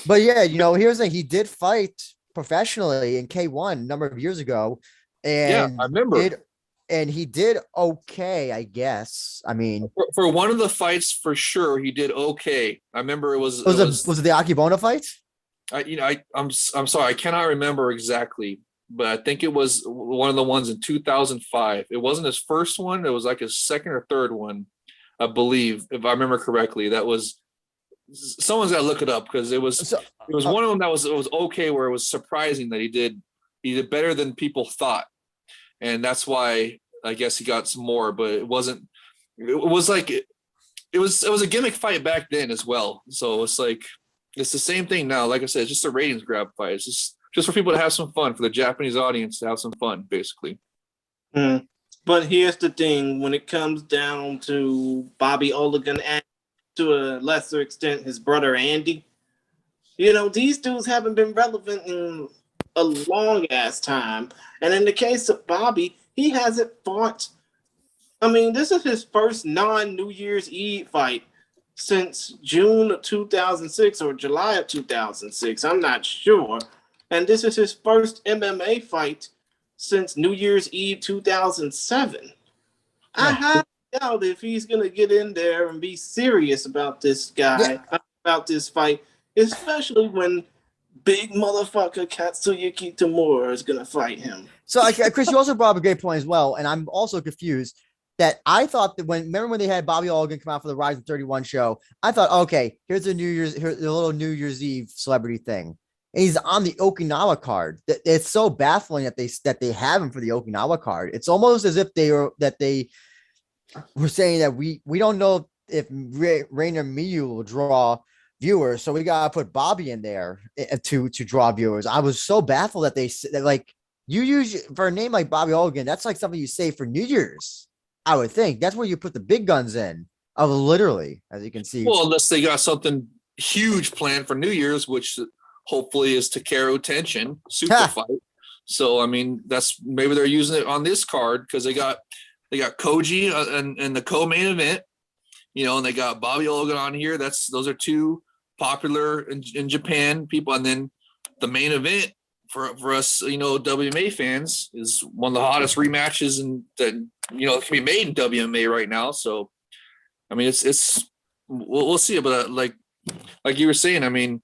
but yeah, here's the thing. He did fight professionally in K1 a number of years ago, Yeah, I and remember. he did okay, I guess. I mean, For one of the fights, for sure, he did okay. I remember it was was it the Akibona fight? I'm sorry, I cannot remember exactly, but I think it was one of the ones in 2005. It wasn't his first one; it was like his second or third one, I believe, if I remember correctly. That was someone's got to look it up because So, it was one of them that was okay, where it was surprising that he did better than people thought, and that's why I guess he got some more. But it wasn't. It was like it was a gimmick fight back then as well. So it's like it's the same thing now. Like I said, it's just a ratings grab fight. It's just for people to have some fun, for the Japanese audience to have some fun, basically. Mm. But here's the thing: when it comes down to Bobby Oligan and to a lesser extent his brother Andy, these dudes haven't been relevant in a long ass time. And in the case of Bobby, he hasn't fought. I mean, this is his first non-New Year's Eve fight since June of 2006 or July of 2006. I'm not sure. And this is his first MMA fight since New Year's Eve 2007. I yeah, highly doubt if he's going to get in there and be serious about this yeah. guy, about this fight, especially when big motherfucker Tatsuya Kitamura is going to fight him. So, Chris, you also brought up a great point as well, and I'm also confused that I thought that remember when they had Bobby Olgan come out for the Rise of 31 show, I thought, okay, here's the little New Year's Eve celebrity thing. And he's on the Okinawa card. It's so baffling that they have him for the Okinawa card. It's almost as if they were saying that we don't know if Rainer Miyu will draw viewers, so we gotta put Bobby in there to draw viewers. I was so baffled that that like you use for a name like Bobby Olgan, that's like something you say for New Year's. I would think that's where you put the big guns in. Of literally, as you can see. Well, unless they got something huge planned for New Year's, which hopefully is Takeru Tenshin super fight. So I mean, that's maybe they're using it on this card because they got Koji and the co-main event, and they got Bobby Olgan on here. Those are two popular in Japan people, and then the main event for us, WMA fans, is one of the hottest rematches that can be made in WMA right now. So, I mean, we'll see. But like you were saying, I mean,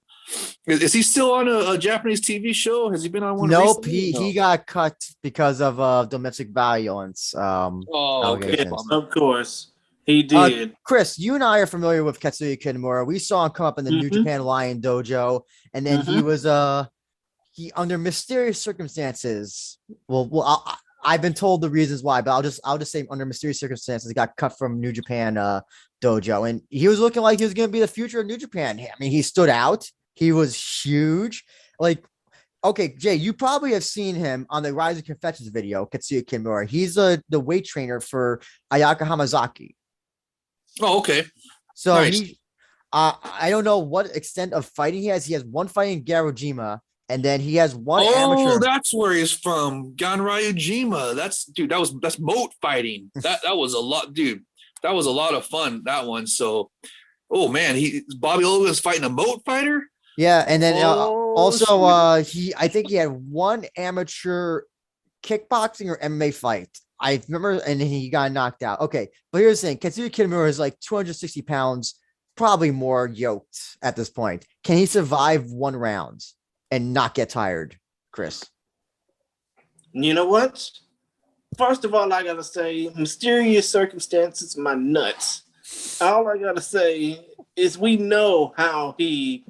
is he still on a Japanese TV show? Has he been on one? Nope, recently? he got cut because of domestic violence allegations. Yes, of course. He did. Chris, you and I are familiar with Katsuya Kitamura. We saw him come up in the New Japan Lion Dojo, and then he was he under mysterious circumstances. I've been told the reasons why, but I'll just say under mysterious circumstances, he got cut from New Japan dojo, and he was looking like he was going to be the future of New Japan. I mean, he stood out. He was huge. Like, okay, Jay, you probably have seen him on the Rise of Confessions video, Katsuya Kitamura. He's the weight trainer for Ayaka Hamazaki. Oh, okay. So nice. I don't know what extent of fighting he has. He has one fight in Garojima, and then he has one amateur. Oh, that's where he's from. Ganryujima. That's moat fighting. That was a lot, dude. That was a lot of fun, that one. So, oh man, Bobby Olgan's fighting a moat fighter. Yeah, and then also I think he had one amateur kickboxing or MMA fight. I remember, and he got knocked out. Okay, but here's the thing: Katsuya Kitamura is like 260 pounds, probably more yoked at this point. Can he survive 1 round and not get tired, Chris? You know what? First of all, I gotta say, mysterious circumstances, my nuts. All I gotta say is we know how the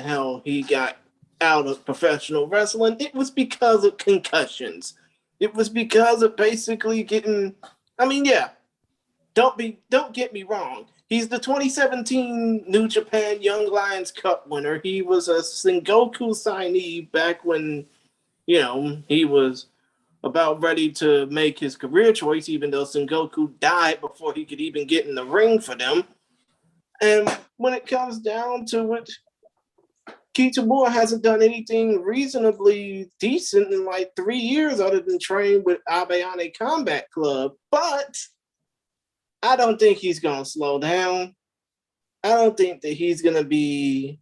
hell he got out of professional wrestling. It was because of concussions. It was because of basically getting. I mean, yeah. Don't get me wrong. He's the 2017 New Japan Young Lions Cup winner. He was a Sengoku signee back when, he was about ready to make his career choice, even though Sengoku died before he could even get in the ring for them. And when it comes down to it, Kitamura hasn't done anything reasonably decent in like 3 years other than train with Abayane Combat Club. But I don't think he's going to slow down. I don't think that he's going to be,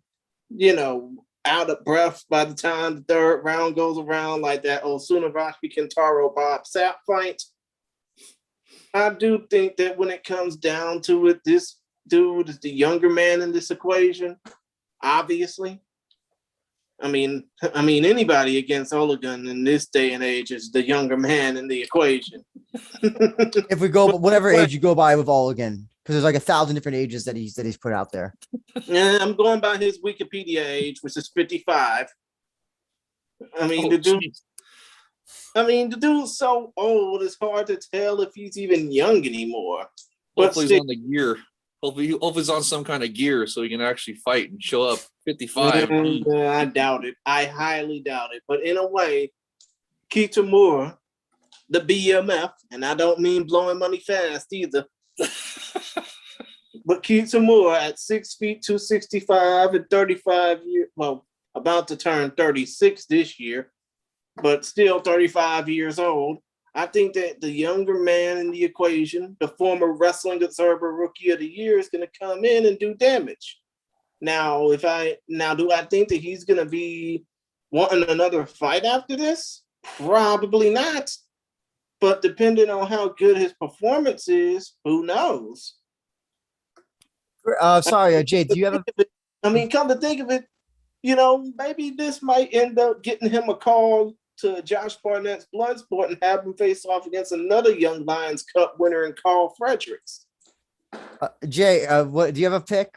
out of breath by the time the third round goes around like that Osunarashi Kentaro Bob Sapp fight. I do think that when it comes down to it, this dude is the younger man in this equation, obviously. I mean, anybody against Olagun in this day and age is the younger man in the equation. If we go, whatever age you go by with Olagun, because there's like 1,000 different ages that he's put out there. Yeah, I'm going by his Wikipedia age, which is 55. The dude's so old, it's hard to tell if he's even young anymore. Hopefully he's on the gear. Hopefully he's on some kind of gear so he can actually fight and show up 55. I doubt it. I highly doubt it. But in a way, Kitamura, the BMF, and I don't mean blowing money fast either. But Kitamura at 6 feet 265 and 35 years, well, about to turn 36 this year, but still 35 years old. I think that the younger man in the equation, the former Wrestling Observer Rookie of the Year, is going to come in and do damage. Now, do I think that he's going to be wanting another fight after this? Probably not. But depending on how good his performance is, who knows? Sorry, Jay, do you have come to think of it, maybe this might end up getting him a call to Josh Barnett's Bloodsport and have him face off against another Young Lions Cup winner in Carl Fredericks. Jay, what do you have a pick?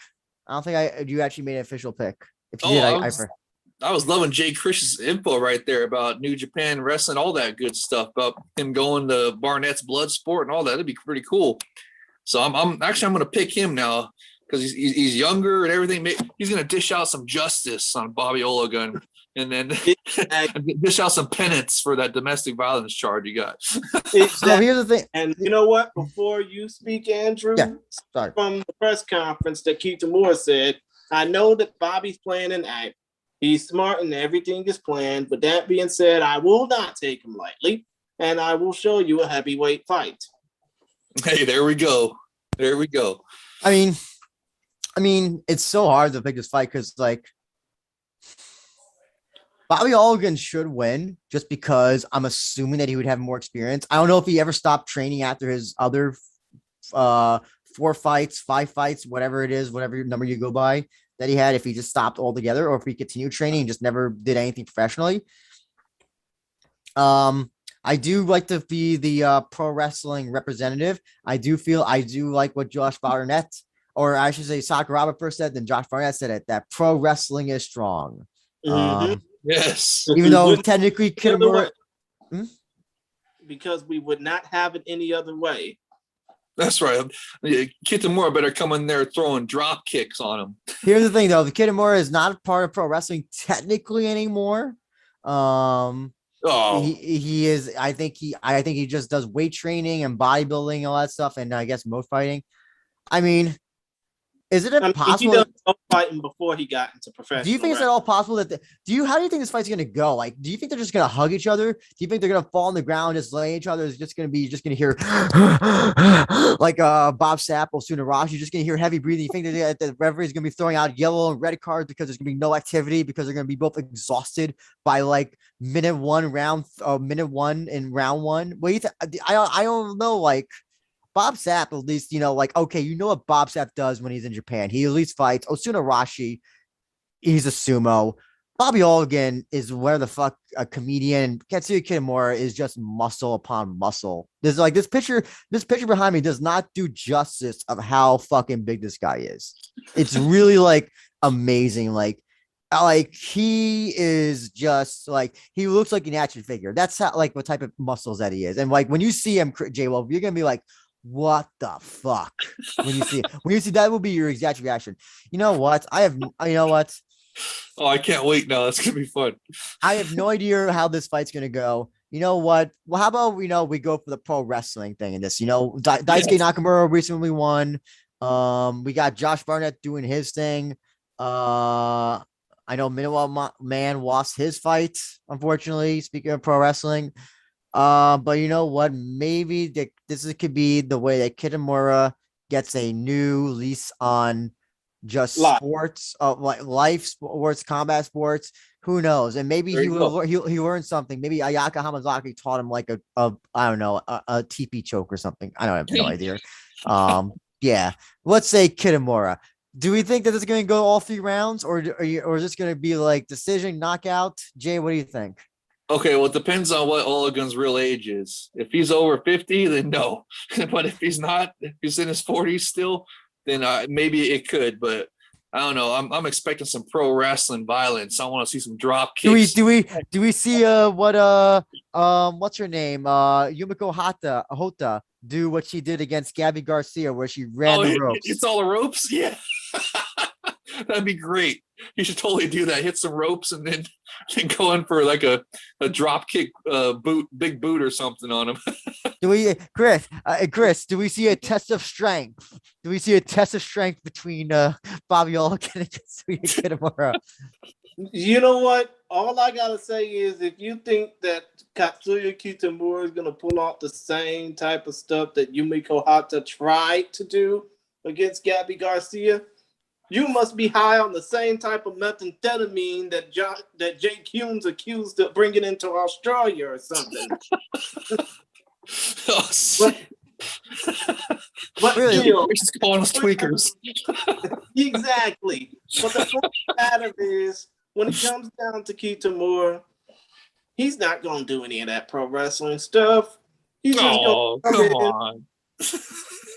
I don't think you actually made an official pick. If you did, I was loving Jay Chris's info right there about New Japan wrestling, all that good stuff about him going to Barnett's Bloodsport and all that. That'd be pretty cool. So I'm going to pick him now because he's younger and everything. He's going to dish out some justice on Bobby Olagun and then dish out some penance for that domestic violence charge you got. Exactly. So here's the thing. And you know what? Before you speak, Andrew, from the press conference that Kitamura said, I know that Bobby's playing an act. He's smart and everything is planned. But that being said, I will not take him lightly, and I will show you a heavyweight fight. Hey, there we go. There we go. I mean, it's so hard to pick this fight because, like, Bobby Olagun should win just because I'm assuming that he would have more experience. I don't know if he ever stopped training after his other 4 fights, 5 fights, whatever it is, whatever number you go by that he had, if he just stopped altogether or if he continued training and just never did anything professionally. I do like to be the pro wrestling representative. I do like what Josh Barnett, or I should say Sakuraba first said, then Josh Barnett said it, that pro wrestling is strong. Mm-hmm. Yes. Even though technically Kitamura, because we would not have it any other way. That's right. Kitamura better come in there throwing drop kicks on him. Here's the thing, though: the Kitamura is not a part of pro wrestling technically anymore. He is. I think he just does weight training and bodybuilding and all that stuff, and I guess most fighting. I mean, Is it I mean, he impossible? done some fighting before he got into professional. Do you think it's at all possible that how do you think this fight's gonna go? Like, do you think they're just gonna hug each other? Do you think they're gonna fall on the ground, just lay each other? Is just gonna hear like Bob Sapp or Sunarashi, you're just gonna hear heavy breathing. You think that the referee is gonna be throwing out yellow and red cards because there's gonna be no activity because they're gonna be both exhausted by like minute one in round one? What do you think? I don't know. Like Bob Sapp, at least, like, okay, you know what Bob Sapp does when he's in Japan. He at least fights. Osuna Rashi, he's a sumo. Bobby Olgan is where the fuck a comedian. Katsuya Kitamura is just muscle upon muscle. There's like this picture behind me does not do justice of how fucking big this guy is. It's really like amazing. Like he is just like, he looks like an action figure. That's how, like, what type of muscles that he is. And like when you see him, JayWolf, you're gonna be like, what the fuck? When you see that will be your exact reaction. You know what? Oh, I can't wait now. That's gonna be fun. I have no idea how this fight's gonna go. You know what? Well, how about we go for the pro wrestling thing in this? Daisuke Nakamura recently won. We got Josh Barnett doing his thing. I know Minowa Man lost his fight, unfortunately. Speaking of pro wrestling. But you know what? Maybe could be the way that Kitamura gets a new lease on just sports, like life sports, combat sports. Who knows? And maybe he learned something. Maybe Ayaka Hamazaki taught him like a I don't know, a TP choke or something. I don't have no idea. Yeah. Let's say Kitamura. Do we think that it's going to go all 3 rounds, or is this going to be like decision, knockout? Jay, what do you think? Okay, well, it depends on what Olegun's real age is. If he's over 50, then no. But if he's not, if he's in his 40s still, then maybe it could. But I don't know. I'm expecting some pro wrestling violence. I want to see some drop kicks. Do we see what's her name? Yumiko Hota do what she did against Gabby Garcia, where she ran the ropes. It's all the ropes? Yeah. That'd be great. You should totally do that. Hit some ropes and then go in for like a drop kick big boot or something on him. Chris, do we see a test of strength? Do we see a test of strength between Bobby Olkin and Tatsuya Kitamura? You know what? All I gotta say is, if you think that Tatsuya Kitamura is gonna pull off the same type of stuff that Yumiko Hata tried to do against Gabby Garcia, you must be high on the same type of methamphetamine that Jake Hume's accused of bringing into Australia or something. But really, still, just calling us tweakers. Exactly. But the point of the matter is, when it comes down to Kitamura, he's not going to do any of that pro wrestling stuff. He's just going to come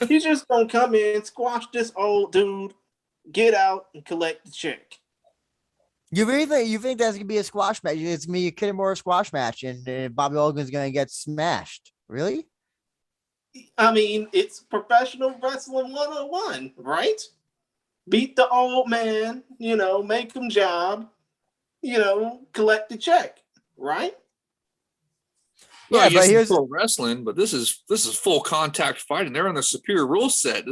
in. He's just going to come in, squash this old dude, get out, and collect the check. You think that's gonna be a squash match? It's gonna be a Kitamura squash match, and Bobby Olgun's gonna get smashed. Really? I mean, it's professional wrestling 101, right? Beat the old man, make him job, collect the check, right? Yeah, but here's pro wrestling, but this is full contact fighting. They're on the superior rule set.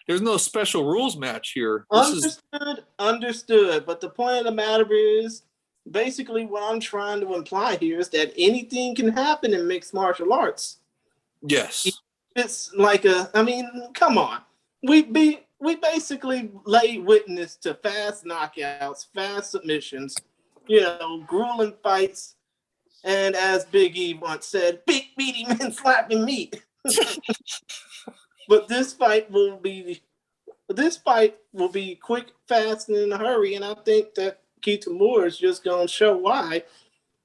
There's no special rules match here. Understood. But the point of the matter is, basically what I'm trying to imply here is that anything can happen in mixed martial arts. Yes. It's like come on. We basically lay witness to fast knockouts, fast submissions, grueling fights, and as Big E once said, big meaty men slapping meat. But this fight will be quick, fast, and in a hurry, and I think that Kitamura is just going to show why.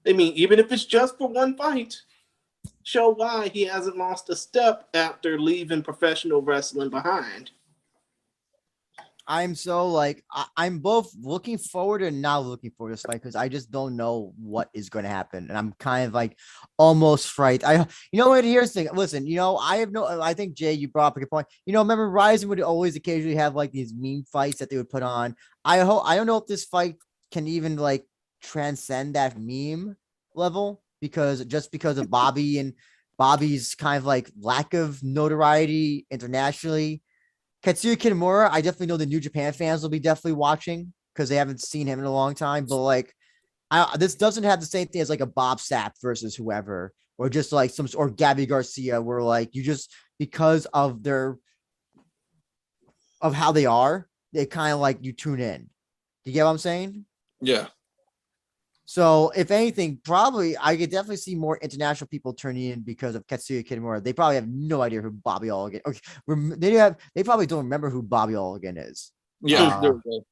I mean, even if it's just for one fight, show why he hasn't lost a step after leaving professional wrestling behind. I'm I'm both looking forward and not looking forward to this fight because I just don't know what is going to happen, and I'm kind of like almost frightened. Here's the thing. Listen, I think Jay, you brought up a good point. Remember Rizin would always occasionally have like these meme fights that they would put on. I don't know if this fight can even like transcend that meme level because of Bobby and Bobby's kind of like lack of notoriety internationally. Katsuya Kitamura, I definitely know the New Japan fans will be definitely watching because they haven't seen him in a long time. But like, this doesn't have the same thing as like a Bob Sapp versus whoever, or just like or Gabby Garcia, where like you just because of how they are, they kind of like you tune in. Do you get what I'm saying? Yeah. So if anything, probably I could definitely see more international people turning in because of Katsuya Kitamura. They probably have no idea who Bobby Olligan. Okay, they probably don't remember who Bobby Olligan is. Yeah. There we go.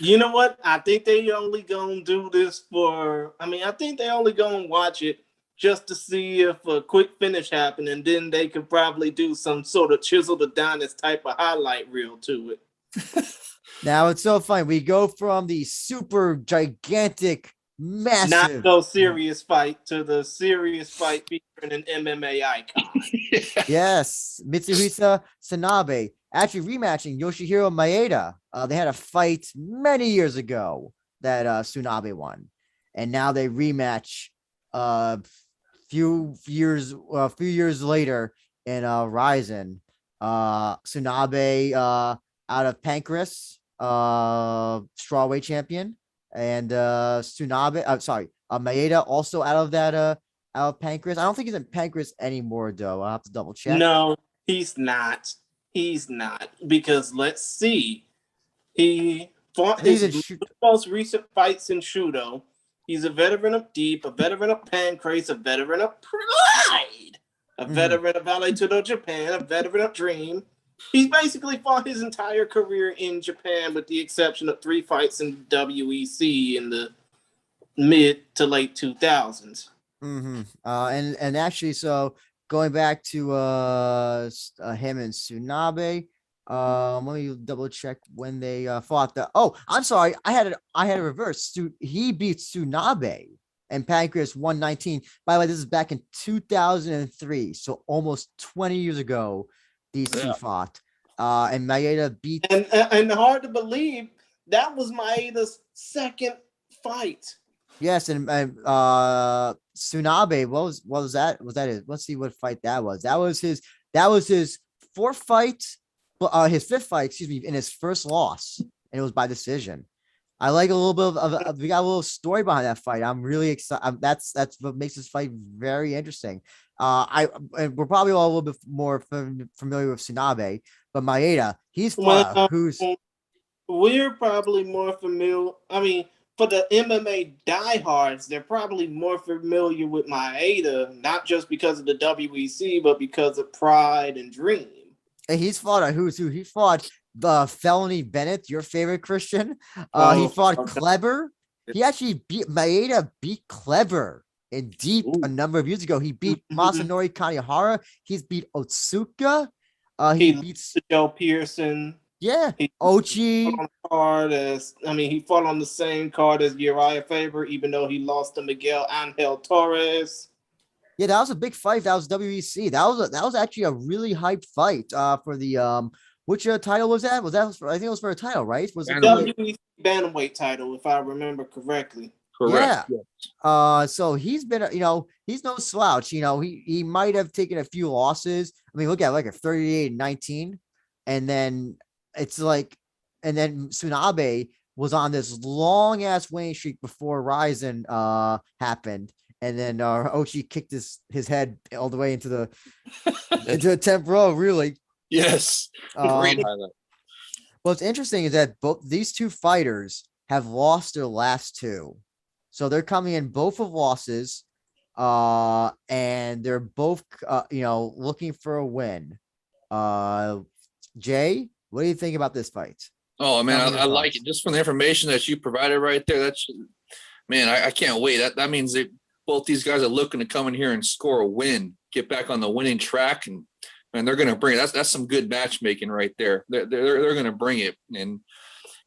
You know what? I think they only gonna do this I think they only gonna watch it just to see if a quick finish happened, and then they could probably do some sort of chisel the Adonis type of highlight reel to it. Now it's so funny. We go from the super gigantic, massive, not so serious fight to the serious fight featuring an MMA icon. yes, Mitsuhisa Sanabe actually rematching Yoshihiro Maeda. They had a fight many years ago that Tsunabe won, and now they rematch few years later in Rizin. Tsunabe out of Pancras, strawweight champion, and Maeda also out of that out of Pancras. I don't think he's in Pancras anymore though. I'll have to double check. No, he's not. He's not, because let's see. He fought his most recent fights in Shudo. He's a veteran of Deep, a veteran of Pancrase, a veteran of Pride, a veteran of Vale Tudo Japan, a veteran of Dream. He's basically fought his entire career in Japan, with the exception of 3 fights in WEC in the mid to late 2000s. And actually, so going back to him and Tsunabe, let me double check when they fought I'm sorry, I had it reversed. He beat Tsunabe and Pancras 119. By the way, this is back in 2003, so almost 20 years ago. These two fought. And Maeda beat, and hard to believe that was Maeda's second fight. Yes, and Tsunabe, what was that? Was that his? Let's see what fight that was. That was his fourth fight, his fifth fight, excuse me, in his first loss, and it was by decision. I like a little bit of we got a little story behind that fight. I'm really excited. That's what makes this fight very interesting. We're probably all a little bit more familiar with Tsunabe, but Maeda, we're probably more familiar. I mean, for the MMA diehards, they're probably more familiar with Maeda, not just because of the WEC, but because of Pride and Dream. And he's fought a who's who. He fought the Felony Bennett, your favorite Christian. He fought Clever. He actually Maeda beat Clever in Deep a number of years ago. He beat Masanori Kanehara. He's beat Otsuka. He beats Joe Pearson. Yeah, Ochi. He fought on the same card as Uriah Faber, even though he lost to Miguel Angel Torres. Yeah, that was a big fight. That was WEC. That was actually a really hyped fight for the which title was that? I think it was for a title, right? Was it WEC bantamweight title, if I remember correctly? Correct. Yeah. So he's been, he's no slouch. He might have taken a few losses. I mean, look at like a 38-19, and then it's like, and then Tsunabe was on this long ass winning streak before Rizin happened. And then Ochi kicked his head all the way into the 10th row, really. Yes. Great highlight. What's interesting is that both these two fighters have lost their last two. So they're coming in both of losses. And they're both looking for a win. Jay, what do you think about this fight? Oh man, I like it just from the information that you provided right there. That's, man, I can't wait. That means that both these guys are looking to come in here and score a win, get back on the winning track, and they're going to bring it. That's some good matchmaking right there. They're going to bring it, and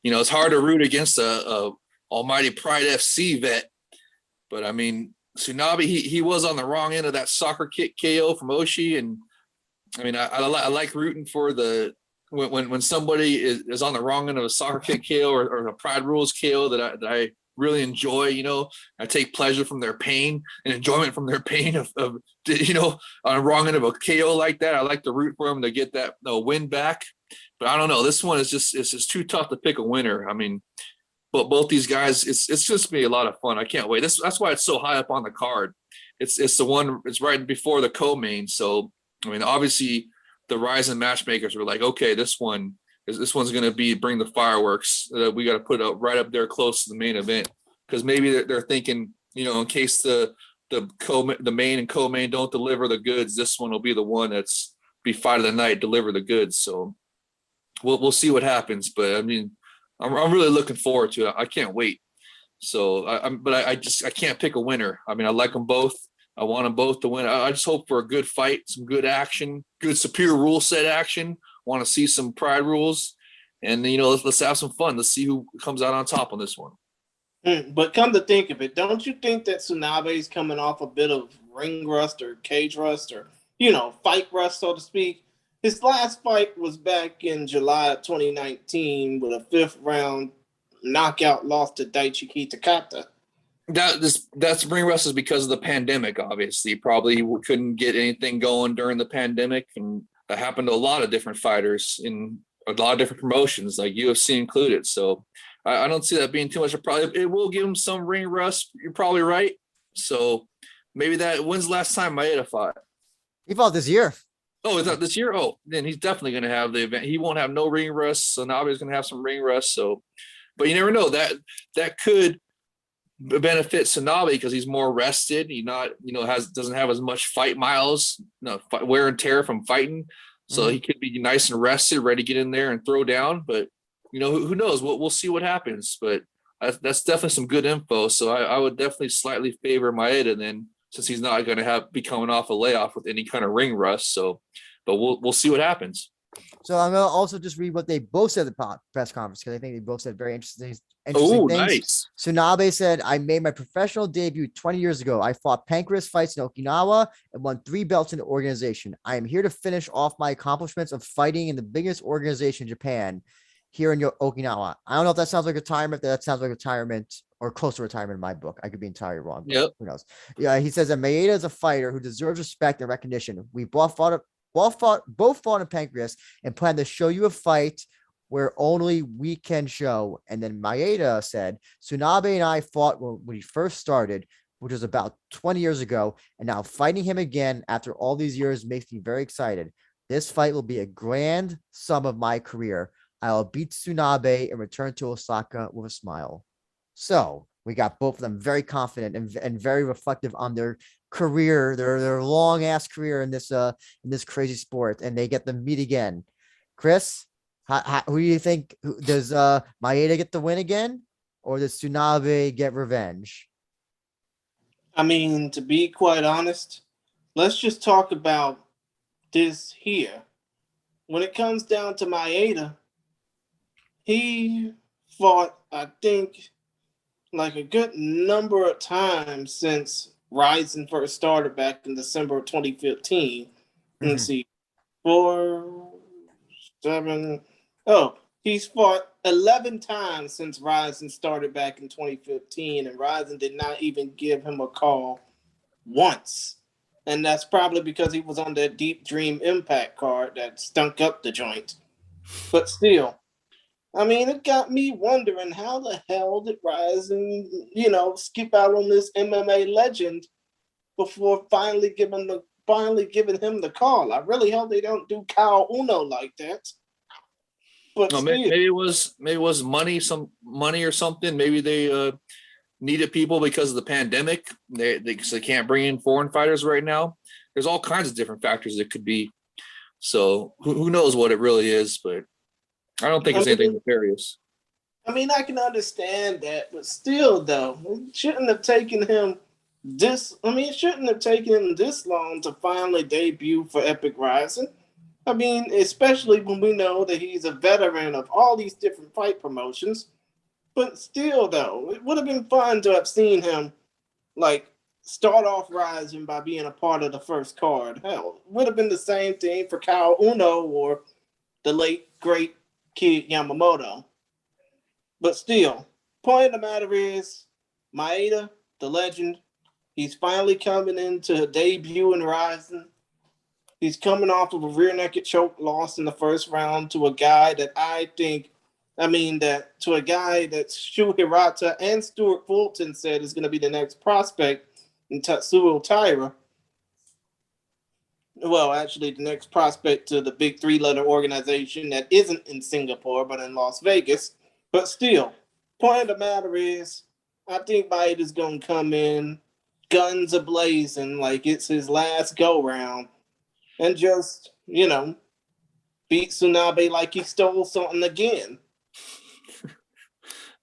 it's hard to root against a almighty Pride FC vet, but I mean Tsunabe, he was on the wrong end of that soccer kick KO from Ochi, and I mean I like rooting for the when somebody is on the wrong end of a soccer kick KO or a Pride Rules KO that I really enjoy, I take pleasure from their pain and enjoyment from their pain of on a wrong end of a KO like that. I like to root for them to get that win back. But I don't know. This one is it's just too tough to pick a winner. I mean, but both these guys, it's just be a lot of fun. I can't wait. That's why it's so high up on the card. It's the one. It's right before the co-main. So I mean, obviously the Rizin matchmakers were like, okay, this one's going to bring the fireworks. We got to put it right up there close to the main event, because maybe they're thinking, in case the main and co-main don't deliver the goods, this one will be the one that's be fight of the night, deliver the goods. So we'll see what happens. But I mean, I'm really looking forward to it. I can't wait. So I can't pick a winner. I mean, I like them both. I want them both to win. I just hope for a good fight, some good action, good superior rule set action. Want to see some pride rules, and let's have some fun. Let's see who comes out on top on this one. But come to think of it, don't you think that Tsunabe is coming off a bit of ring rust or cage rust or fight rust, so to speak? His last fight was back in July of 2019 with a 5th round knockout loss to Daichi Kitakata. That's ring rust is because of the pandemic. Obviously, probably couldn't get anything going during the pandemic, and that happened to a lot of different fighters in a lot of different promotions, like UFC included. So I don't see that being too much. It will give him some ring rust. You're probably right. So maybe that. When's the last time Maeda fought? He fought this year. Oh, is that this year? Oh, then he's definitely going to have the event. He won't have no ring rust, so now he's going to have some ring rust. So, but you never know. That could benefit Tsunabe because he's more rested. He doesn't have as much fight miles, wear and tear from fighting. So he could be nice and rested, ready to get in there and throw down. But who knows? We'll see what happens. But that's definitely some good info. So I would definitely slightly favor Maeda then, since he's not going to be coming off a layoff with any kind of ring rust. So, but we'll see what happens. So I'm going to also just read what they both said at the press conference, because I think they both said very interesting Oh, things. nice. Tsunabe said, I made my professional debut 20 years ago. I fought pancreas fights in Okinawa and won 3 belts in the organization. I am here to finish off my accomplishments of fighting in the biggest organization in Japan here in Okinawa. I don't know if that sounds like retirement. That sounds like retirement or close to retirement in my book. I could be entirely wrong. Yep. Who knows? Yeah, he says that Maeda is a fighter who deserves respect and recognition. We both fought in pancreas and plan to show you a fight where only we can show. And then Maeda said, Tsunabe and I fought when he first started, which was about 20 years ago. And now fighting him again after all these years makes me very excited. This fight will be a grand sum of my career. I'll beat Tsunabe and return to Osaka with a smile. So we got both of them very confident and very reflective on their career, their long ass career in this crazy sport, and they get to meet again. Chris, who do you think? Does Maeda get the win again, or does Tsunabe get revenge? I mean, to be quite honest, let's just talk about this here. When it comes down to Maeda, he fought, I think, like a good number of times since Rizin first started back in December of 2015. Let's see, 4, 7. Oh, he's fought 11 times since Rizin started back in 2015, and Rizin did not even give him a call once. And that's probably because he was on that Deep Dream Impact card that stunk up the joint. But still, I mean, it got me wondering how the hell did Rizin, skip out on this MMA legend before finally giving him the call. I really hope they don't do Kyle Uno like that. But no, maybe it was money, some money or something. Maybe they needed people because of the pandemic. They can't bring in foreign fighters right now. There's all kinds of different factors it could be. So who knows what it really is, but I don't think it's anything nefarious. I mean, I can understand that, but still, though, it shouldn't have taken him this long to finally debut for Epic Rising. I mean, especially when we know that he's a veteran of all these different fight promotions. But still, though, it would have been fun to have seen him, start off Rising by being a part of the first card. Hell, it would have been the same thing for Kyle Uno or the late, great Kid Yamamoto. But still, point of the matter is, Maeda, the legend, he's finally coming into debut in Rizin. He's coming off of a rear naked choke loss in the first round to a guy that to a guy that Shu Hirata and Stuart Fulton said is going to be the next prospect in Tatsuya Taira. Well, actually, the next prospect to the big three-letter organization that isn't in Singapore but in Las Vegas. But still, point of the matter is, I think Maeda's going to come in guns a-blazing like it's his last go-round and just, beat Tsunabe like he stole something again.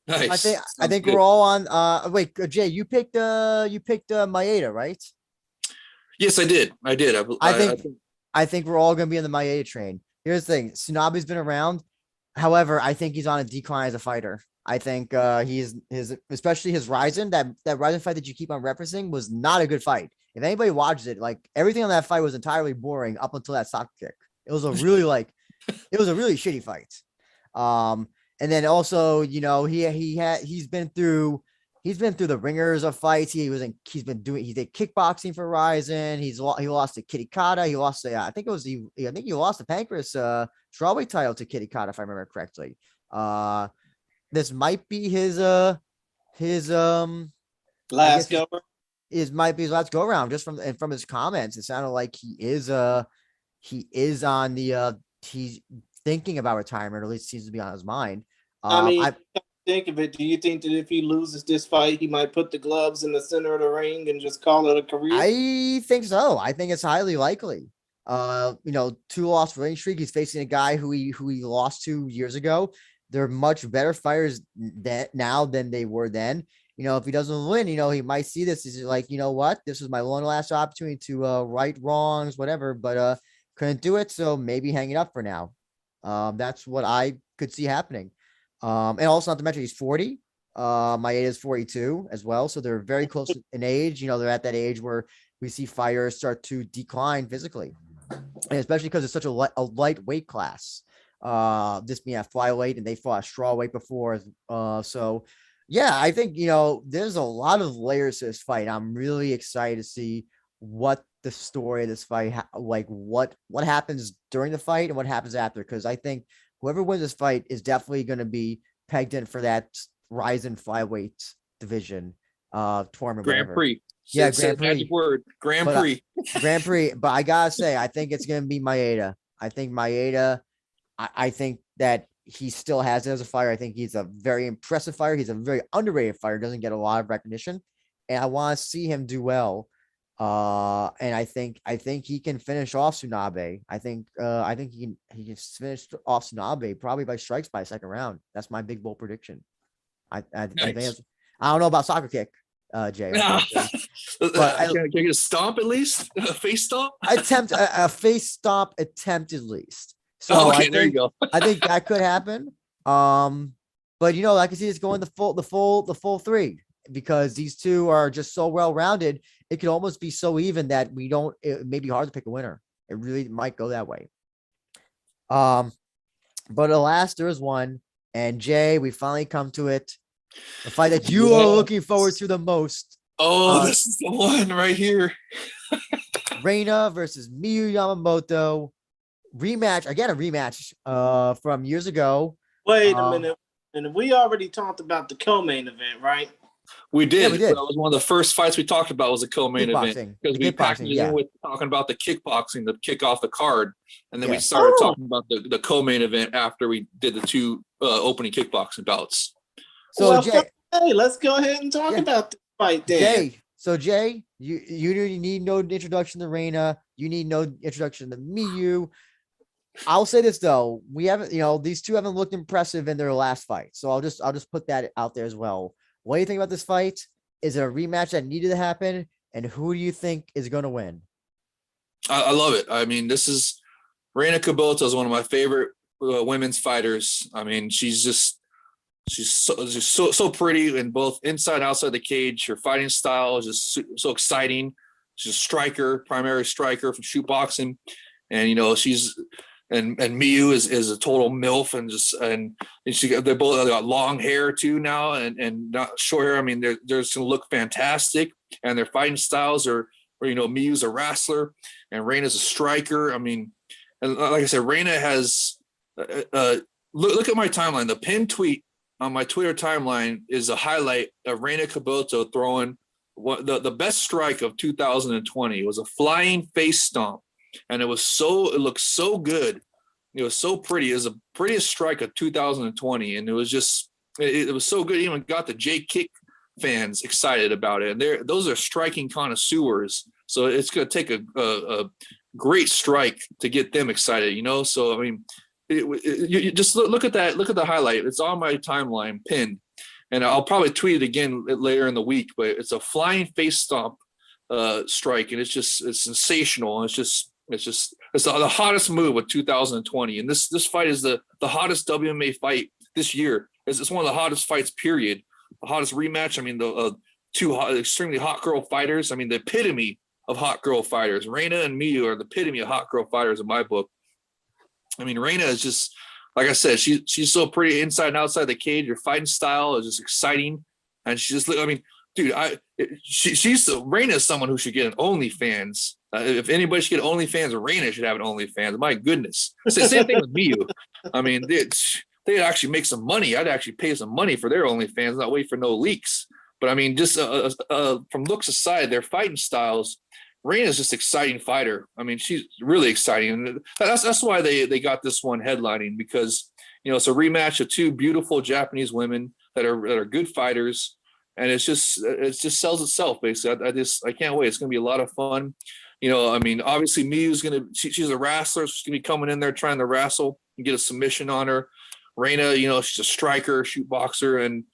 Nice. I think we're all on. Wait, Jay, you picked Maeda, right? Yes, I did. I think we're all gonna be on the Maeda train. Here's the thing: Tsunabe's been around. However, I think he's on a decline as a fighter. I think especially his Rizin, that Rizin fight that you keep on referencing was not a good fight. If anybody watches it, like everything on that fight was entirely boring up until that sock kick. It was a really shitty fight. And then also, he's been through the ringers of fights. He did kickboxing for Rizin. He lost to Kitakata. He lost I think he lost the Pancras strawweight title to Kitakata, if I remember correctly. This might be his last go. Might be his last go around. Just from his comments, it sounded like he is on the he's thinking about retirement, or at least seems to be on his mind. Think of it. Do you think that if he loses this fight, he might put the gloves in the center of the ring and just call it a career? I think so. I think it's highly likely. 2-loss winning streak. He's facing a guy who he lost 2 years ago. They're much better fighters now than they were then. If he doesn't win, he might see this as like, you know what, this was my one last opportunity to right wrongs, whatever, but couldn't do it. So maybe hang it up for now. That's what I could see happening. And also not to mention he's 40. Maeda is 42 as well. So they're very close in age. They're at that age where we see fighters start to decline physically, and especially because it's such a lightweight class. This being a flyweight, and they fought a strawweight before. So yeah, I think, there's a lot of layers to this fight. I'm really excited to see what the story of this fight, like what happens during the fight and what happens after. Because I think whoever wins this fight is definitely going to be pegged in for that Rizin flyweight division tournament. Grand Prix. Yeah, Grand Prix. Magic word. Grand Prix. Grand Prix. But I gotta say, I think it's going to be Maeda. I think Maeda. I think that he still has it as a fighter. I think he's a very impressive fighter. He's a very underrated fighter. Doesn't get a lot of recognition, and I want to see him do well. And I think he can finish off Tsunabe. I think he can finish off Tsunabe probably by strikes by second round. That's my big bold prediction. I think I don't know about soccer kick, Jay. But can I get a stomp at least? A face stomp? A face stomp attempt at least. So okay, there you go. I think that could happen. But I can see it's going the full three, because these two are just so well rounded. It could almost be so even that it may be hard to pick a winner. It really might go that way. But alas, there is one. And Jay, we finally come to it. The fight that you are looking forward to the most. This is the one right here. Reina versus Miyu Yamamoto. Rematch, again, a rematch from years ago. Wait a minute. And we already talked about the co-main event, right? We did. Yeah, we did. That was one of the first fights we talked about, was a co-main event, because we packaged it in with talking about the kickboxing to kick off the card, and then we started talking about the co-main event after we did the two opening kickboxing bouts. So Jay, let's go ahead and talk about the fight then. Jay, you need no introduction to Reina. You need no introduction to Miyu. I'll say this though, we haven't, these two haven't looked impressive in their last fight. So I'll just put that out there as well. What do you think about this fight? Is it a rematch that needed to happen? And who do you think is going to win? I love it. I mean, this is Reina Kubota is one of my favorite women's fighters. I mean, she's so pretty in both inside and outside the cage. Her fighting style is just so exciting. She's a striker, primary striker from shoot boxing. And, she's and Miyu is a total MILF, and they're both got long hair too now, and not short hair. I mean, they're just gonna look fantastic, and their fighting styles are, Miyu's a wrestler and Reina's a striker. I mean, and like I said, Reina has look at my timeline. The pinned tweet on my Twitter timeline is a highlight of Reina Kabuto throwing the best strike of 2020. It was a flying face stomp. And it looked so good. It was so pretty. It was the prettiest strike of 2020. And it was just, it was so good. It even got the J Kick fans excited about it. And those are striking connoisseurs. So it's going to take a great strike to get them excited, So, I mean, you just look at that. Look at the highlight. It's on my timeline pinned. And I'll probably tweet it again later in the week, but it's a flying face stomp strike. And it's sensational. It's the hottest move of 2020, and this fight is the hottest WMA fight this year. It's one of the hottest fights, period. The hottest rematch. I mean, the two extremely hot girl fighters. I mean, the epitome of hot girl fighters. Reina and Miyu are the epitome of hot girl fighters in my book. I mean, Reina is just, like I said, she's so pretty inside and outside the cage. Her fighting style is just exciting, and she's just, I mean, dude, Reina is someone who should get an OnlyFans. If anybody should get OnlyFans, Reina should have an OnlyFans. My goodness. Same thing with Miyu. I mean, they'd actually make some money. I'd actually pay some money for their OnlyFans, not wait for no leaks. But I mean, just from looks aside, their fighting styles, Reina's just an exciting fighter. I mean, she's really exciting. And that's why they got this one headlining, because, it's a rematch of two beautiful Japanese women that are good fighters. And it just sells itself, basically. I can't wait. It's going to be a lot of fun. I mean, obviously Miyu's she's a wrestler. She's going to be coming in there trying to wrestle and get a submission on her. Reina, she's a striker, shoot boxer, and,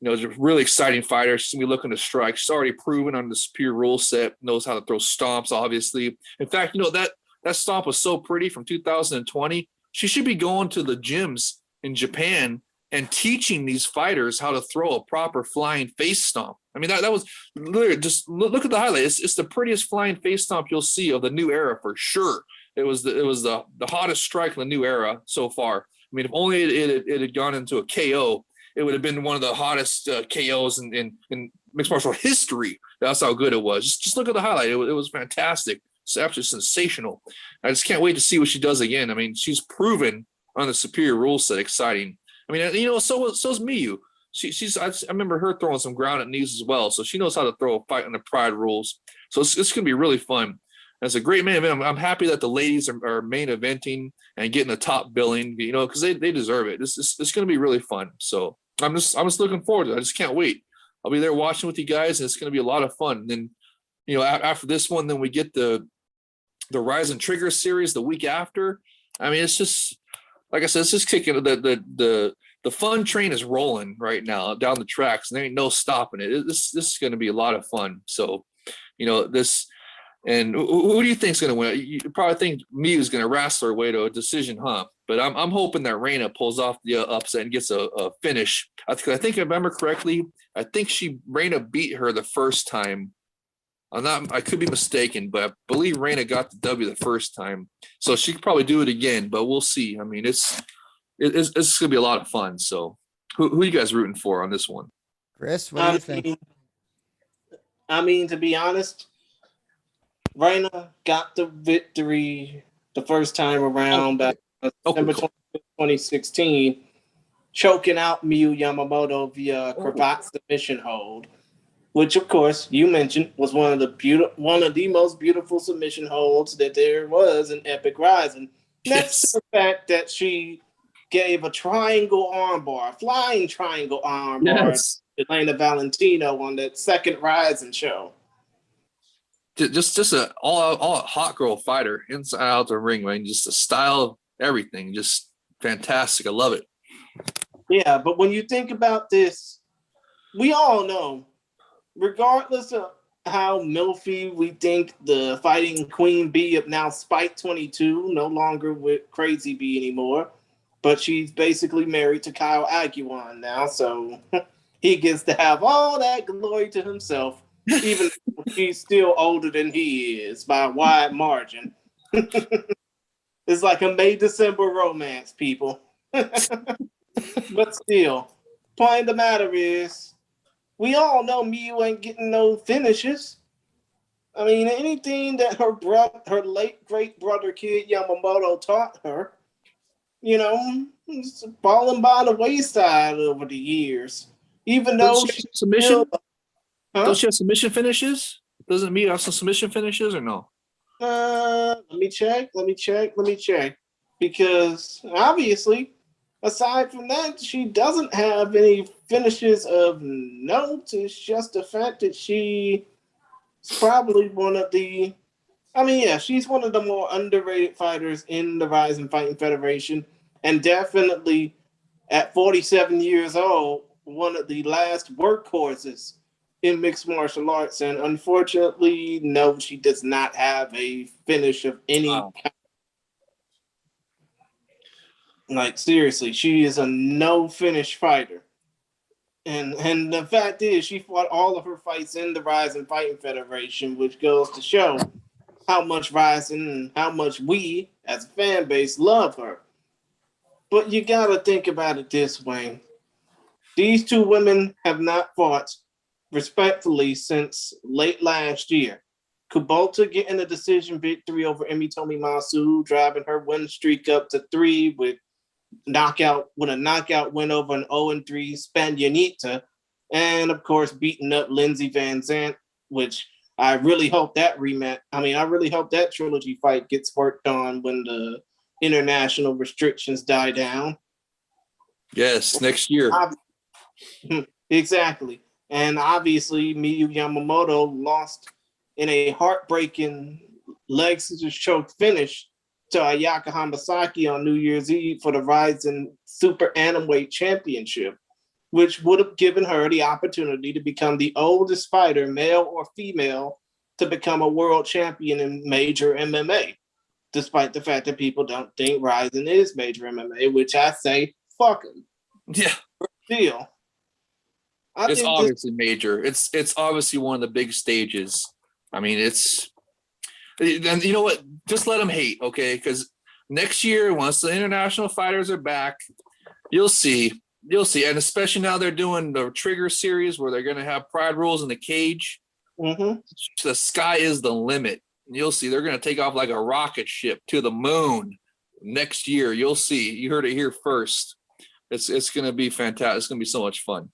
is a really exciting fighter. She's going to be looking to strike. She's already proven on the superior rule set, knows how to throw stomps, obviously. In fact, that stomp was so pretty from 2020. She should be going to the gyms in Japan and teaching these fighters how to throw a proper flying face stomp. I mean, that was literally, just look at the highlight. It's the prettiest flying face stomp you'll see of the new era for sure. It was the hottest strike in the new era so far. I mean, if only it had gone into a KO, it would have been one of the hottest KOs in mixed martial history. That's how good it was. Just look at the highlight. It was fantastic. It's absolutely sensational. I just can't wait to see what she does again. I mean, she's proven on the superior rule set exciting. I mean, so's Miyu. I remember her throwing some grounded knees as well. So she knows how to throw a fight on the Pride rules. So it's going to be really fun. And it's a great main event. I'm happy that the ladies are main eventing and getting the top billing, because they deserve it. It's going to be really fun. So I'm just looking forward to it. I just can't wait. I'll be there watching with you guys, and it's going to be a lot of fun. And then, after this one, then we get the Rizin Trigger series the week after. I mean, it's just, like I said, it's just kicking the fun train is rolling right now down the tracks, and there ain't no stopping it. This is going to be a lot of fun. So, this, and who do you think's going to win? You probably think Miyu's going to wrestle her way to a decision, huh? But I'm hoping that Reina pulls off the upset and gets a finish. I think if I remember correctly, I think Reina beat her the first time. I could be mistaken, but I believe Reina got the W the first time. So she could probably do it again, but we'll see. I mean, it's going to be a lot of fun. So who are you guys rooting for on this one? Chris, what do you think? I mean, to be honest, Reina got the victory the first time around back December 2016, choking out Miyu Yamamoto via cravat submission hold, which, of course, you mentioned was one of the most beautiful submission holds that there was in Epic Rizin. That's the fact that she gave a triangle armbar, flying triangle armbar to Elena Valentino on that second Rizin show. Just a all hot girl fighter inside out the ring, man. Just the style, everything, just fantastic. I love it. Yeah, but when you think about this, we all know, regardless of how milfy we think the fighting Queen Bee of now Spike 22, no longer with Crazy Bee anymore, but she's basically married to Kyle Aguiwan now, so he gets to have all that glory to himself, even though he's still older than he is by a wide margin. It's like a May-December romance, people. But still, point of the matter is, we all know Miyu ain't getting no finishes. I mean, anything that her late great brother Kid Yamamoto taught her, it's falling by the wayside over the years. Even though Doesn't she she have submission? still, huh? Don't she have submission finishes? Doesn't Miyu have some submission finishes or no? Let me check. Because obviously, aside from that, she doesn't have any finishes of note. It's just the fact that she's probably one of the. I mean, yeah, she's one of the more underrated fighters in the Rizin Fighting Federation, and definitely at 47 years old, one of the last workhorses in mixed martial arts. And unfortunately, no, she does not have a finish of any kind. Like, seriously, she is a no finish fighter. And the fact is, she fought all of her fights in the Rizin Fighting Federation, which goes to show how much Rizin and how much we, as a fan base, love her. But you gotta think about it this way. These two women have not fought respectfully since late last year. Kubota getting a decision victory over Emi Tomimasu, driving her win streak up to 3 with a knockout win over an 0-3 Spanianita, and of course beating up Lindsay Van Zant, which I really hope that rematch. I mean, I really hope that trilogy fight gets worked on when the international restrictions die down. Yes, next year. Exactly. And obviously, Miyu Yamamoto lost in a heartbreaking leg scissors choke finish to Ayaka Hamasaki on New Year's Eve for the Rizin Super Atomweight Championship, which would have given her the opportunity to become the oldest fighter, male or female, to become a world champion in major MMA, despite the fact that people don't think Rizin is major MMA, which I say, fuck him. Yeah. Still. It's obviously major. It's obviously one of the big stages. I mean, then you know what? Just let them hate, okay? Because next year, once the international fighters are back, you'll see. And especially now they're doing the Trigger series where they're going to have pride rules in the cage. Mm-hmm. The sky is the limit. You'll see. They're going to take off like a rocket ship to the moon next year. You'll see. You heard it here first. It's going to be fantastic. It's going to be so much fun.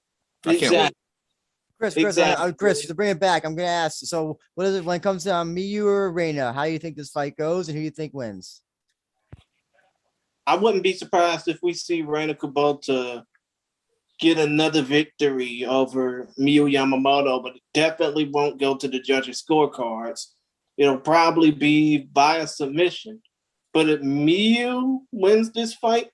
I can't wait. Chris, Exactly. Chris, to bring it back, I'm going to ask. So, what is it when it comes to Miyu or Reina? How do you think this fight goes, and who do you think wins? I wouldn't be surprised if we see Reina Kubota get another victory over Miyu Yamamoto, but it definitely won't go to the judges' scorecards. It'll probably be via submission. But if Miyu wins this fight,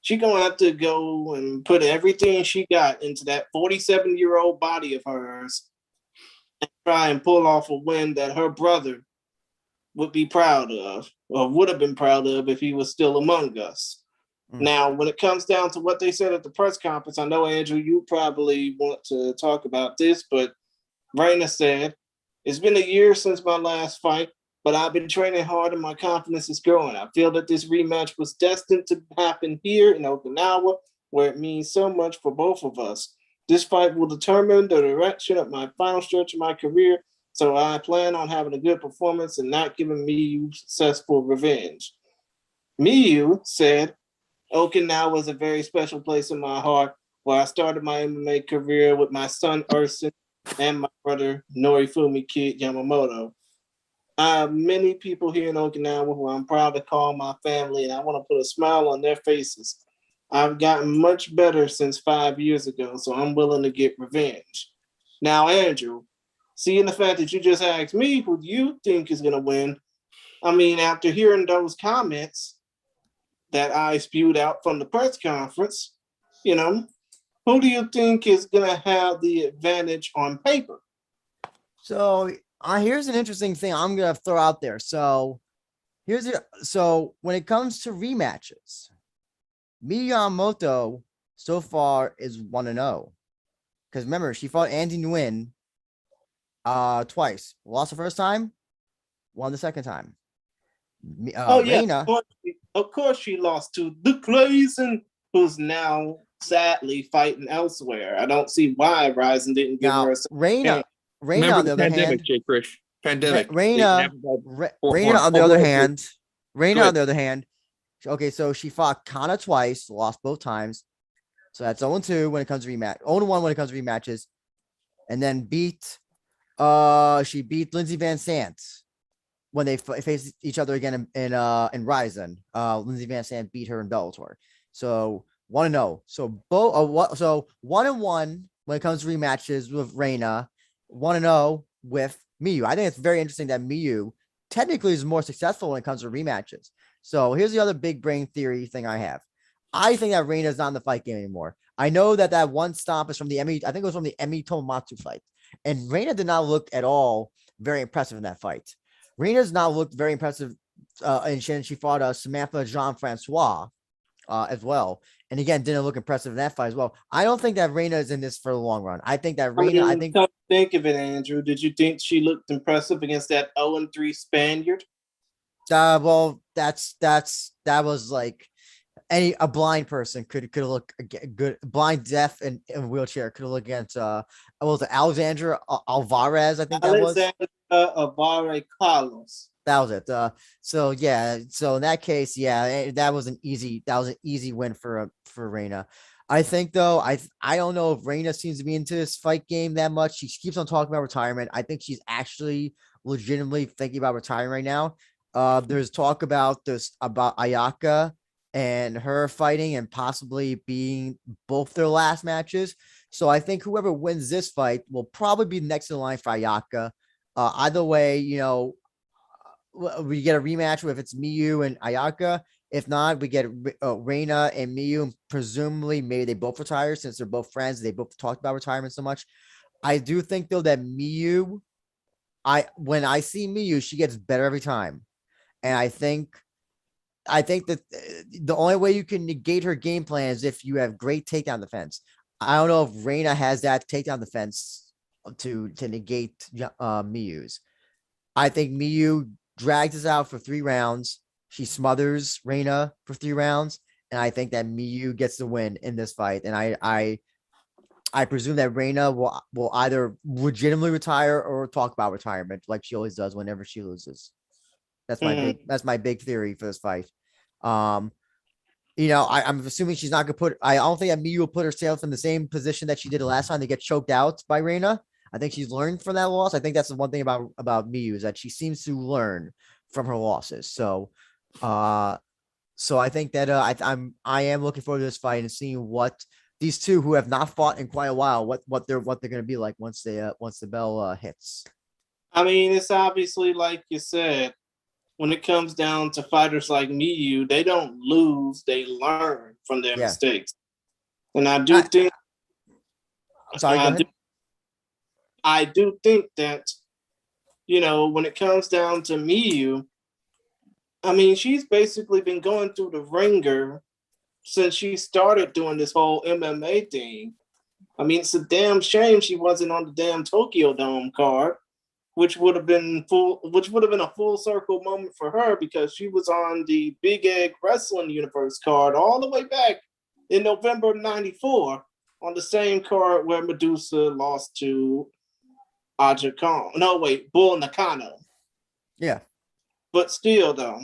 she's going to have to go and put everything she got into that 47-year-old body of hers and try and pull off a win that her brother would be proud of, or would have been proud of if he was still among us. Now, when it comes down to what they said at the press conference, I know, Andrew, you probably want to talk about this, but Reina said, "It's been a year since my last fight, but I've been training hard and my confidence is growing. I feel that this rematch was destined to happen here in Okinawa, where it means so much for both of us. This fight will determine the direction of my final stretch of my career, so I plan on having a good performance and not giving Miyu successful revenge." Miyu said, "Okinawa is a very special place in my heart, where I started my MMA career with my son Urson and my brother Norifumi Kid Yamamoto. I have many people here in Okinawa who I'm proud to call my family, and I want to put a smile on their faces. I've gotten much better since 5 years ago, so I'm willing to get revenge." Now, Andrew, seeing the fact that you just asked me who do you think is going to win, I mean, after hearing those comments that I spewed out from the press conference, who do you think is going to have the advantage on paper? So, here's an interesting thing I'm going to throw out there. So, when it comes to rematches, Miyamoto so far is 1-0. Because remember, she fought Andy Nguyen twice. Lost the first time, won the second time. Oh yeah, Reina. of course she lost to the Clayson, who's now sadly fighting elsewhere. I don't see why Rizin didn't give her Now a Reina, chance. Reina Remember on the the other pandemic, hand, Jay Krish. Pandemic. They Reina, have about Reina on the oh, go other ahead, Jay. hand, Reina Go on the other hand. Okay, so she fought Kana twice, lost both times. So that's 0-2 when it comes to rematch. 0-1 when it comes to rematches. And then she beat Lindsey Van Sant when they faced each other again in Rizin. Lindsey Van Sant beat her in Bellator. So 1-0. So 1-1 when it comes to rematches with Reina, 1-0 with Miyu. I think it's very interesting that Miyu technically is more successful when it comes to rematches. So here's the other big brain theory thing I have. I think that Reina's not in the fight game anymore. I know that one stomp is from the Emi. I think it was from the Emi Tomomatsu fight. And Reina did not look at all very impressive in that fight. Reina's not looked very impressive. And she fought Samantha Jean-Francois as well. And again, didn't look impressive in that fight as well. I don't think that Reina is in this for the long run. I think that Reina, come to think of it, Andrew, did you think she looked impressive against that 0-3 Spaniard? Well, that was like a blind person could look good, blind, deaf, and in a wheelchair could look against what was it, Alexandra Alvarez, I think that was. Alexandra Alvarez Carlos. That was it. So yeah, so in that case, yeah, that was an easy win for Reina. I think though, I don't know if Reina seems to be into this fight game that much. She keeps on talking about retirement. I think she's actually legitimately thinking about retiring right now. There's talk about Ayaka and her fighting and possibly being both their last matches. So I think whoever wins this fight will probably be next in line for Ayaka. Either way, we get a rematch if it's Miyu and Ayaka. If not, we get Reina and Miyu. Presumably, maybe they both retire since they're both friends. They both talked about retirement so much. I do think though that Miyu, when I see Miyu, she gets better every time, and I think that the only way you can negate her game plan is if you have great takedown defense. I don't know if Reina has that takedown defense to negate Miyu's. I think Miyu drags us out for 3 rounds. She smothers Reina for 3 rounds, and I think that Miyu gets the win in this fight. And I presume that Reina will either legitimately retire or talk about retirement like she always does whenever she loses. That's my big theory for this fight. I'm assuming she's not gonna I don't think that Miyu will put herself in the same position that she did last time to get choked out by Reina. I think she's learned from that loss. I think that's the one thing about Miyu is that she seems to learn from her losses. So I think that I am looking forward to this fight and seeing what these two who have not fought in quite a while, what they're going to be like once the bell hits. I mean, it's obviously like you said, when it comes down to fighters like Miyu, they don't lose, they learn from their mistakes. And I do think sorry, go ahead. I do think that, when it comes down to Miyu, I mean, she's basically been going through the ringer since she started doing this whole MMA thing. I mean, it's a damn shame she wasn't on the damn Tokyo Dome card, which would have been a full circle moment for her because she was on the Big Egg Wrestling Universe card all the way back in November of '94 on the same card where Medusa lost to Aja Kong. No, wait, Bull Nakano. Yeah. But still, though,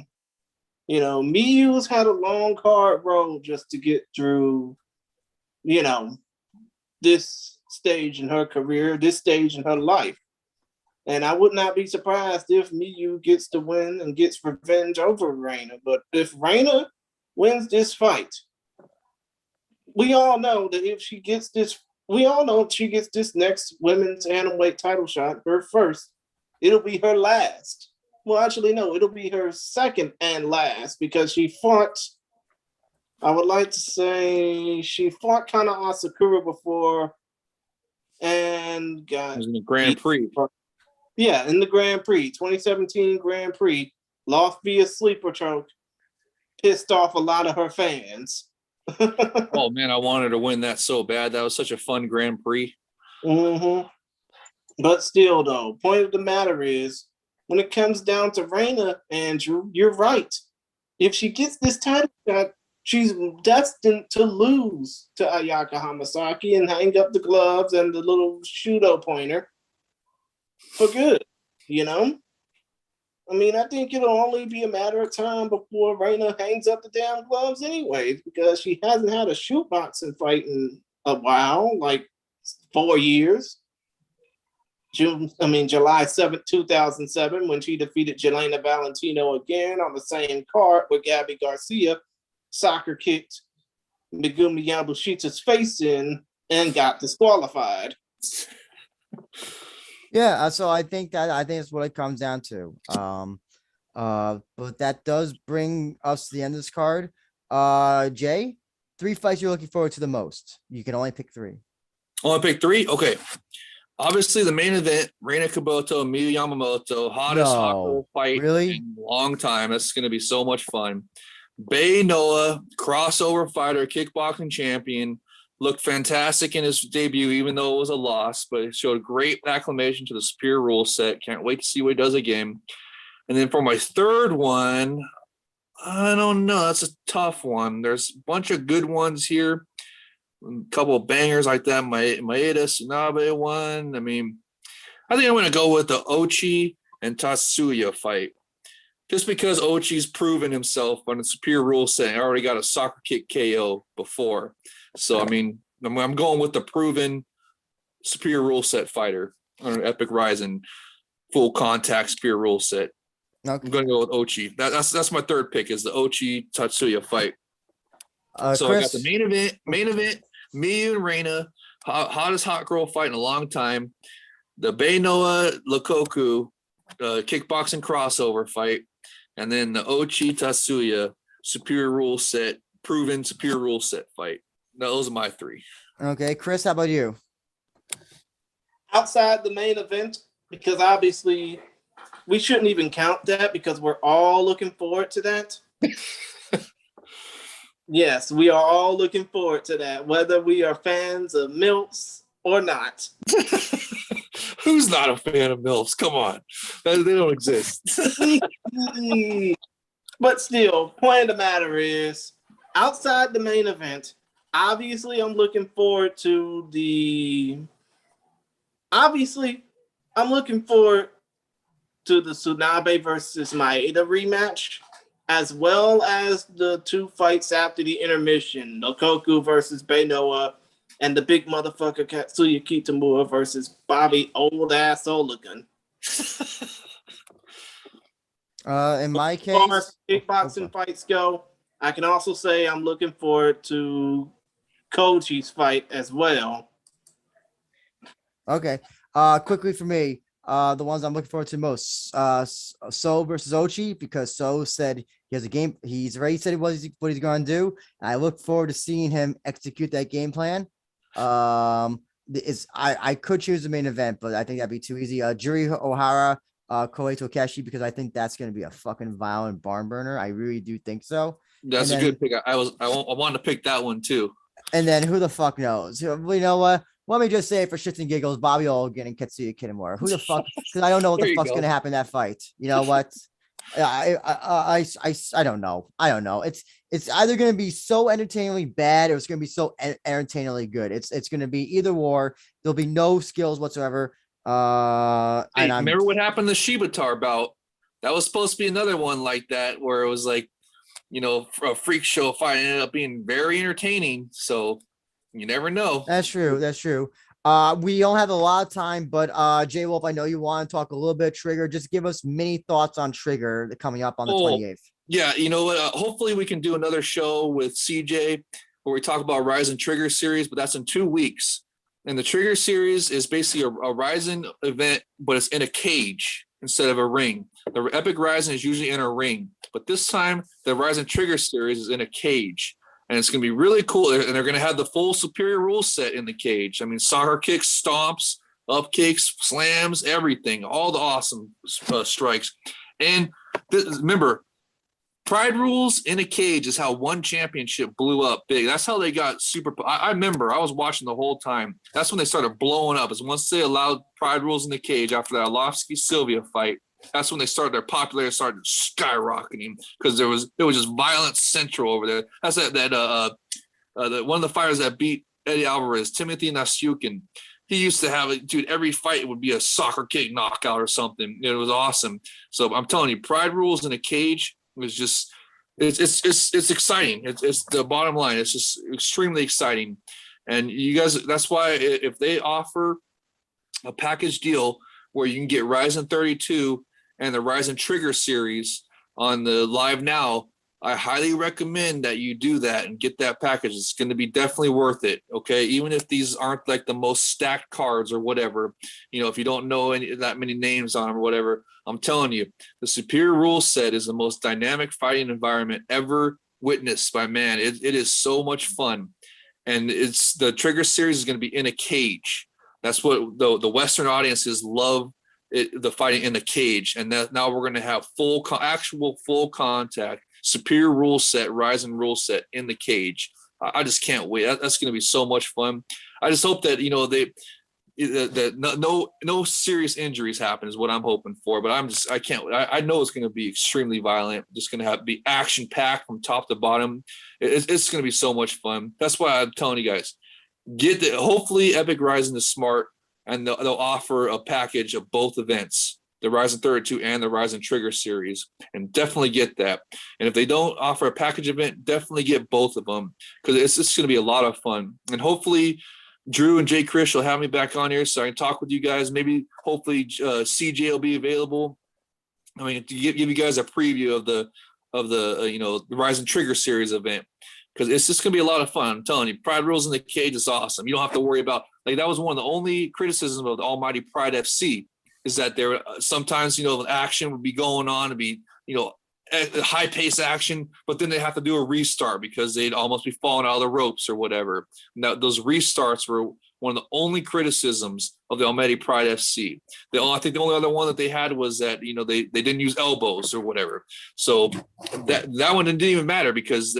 Miyu's had a long, hard road just to get through, this stage in her career, this stage in her life. And I would not be surprised if Miyu gets the win and gets revenge over Reina. But if Reina wins this fight, we all know that if she gets this next women's atomweight title shot, her first, it'll be her last. Well, actually, no, it'll be her second and last because she fought, I would like to say, she fought Kana Asakura before and got in the Grand Prix. Yeah, in the Grand Prix, 2017 Grand Prix, lost via sleeper choke, pissed off a lot of her fans. Oh man, I wanted to win that so bad. That was such a fun Grand Prix. Mm-hmm. But still, though, point of the matter is, when it comes down to Reina, Andrew, you're right. If she gets this title shot, she's destined to lose to Ayaka Hamasaki and hang up the gloves and the little Shudo pointer for good, you know? I mean, I think it'll only be a matter of time before Reina hangs up the damn gloves anyways, because she hasn't had a shoot boxing fight in a while, like 4 years. July 7th, 2007, when she defeated Jelena Valentino again on the same card with Gabby Garcia, soccer kicked Megumi Yabushita's face in and got disqualified. Yeah, so I think that's what it comes down to. But that does bring us to the end of this card. Jay, 3 fights you're looking forward to the most. You can only pick 3. Only pick 3? Okay. Obviously, the main event, Reina Kabuto, Miyu Yamamoto, hottest hot girl fight in a long time. That's going to be so much fun. Bei Noah, crossover fighter, kickboxing champion, looked fantastic in his debut, even though it was a loss, but it showed great acclamation to the superior rule set. Can't wait to see what he does again. And then for my third one, I don't know. That's a tough one. There's a bunch of good ones here. A couple of bangers like that. Maeda Tsunabe one. I mean, I think I'm going to go with the Ochi and Tatsuya fight. Just because Ochi's proven himself on the superior rule set. I already got a soccer kick KO before. So, I mean, I'm going with the proven superior rule set fighter on an Epic Rizin full contact superior rule set. Okay. I'm going to go with Ochi. That's my third pick is the Ochi Tatsuya fight. So Chris? I got the main event, Miyu and Reina, hottest hot girl fight in a long time. The Bei Noah Lokoku kickboxing crossover fight, and then the Ochi Tatsuya superior rule set, proven superior rule set fight. Those are my 3. Okay, Chris, how about you? Outside the main event, because obviously we shouldn't even count that because we're all looking forward to that. Yes, we are all looking forward to that, whether we are fans of MILFs or not. Who's not a fan of MILFs? Come on. They don't exist. But still, point of the matter is, outside the main event, obviously I'm looking forward to the Tsunabe versus Maeda rematch, as well as the 2 fights after the intermission, Lokoku versus Bei Noah, and the big motherfucker Katsuya Kitamura versus Bobby Old Ass Olagun. In my case, as far as kickboxing fights go, I can also say I'm looking forward to Koji's fight as well. Okay. Quickly for me, the ones I'm looking forward to most, So versus Ochi, because So said he has a game. He's already said what he's going to do. And I look forward to seeing him execute that game plan. I could choose the main event, but I think that'd be too easy. Juri Ohara, Kohei Tokeshi, because I think that's going to be a fucking violent barn burner. I really do think so. That's a good pick. I wanted to pick that one too. And then who the fuck knows? You know what? Let me just say for shits and giggles, Bobby Olgan and Katsuya Kitamura. Who the fuck? Because I don't know what the fuck's going to happen in that fight. You know what? I don't know. I don't know. It's either going to be so entertainingly bad or it's going to be so entertainingly good. It's going to be either or. There'll be no skills whatsoever. Remember what happened to Shibatar bout? That was supposed to be another one like that, where it was like, you know, a freak show fight. Ended up being very entertaining. So you never know. That's true. That's true. We don't have a lot of time, but JayWolf, I know you want to talk a little bit Trigger. Just give us mini thoughts on Trigger coming up on the 28th. Yeah, you know what? Hopefully we can do another show with CJ where we talk about Rizin Trigger series, but that's in 2 weeks. And the Trigger series is basically a Rizin event, but it's in a cage instead of a ring. The Epic Rizin is usually in a ring, but this time the Rizin Trigger series is in a cage. And it's going to be really cool. And they're going to have the full superior rule set in the cage. I mean, soccer kicks, stomps, up kicks, slams, everything. All the awesome strikes. And remember, Pride rules in a cage is how one championship blew up big. That's how they got super. I remember I was watching the whole time. That's when they started blowing up. Is once they allowed Pride rules in the cage after that Arlovsky-Sylvia fight. That's when they started, their popularity started skyrocketing because there was just violence central over there. That's that one of the fighters that beat Eddie Alvarez, Timothy Nasyukin. He used to have it, dude. Every fight would be a soccer kick knockout or something. It was awesome. So I'm telling you, Pride Rules in a Cage was just it's exciting. It's the bottom line. It's just extremely exciting. And you guys, that's why if they offer a package deal where you can get Rizin 32 and the Rizin Trigger series on the Live Now, I highly recommend that you do that and get that package. It's going to be definitely worth it. Okay. Even if these aren't like the most stacked cards or whatever, if you don't know that many names on them or whatever, I'm telling you, the Superior Rules set is the most dynamic fighting environment ever witnessed by man. It is so much fun. And it's the Trigger series is going to be in a cage. That's what the Western audiences love. The fighting in the cage, and now we're going to have actual full contact Superior Rule Set, Rizin Rule Set in the cage. I just can't wait. That's going to be so much fun. I just hope that that no serious injuries happen is what I'm hoping for. But I can't. I know it's going to be extremely violent. Just going to be action packed from top to bottom. It's going to be so much fun. That's why I'm telling you guys, hopefully Epic Rizin is smart. And they'll offer a package of both events, the Rizin 32 and the Rizin Trigger series, and definitely get that. And if they don't offer a package event, definitely get both of them because it's just going to be a lot of fun. And hopefully Drew and Jay Krish will have me back on here so I can talk with you guys. Maybe hopefully CJ will be available. I mean, to give you guys a preview of the the Rizin Trigger series event. Because it's just going to be a lot of fun. I'm telling you, Pride Rules in the Cage is awesome. You don't have to worry about, that was one of the only criticisms of the almighty Pride FC is that there sometimes, action would be going on to be, high pace action, but then they have to do a restart because they'd almost be falling out of the ropes or whatever. Now, those restarts were one of the only criticisms of the almighty Pride FC. I think the only other one that they had was that, they didn't use elbows or whatever. So that one didn't even matter because,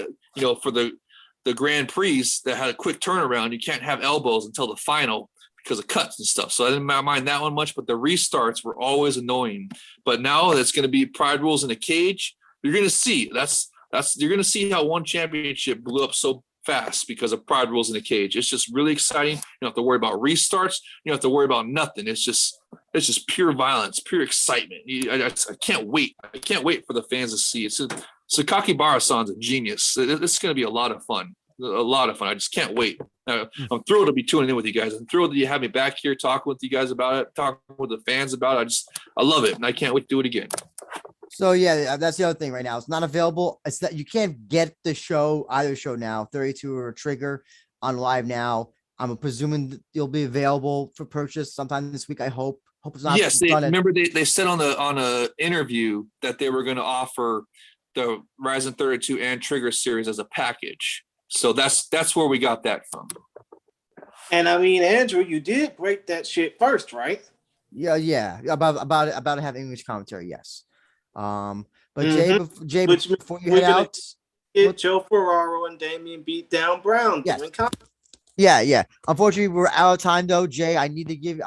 for the Grand Prix that had a quick turnaround, you can't have elbows until the final because of cuts and stuff. So I didn't mind that one much, but the restarts were always annoying. But now that's going to be Pride Rules in a Cage. You're going to see you're going to see how one championship blew up so fast because of Pride Rules in a Cage. It's just really exciting. You don't have to worry about restarts. You don't have to worry about nothing. It's just pure violence, pure excitement. I can't wait. I can't wait for the fans to see. Sakaki Bara-san's a genius. It's going to be a lot of fun. A lot of fun. I just can't wait. I'm thrilled to be tuning in with you guys. I'm thrilled that you have me back here talking with you guys about it, talking with the fans about it. I love it, and I can't wait to do it again. So yeah, that's the other thing right now. It's not available. It's that you can't get either show now, 32 or Trigger on Live Now. I'm presuming you'll be available for purchase sometime this week. I hope it's not. Yes, they said on a interview that they were going to offer the Rizin 32 and Trigger series as a package. So that's where we got that from. And I mean, Andrew, you did break that shit first, right? Yeah. About having English commentary, yes. But Jay, before you head out, Joe Ferraro and Damian beat down Brown. Yes. Yeah. Unfortunately, we're out of time though, Jay. I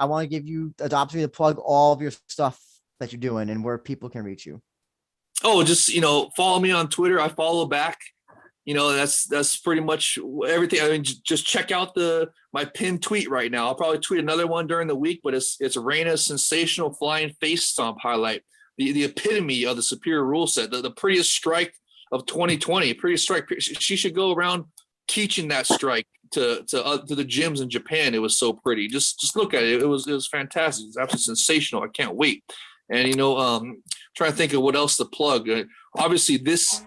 want to give you the opportunity to plug all of your stuff that you're doing and where people can reach you. Oh, just follow me on Twitter. I follow back. That's pretty much everything. I mean, just check out my pinned tweet right now. I'll probably tweet another one during the week, but it's Reina's sensational flying face stomp highlight. The epitome of the Superior Rule Set, the prettiest strike of 2020. Prettiest strike. She should go around teaching that strike to the gyms in Japan. It was so pretty. Just look at it. It was fantastic. It's absolutely sensational. I can't wait. And trying to think of what else to plug. Obviously, this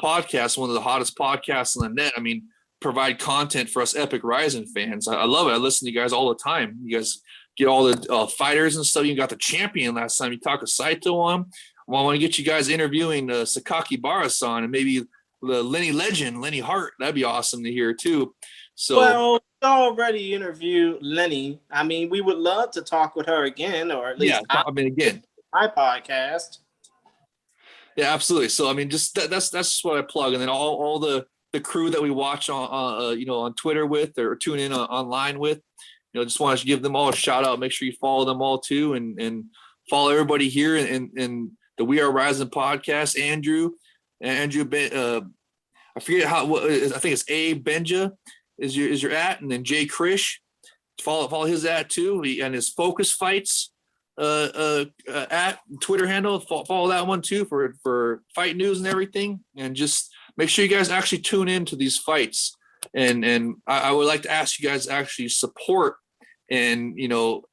podcast, one of the hottest podcasts on the net. I mean, provide content for us Epic Rizin fans. I love it. I listen to you guys all the time. You guys get all the fighters and stuff. You got the champion last time. You talked to Saito on. Well, I want to get you guys interviewing Sakaki Bara-san and maybe the Lenny Hart. That'd be awesome to hear too. So, well, we already interviewed Lenny. I mean, we would love to talk with her again, or at least again, my podcast. Yeah, absolutely. So I mean, just that's what I plug, and then all the crew that we watch on Twitter with or tune in online with, just want to give them all a shout out. Make sure you follow them all too, and follow everybody here in the We Are Rising podcast. Andrew, I forget I think it's A Benja is your at, and then Jay Krish. Follow his at too, and his Focus Fights at Twitter handle. Follow that one too for fight news and everything. And just make sure you guys actually tune in to these fights. And I would like to ask you guys to actually support and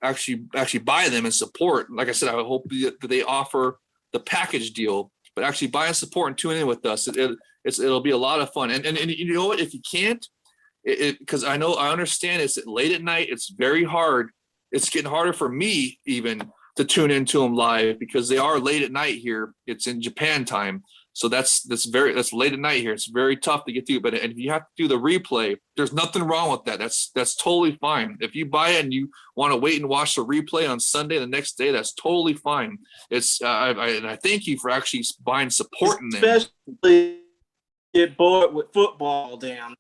actually buy them and support. Like I said, I hope that they offer the package deal, but actually buy and support and tune in with us. It'll be a lot of fun. And you know what? If you can't, because I understand it's late at night. It's very hard. It's getting harder for me even to tune into them live because they are late at night here. It's in Japan time. So that's late at night here. It's very tough to get through. But if you have to do the replay, there's nothing wrong with that. That's totally fine. If you buy it and you want to wait and watch the replay on Sunday the next day, that's totally fine. It's and I thank you for actually buying supporting them. Especially get bored with football, damn.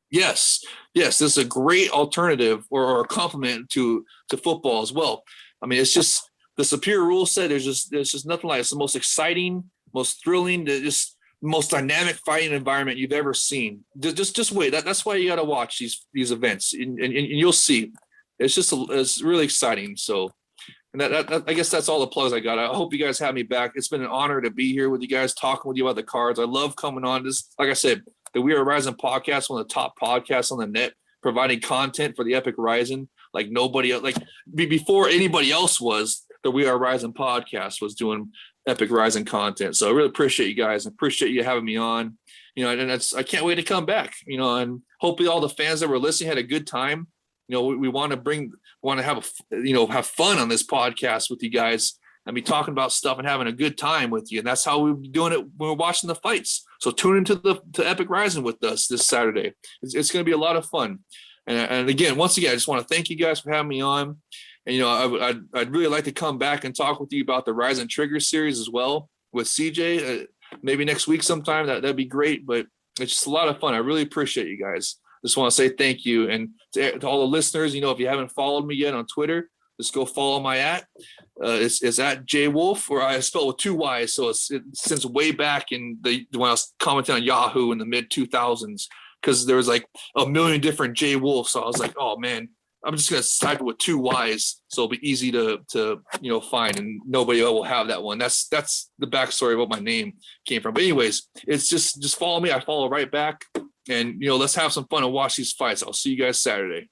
Yes, this is a great alternative or a complement to football as well. I mean, it's just the superior rule set. There's just nothing like it. It's the most exciting, most thrilling, just most dynamic fighting environment you've ever seen. Just wait. That's why you got to watch these events, and you'll see. It's really exciting. So, and that I guess that's all the plugs I got. I hope you guys have me back. It's been an honor to be here with you guys, talking with you about the cards. I love coming on. This, like I said, the We Are Rising podcast, one of the top podcasts on the net, providing content for the Epic Rising like nobody else. Like before anybody else was, the We Are Rising podcast was doing Epic Rising content. So I really appreciate you guys. I appreciate you having me on. And I can't wait to come back. And hopefully all the fans that were listening had a good time. We want to have fun on this podcast with you guys and be talking about stuff and having a good time with you. And that's how we're doing it when we're watching the fights. So tune into to Epic Rising with us this Saturday. It's going to be a lot of fun. And again, once again, I just want to thank you guys for having me on. And, I'd really like to come back and talk with you about the Rise and Trigger series as well with CJ. Maybe next week sometime. That'd be great. But it's just a lot of fun. I really appreciate you guys. Just want to say thank you. And to all the listeners, if you haven't followed me yet on Twitter, just go follow my at. It's at JayWolf, or I spell it with two Y's. So it's since way back when I was commenting on Yahoo in the mid 2000s, because there was like a million different JayWolf. So I was like, oh man, I'm just going to type it with two Y's. So it'll be easy to find, and nobody will have that one. That's the backstory of what my name came from. But anyways, it's just follow me. I follow right back, and let's have some fun and watch these fights. I'll see you guys Saturday.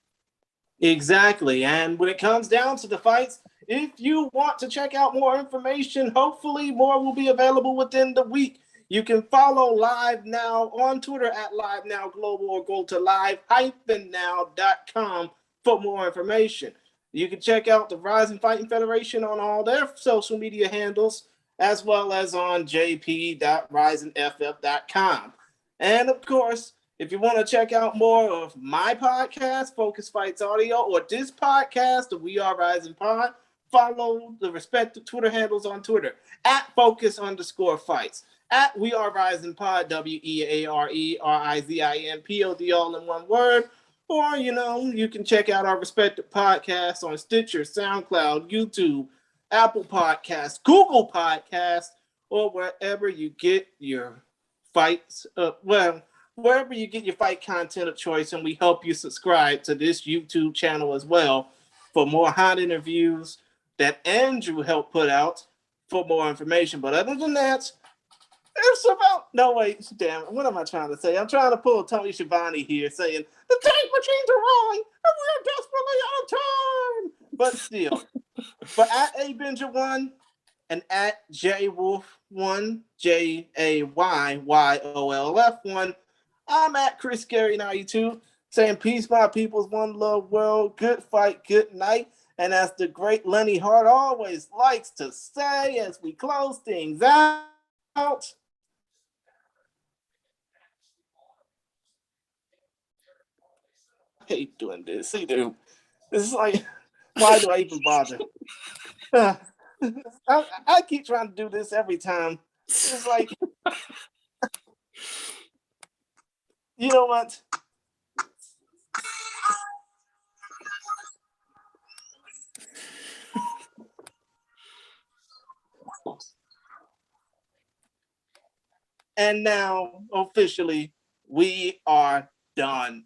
Exactly. And when it comes down to the fights, if you want to check out more information, hopefully more will be available within the week. You can follow Live Now on Twitter at Live Now Global, or go to live-now.com for more information. You can check out the Rising Fighting Federation on all their social media handles, as well as on jp.risingff.com. And of course, if you want to check out more of my podcast, Focus Fights Audio, or this podcast, the We Are Rising Pod, follow the respective Twitter handles on Twitter at Focus_Fights, at We Are Rising Pod, WeareRizinPod, all in one word. Or, you can check out our respective podcasts on Stitcher, SoundCloud, YouTube, Apple Podcasts, Google Podcasts, or wherever you get your fights. Wherever you get your fight content of choice, and we help you subscribe to this YouTube channel as well for more hot interviews that Andrew helped put out for more information. But other than that, what am I trying to say? I'm trying to pull Tony Schiavone here saying, the tank machines are rolling, and we're desperately out of time. But still, but at ABenja1 and at JayWolf1, JayYolf1, I'm at Chris Gary 92, saying peace, my peoples, one love world, good fight, good night. And as the great Lenny Hart always likes to say as we close things out, I hate doing this. See, dude, this is like, why do I even bother? I keep trying to do this every time. It's like, you know what? And now, officially, we are done.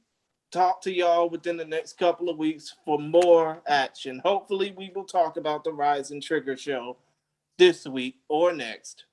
Talk to y'all within the next couple of weeks for more action. Hopefully, we will talk about the Rise and Trigger show this week or next.